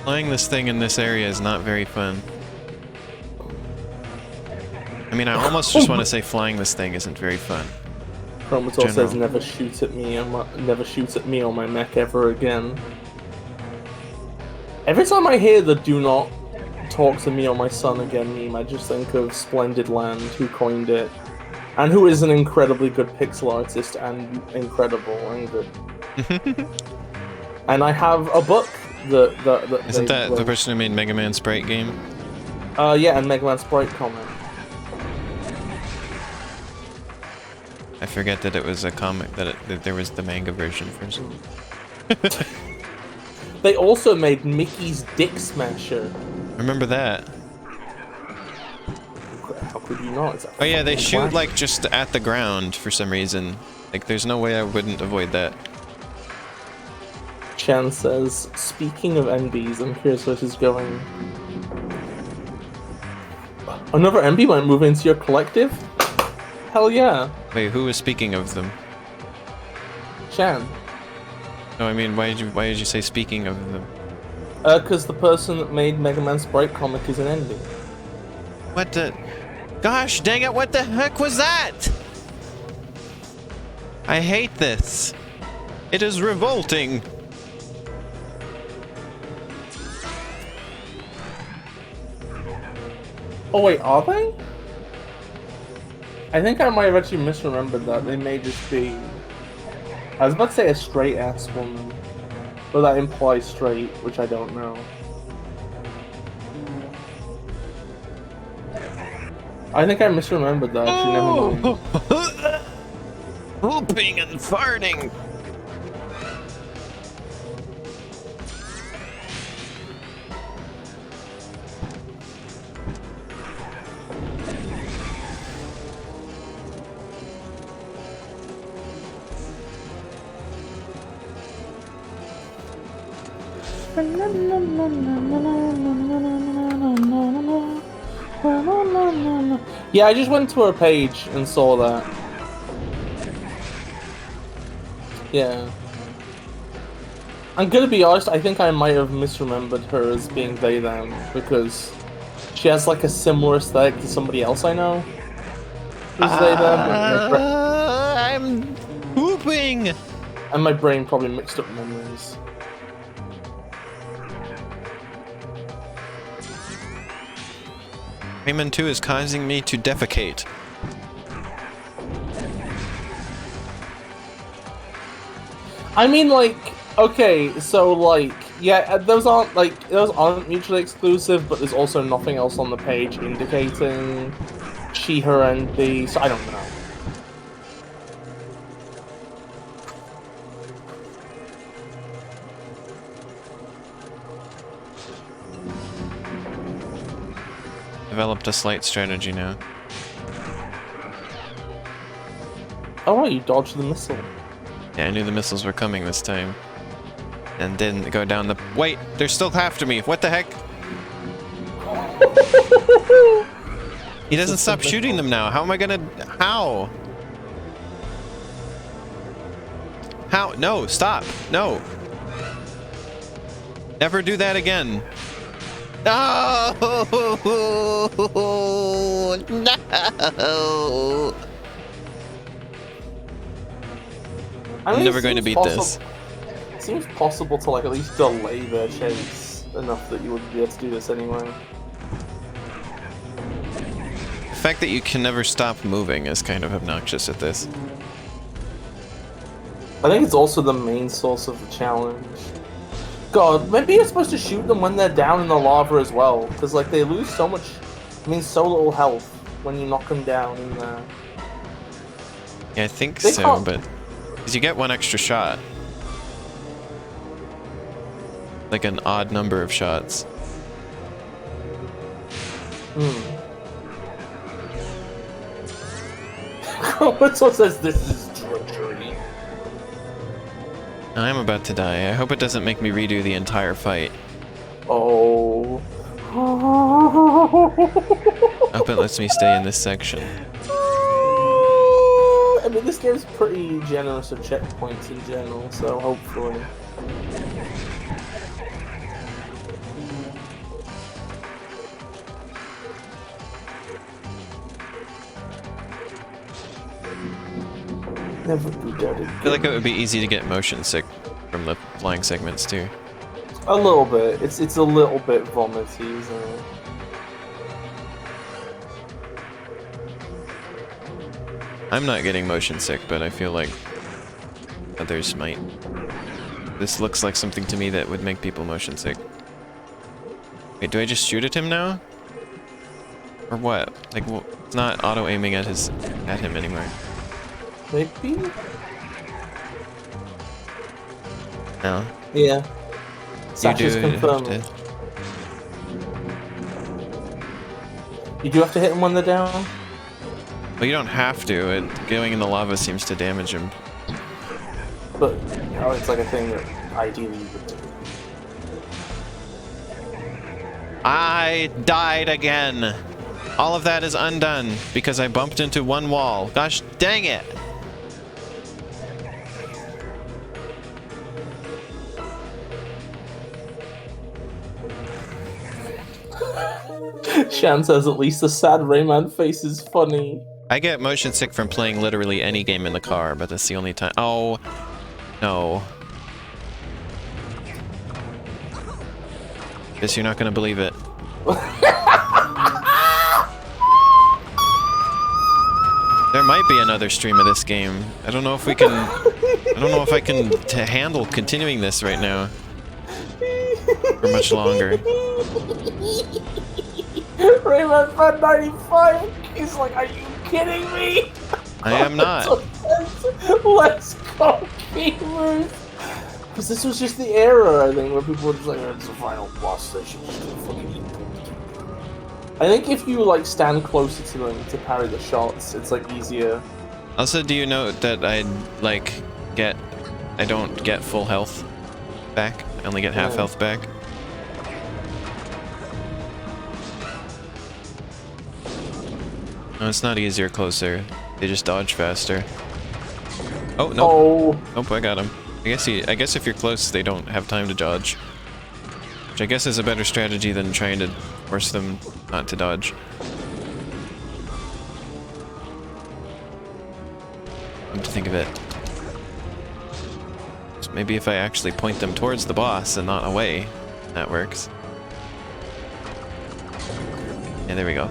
Flying this thing in this area is not very fun. I mean, I almost just want to say flying this thing isn't very fun. Chromator says, "Never shoot at me. Never shoot at me or my mech ever again." Every time I hear the "Do not talk to me or my son again" meme, I just think of Splendid Land, who coined it, and who is an incredibly good pixel artist and incredible and good. And I have a book that Isn't that the person who made Mega Man Sprite game? Yeah, and Mega Man Sprite comic. I forget that it was a comic, that there was the manga version for some. They also made Mickey's Dick Smasher. Remember that? How could you not? Oh yeah, they shoot like just at the ground for some reason. Like there's no way I wouldn't avoid that. Chan says, speaking of NBs, I'm curious where this is going. Another NB might move into your collective? Hell yeah. Wait, who was speaking of them? Chan. No, I mean, why did you say speaking of them? Because the person that made Mega Man Sprite comic is an NB. What the... Gosh dang it, what the heck was that? I hate this. It is revolting. Oh wait, are they? I think I might have actually misremembered that. They may just be... I was about to say a straight-ass woman, but that implies straight, which I don't know. I think I misremembered that, actually, never mind. Whooping and farting. Yeah, I just went to her page and saw that. Yeah. I'm gonna be honest, I think I might have misremembered her as being they them, because she has like a similar aesthetic to somebody else I know. Who's they them? I'm whooping! And my brain probably mixed up memories. Rayman 2 is causing me to defecate. I mean, like, okay, so like, yeah, those aren't mutually exclusive, but there's also nothing else on the page indicating she, her, and the. So I don't know. Developed a slight strategy now. Oh, right, you dodged the missile. Yeah, I knew the missiles were coming this time. And didn't go down the... Wait! They're still after me! What the heck? He doesn't stop shooting them now. How am I gonna... How? How? No, stop! No! Never do that again. No! No! I'm never going to beat this. It seems possible to like at least delay their chase enough that you would be able to do this anyway. The fact that you can never stop moving is kind of obnoxious at this. I think it's also the main source of the challenge. God, maybe you're supposed to shoot them when they're down in the lava as well, because like they lose so much, so little health when you knock them down in there. Yeah, I think They so, can't- but because you get one extra shot, like an odd number of shots. Someone says this is drudgery. I'm about to die. I hope it doesn't make me redo the entire fight. Oh. I hope it lets me stay in this section. I mean, this game's pretty generous of checkpoints in general, so hopefully. Never be dead again. I feel like it would be easy to get motion sick from the flying segments too. A little bit. It's a little bit vomity, isn't it? I'm not getting motion sick, but I feel like others might. This looks like something to me that would make people motion sick. Wait, do I just shoot at him now? Or what? Like, well, it's not auto-aiming at him anymore. Maybe? No. Yeah. You Sasha's do have confirming. to. You do have to hit them when they're down? Well, you don't have to. Going in the lava seems to damage him. But, it's like a thing that ideally you would do. I died again! All of that is undone because I bumped into one wall. Gosh dang it! Shan says at least the sad Rayman face is funny. I get motion sick from playing literally any game in the car, but that's the only time. Oh, no. Guess you're not gonna believe it. There might be another stream of this game. I don't know if we can. I don't know if I can handle continuing this right now for much longer. Rayman Fan 95. He's like, are you kidding me? I am not. Let's go, gamers. Because this was just the era, I think, where people were just like, it's the final boss, they should just fucking eat them. I think if you, like, stand closer to them to parry the shots, it's, like, easier. Also, do you note that I don't get full health back? I only get half health back. No, it's not easier closer. They just dodge faster. Oh, no. Oh. Nope, I got him. I guess if you're close, they don't have time to dodge. Which I guess is a better strategy than trying to force them not to dodge. Come to think of it. So maybe if I actually point them towards the boss and not away, that works. Yeah, there we go.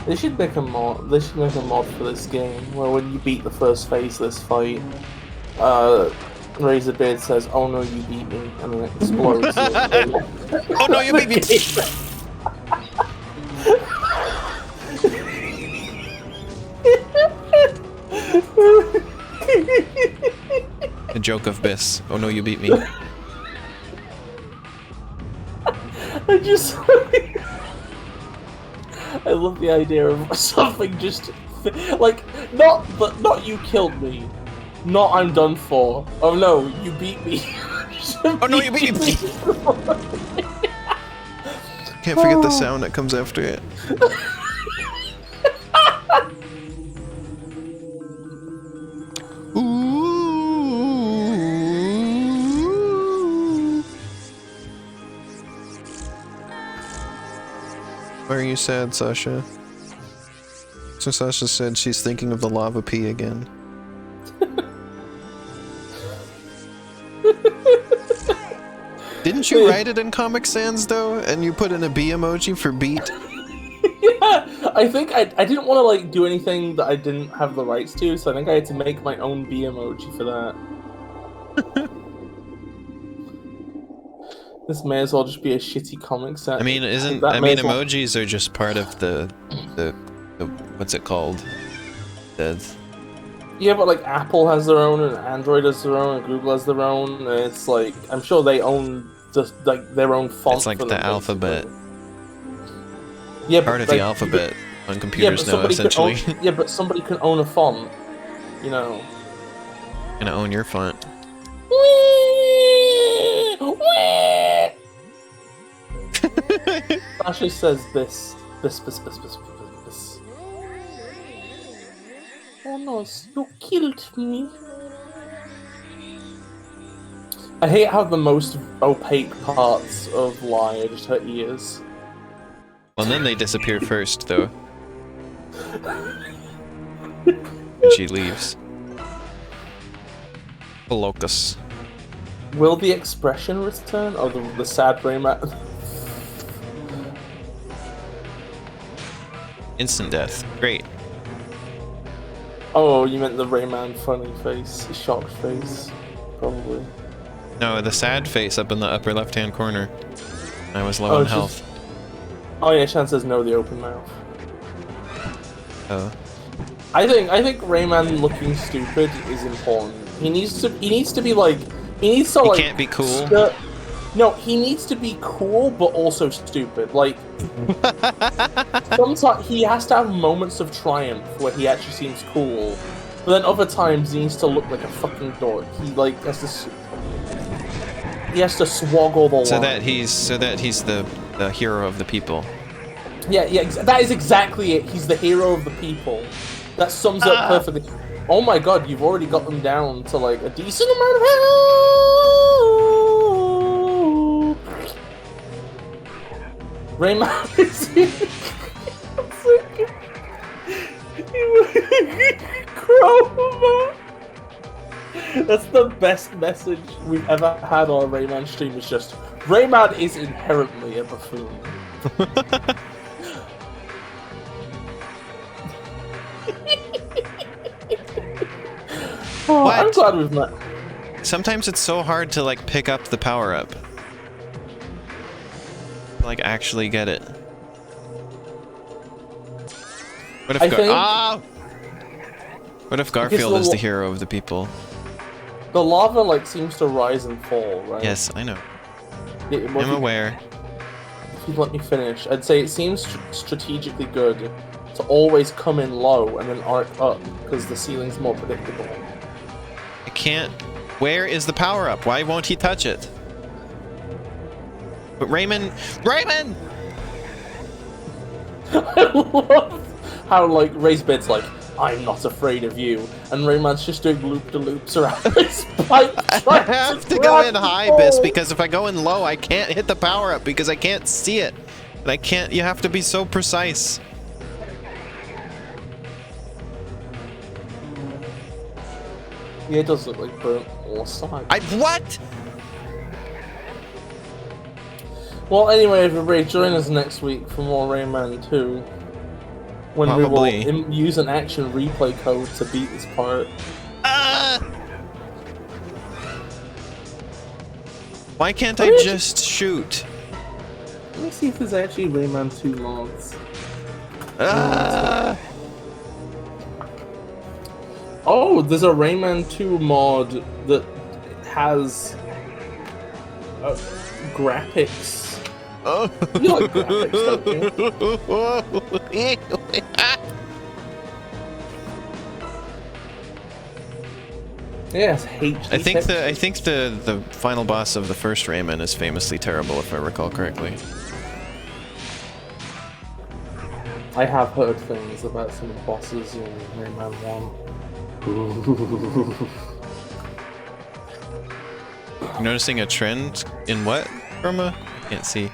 They should make a mod. They should make a mod for this game where when you beat the first phase of this fight, Razorbeard says, "Oh no, you beat me," and then it explodes. Oh no, you beat me! The joke of Bis. Oh no, you beat me. I just. I love the idea of something just like not you killed me, not I'm done for. Oh no, you beat me. Oh no, you beat me! Can't forget the sound that comes after it. Ooh. Why are you sad, Sasha? So Sasha said she's thinking of the lava pea again. Didn't you write it in Comic Sans though? And you put in a bee emoji for beat? Yeah, I think I didn't want to like do anything that I didn't have the rights to, so I think I had to make my own bee emoji for that. This may as well just be a shitty comic set. I mean, emojis are just part of the what's it called? Yeah, but like Apple has their own, and Android has their own, and Google has their own. And it's like I'm sure they own just like their own font. It's like for the them, alphabet. Yeah, Part of like, the alphabet on computers now, but essentially. yeah, but somebody can own a font. You know. Gonna own your font. Sasha says this. Oh no, you killed me. I hate how the most opaque parts of Lie are just her ears. Well, then they disappear first, though. And she leaves. A locus. Will the expression return, or the sad Rayman? Instant death. Great. Oh, you meant the Rayman funny face, shocked face, probably. No, the sad face up in the upper left-hand corner. I was low on health. Oh yeah, Shan says no, the open mouth. Oh. I think Rayman looking stupid is important. He needs to be like, he can't be cool. No, he needs to be cool, but also stupid. Like, sometimes he has to have moments of triumph where he actually seems cool, but then other times he needs to look like a fucking dork. He like has to swoggle the line. So that he's the hero of the people. Yeah, that is exactly it. He's the hero of the people. That sums up perfectly. Oh my god, you've already got them down to like a decent amount of health. Rayman is Chroma. That's the best message we've ever had on a Rayman stream. Is just Rayman is inherently a buffoon. Oh, I'm glad we've met. Sometimes it's so hard to like pick up the power up. Like actually get it. What if What if Garfield is the hero of the people? The lava like seems to rise and fall, right? Yes, I know. I'm aware. If you'd let me finish, I'd say it seems strategically good to always come in low and then arc up because the ceiling's more predictable. I can't. Where is the power up? Why won't he touch it? But Rayman! I love how like Razebeard's like, I'm not afraid of you, and Rayman's just doing loop-de-loops around his pipe. I have to go in high, Bis, because if I go in low, I can't hit the power up because I can't see it. And I can't. You have to be so precise. Yeah, it does look like burnt or something. What? Well, anyway, everybody, join us next week for more Rayman 2. When Probably. we will use an action replay code to beat this part. Why can't I just shoot? Let me see if there's actually Rayman 2 mods. Oh, there's a Rayman 2 mod that has graphics. Oh. You like graphics, don't you? Yes, HD. I think the final boss of the first Rayman is famously terrible, if I recall correctly. I have heard things about some of the bosses in Rayman 1. You're noticing a trend in what, Chroma? Can't see.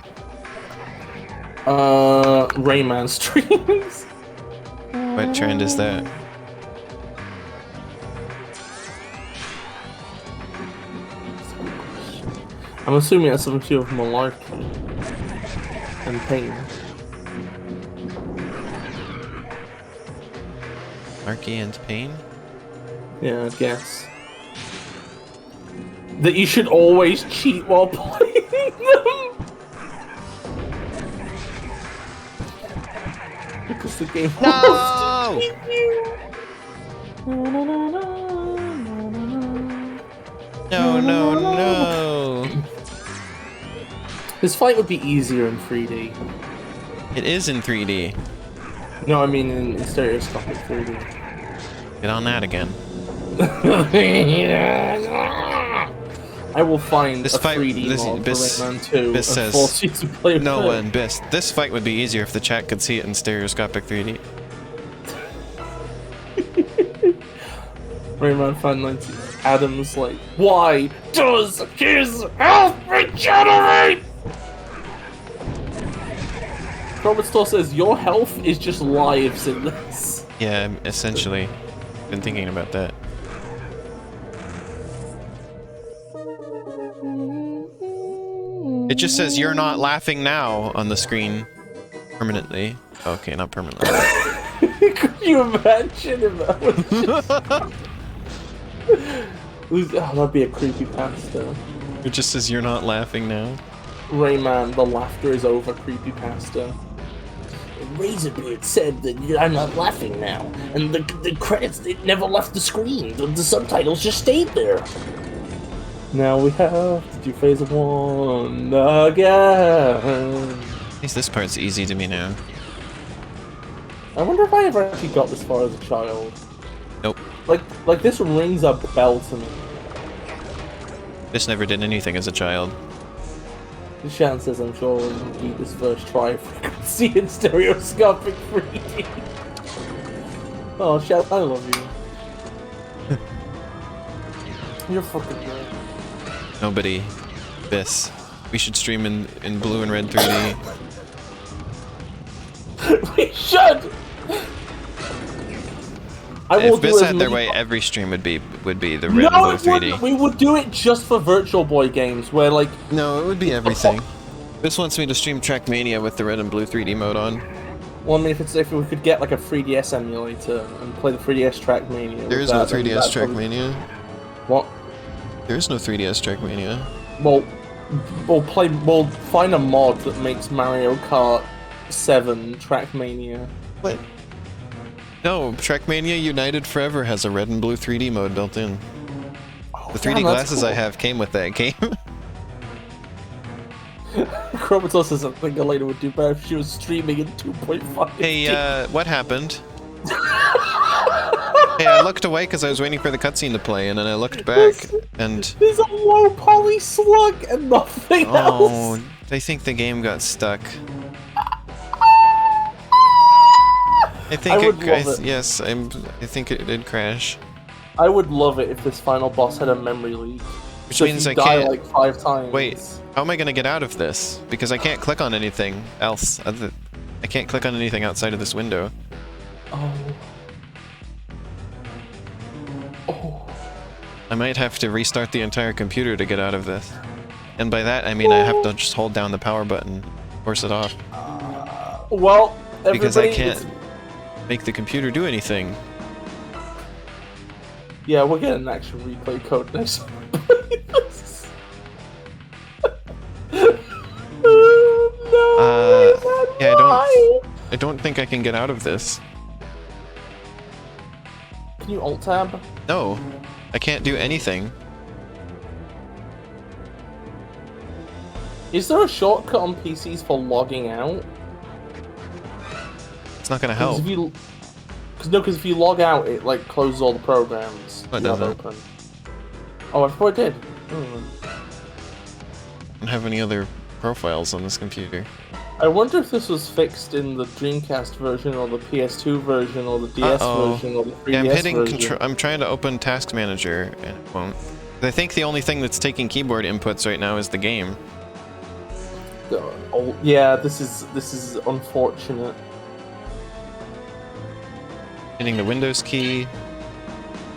Rayman streams. What trend is that? I'm assuming that's something to do with malarkey and pain. Marky and Pain? Yeah, I guess. That you should always cheat while playing them! Because the game No! wants to cheat you! No, no, no! This fight would be easier in 3D. It is in 3D. No, I mean in stereoscopic 3D. Get on that again. I will find This a fight- 3D this- mod for Bis- Rayman 2 Bis and says- force you to play with No it. one, Bis. This fight would be easier if the chat could see it in stereoscopic 3D. Rayman fan 90. Adam's like, why does his health regenerate? Robert Store says, your health is just lives in this. Yeah, essentially. Been thinking about that. It just says you're not laughing now on the screen permanently. Okay, not permanently. Could you imagine if that was just... Oh, that'd be a creepypasta. It just says you're not laughing now. Rayman, the laughter is over creepypasta. Razorbeard said that I'm not laughing now, and the credits, they never left the screen. The subtitles just stayed there. Now we have to do phase 1 again. At least this part's easy to me now. I wonder if I ever actually got this far as a child. Nope. Like this rings a bell to me. This never did anything as a child. Shan says I'm sure when you beat this first try frequency in stereoscopic 3D. Oh, Shan, I love you. You're fucking great. Nobody. Bis. We should stream in blue and red 3D. We should! I will If do Bis as had their many- way, every stream would be the red No, and blue it 3D. wouldn't. We would do it just for Virtual Boy games, where like... No, it would be everything. This wants me to stream Trackmania with the red and blue 3D mode on. Well, I mean, if we could get like a 3DS emulator and play the 3DS Trackmania. There is no 3DS Trackmania. What? There is no 3DS Trackmania. Well, we'll find a mod that makes Mario Kart 7 Trackmania. What? No, Trackmania United Forever has a red and blue 3D mode built in. The 3D damn, that's glasses I cool. have came with that game. Chromatos says something Elena would do better if she was streaming in 2.5. Hey, what happened? Hey, I looked away because I was waiting for the cutscene to play, and then I looked back, and... There's a low poly slug and nothing Oh, else. I think the game got stuck. I think I would love it. Yes, I think it did crash. I would love it if this final boss had a memory leak. Which So means if I you die can't... like 5 times. Wait, how am I gonna get out of this? Because I can't click on anything else. I can't click on anything outside of this window. Oh. Oh. I might have to restart the entire computer to get out of this. And by that, I mean I have to just hold down the power button, force it off. Well, everybody, Because I it's- can't make the computer do anything. Yeah, we'll get an actual replay code next time. Yeah, I don't think I can get out of this. Can you alt tab? No, I can't do anything. Is there a shortcut on PCs for logging out? It's not gonna 'Cause help. if you, because if you log out, it like closes all the programs. No, it you have doesn't. open. Oh, I thought it did. Hmm. I don't have any other profiles on this computer. I wonder if this was fixed in the Dreamcast version, or the PS2 version, or the DS Uh-oh. version, or the 3DS Yeah, I'm hitting version. control. I'm trying to open Task Manager, and it won't. I think the only thing that's taking keyboard inputs right now is the game. Oh, yeah, this is unfortunate. Hitting the Windows key,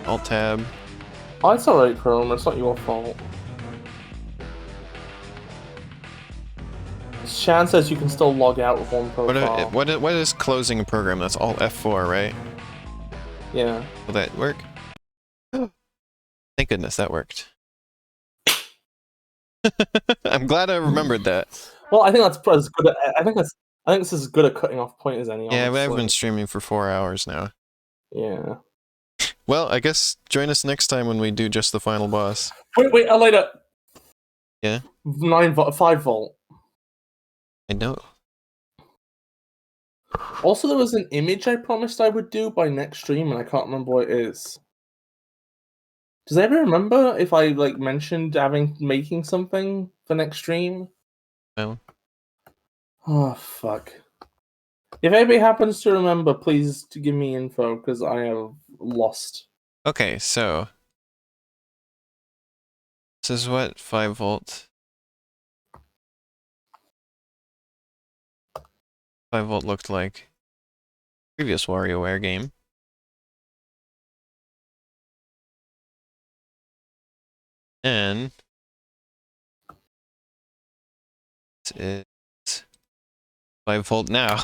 Alt Tab. Oh, it's alright, Chrome. It's not your fault. Shan says you can still log out with one profile. What is closing a program? That's all F4, right? Yeah. Will that work? Thank goodness that worked. I'm glad I remembered that. Well, I think that's as good. I think this is as good a cutting off point as any. Yeah, I've been Honestly. streaming for 4 hours now. Yeah. Well, I guess join us next time when we do just the final boss. Wait, later. Yeah? 5 volt. I know. Also, there was an image I promised I would do by next stream, and I can't remember what it is. Does anybody remember if I like mentioned making something for next stream? No. Oh fuck! If anybody happens to remember, please give me info because I have lost. Okay, so this is what 5 volt 5 volt looked like. Previous WarioWare game. And it's 5 volt now.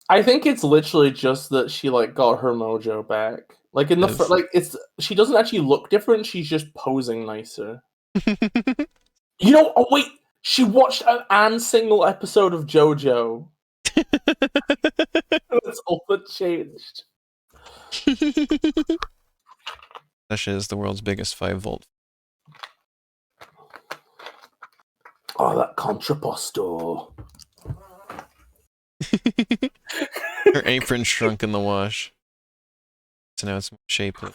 I think it's literally just that she like got her mojo back. Like in the Yes. she doesn't actually look different. She's just posing nicer. You know? Oh wait, she watched an single episode of JoJo. That's all that changed. Sasha is the world's biggest 5 volt. Oh, that contrapposto. Her apron shrunk in the wash. So now it's more shapely.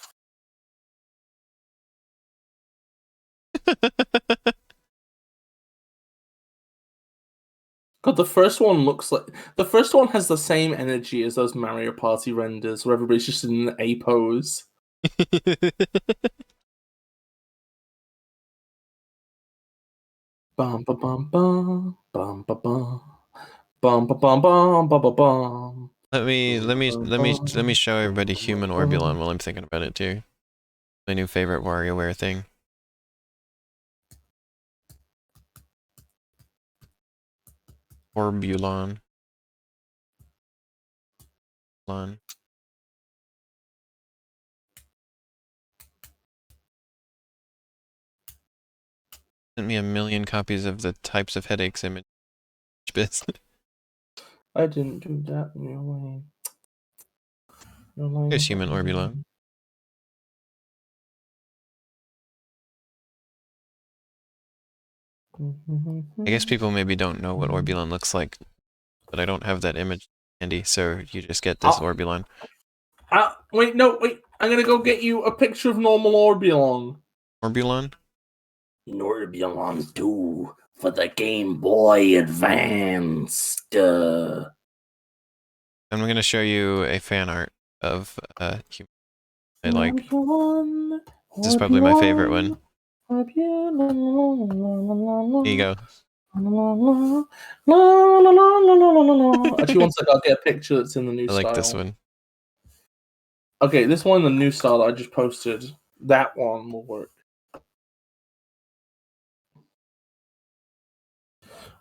God, the first one has the same energy as those Mario Party renders, where everybody's just in an A pose. Bum ba bum bum bum ba bum bum ba bum bum ba ba bum. Let me show everybody Human Orbulon while I'm thinking about it too. My new favorite WarioWare thing. Orbulon. Sent me 1,000,000 copies of the types of headaches image bits. I didn't do that in your way. Here's Human Orbulon. I guess people maybe don't know what Orbulon looks like, but I don't have that image handy, so you just get this Orbulon. Wait, I'm gonna go get you a picture of normal Orbulon. Orbulon? Orbulon 2 for the Game Boy Advanced. I'm gonna show you a fan art of Human. I like. This is probably my favorite one. Here you go. Actually, one sec, I'll get a picture that's in the new I like style. this one. Okay, this one, the new style that I just posted, that one will work.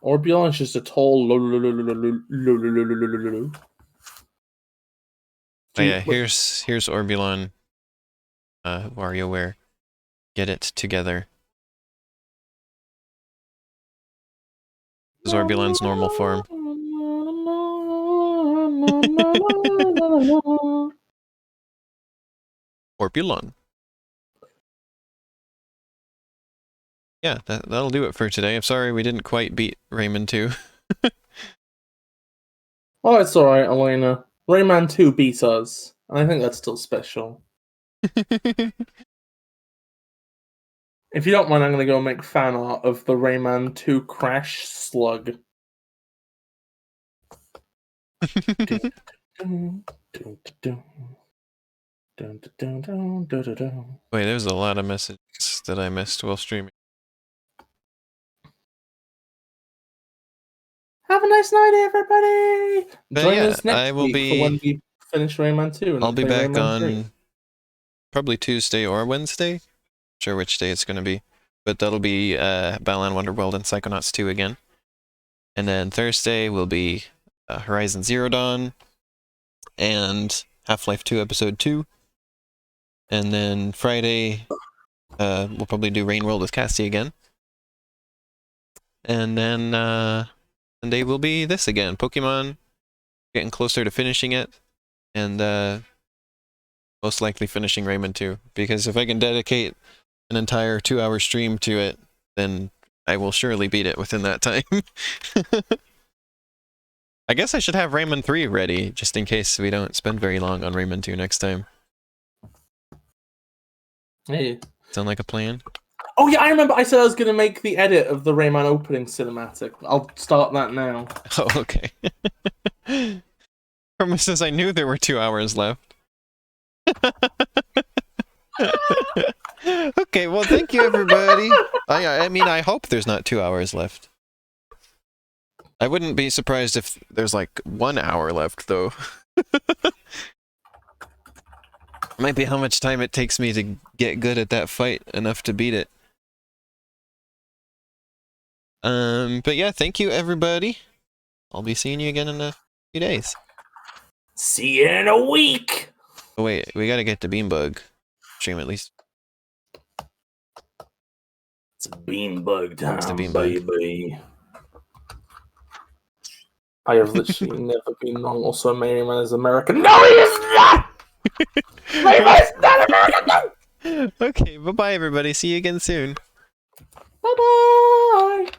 Orbulon is just a tall. Oh yeah, here's Orbulon. WarioWare. Get it together. This is Orbulon's normal form. Orbulon. Yeah, that'll do it for today. I'm sorry we didn't quite beat Rayman 2. Oh, it's alright, Elena. Rayman 2 beat us. I think that's still special. If you don't mind, I'm going to go make fan art of the Rayman 2 Crash Slug. Wait, there's a lot of messages that I missed while streaming. Have a nice night, everybody! But Join yeah, us next I will week for when we finish Rayman 2. And I'll be play back Rayman 3. on probably Tuesday or Wednesday. Not sure which day it's going to be. But that'll be Battleland Wonderworld and Psychonauts 2 again. And then Thursday will be Horizon Zero Dawn. and Half-Life 2 Episode 2. And then Friday, we'll probably do Rain World with Cassie again. And then Sunday will be this again. Pokemon, getting closer to finishing it. And most likely finishing Rayman 2. Because if I can dedicate an entire 2-hour stream to it, then I will surely beat it within that time. I guess I should have Rayman 3 ready, just in case we don't spend very long on Rayman 2 next time. Hey. Sound like a plan? Oh yeah, I remember I said I was going to make the edit of the Rayman opening cinematic. I'll start that now. Oh, okay. Promises I knew there were 2 hours left. Okay, well, thank you, everybody. I mean, I hope there's not 2 hours left. I wouldn't be surprised if there's like 1 hour left, though. Might be how much time it takes me to get good at that fight enough to beat it. But yeah, thank you, everybody. I'll be seeing you again in a few days. See you in a week! Oh, wait, we gotta get to Beanbug stream at least. It's Beanbug time, It's the Beanbug. baby. I have literally never been wrong. Also, Rayman is American. No, he is not! Rayman is not American! No! Okay, bye-bye, everybody. See you again soon. Bye-bye!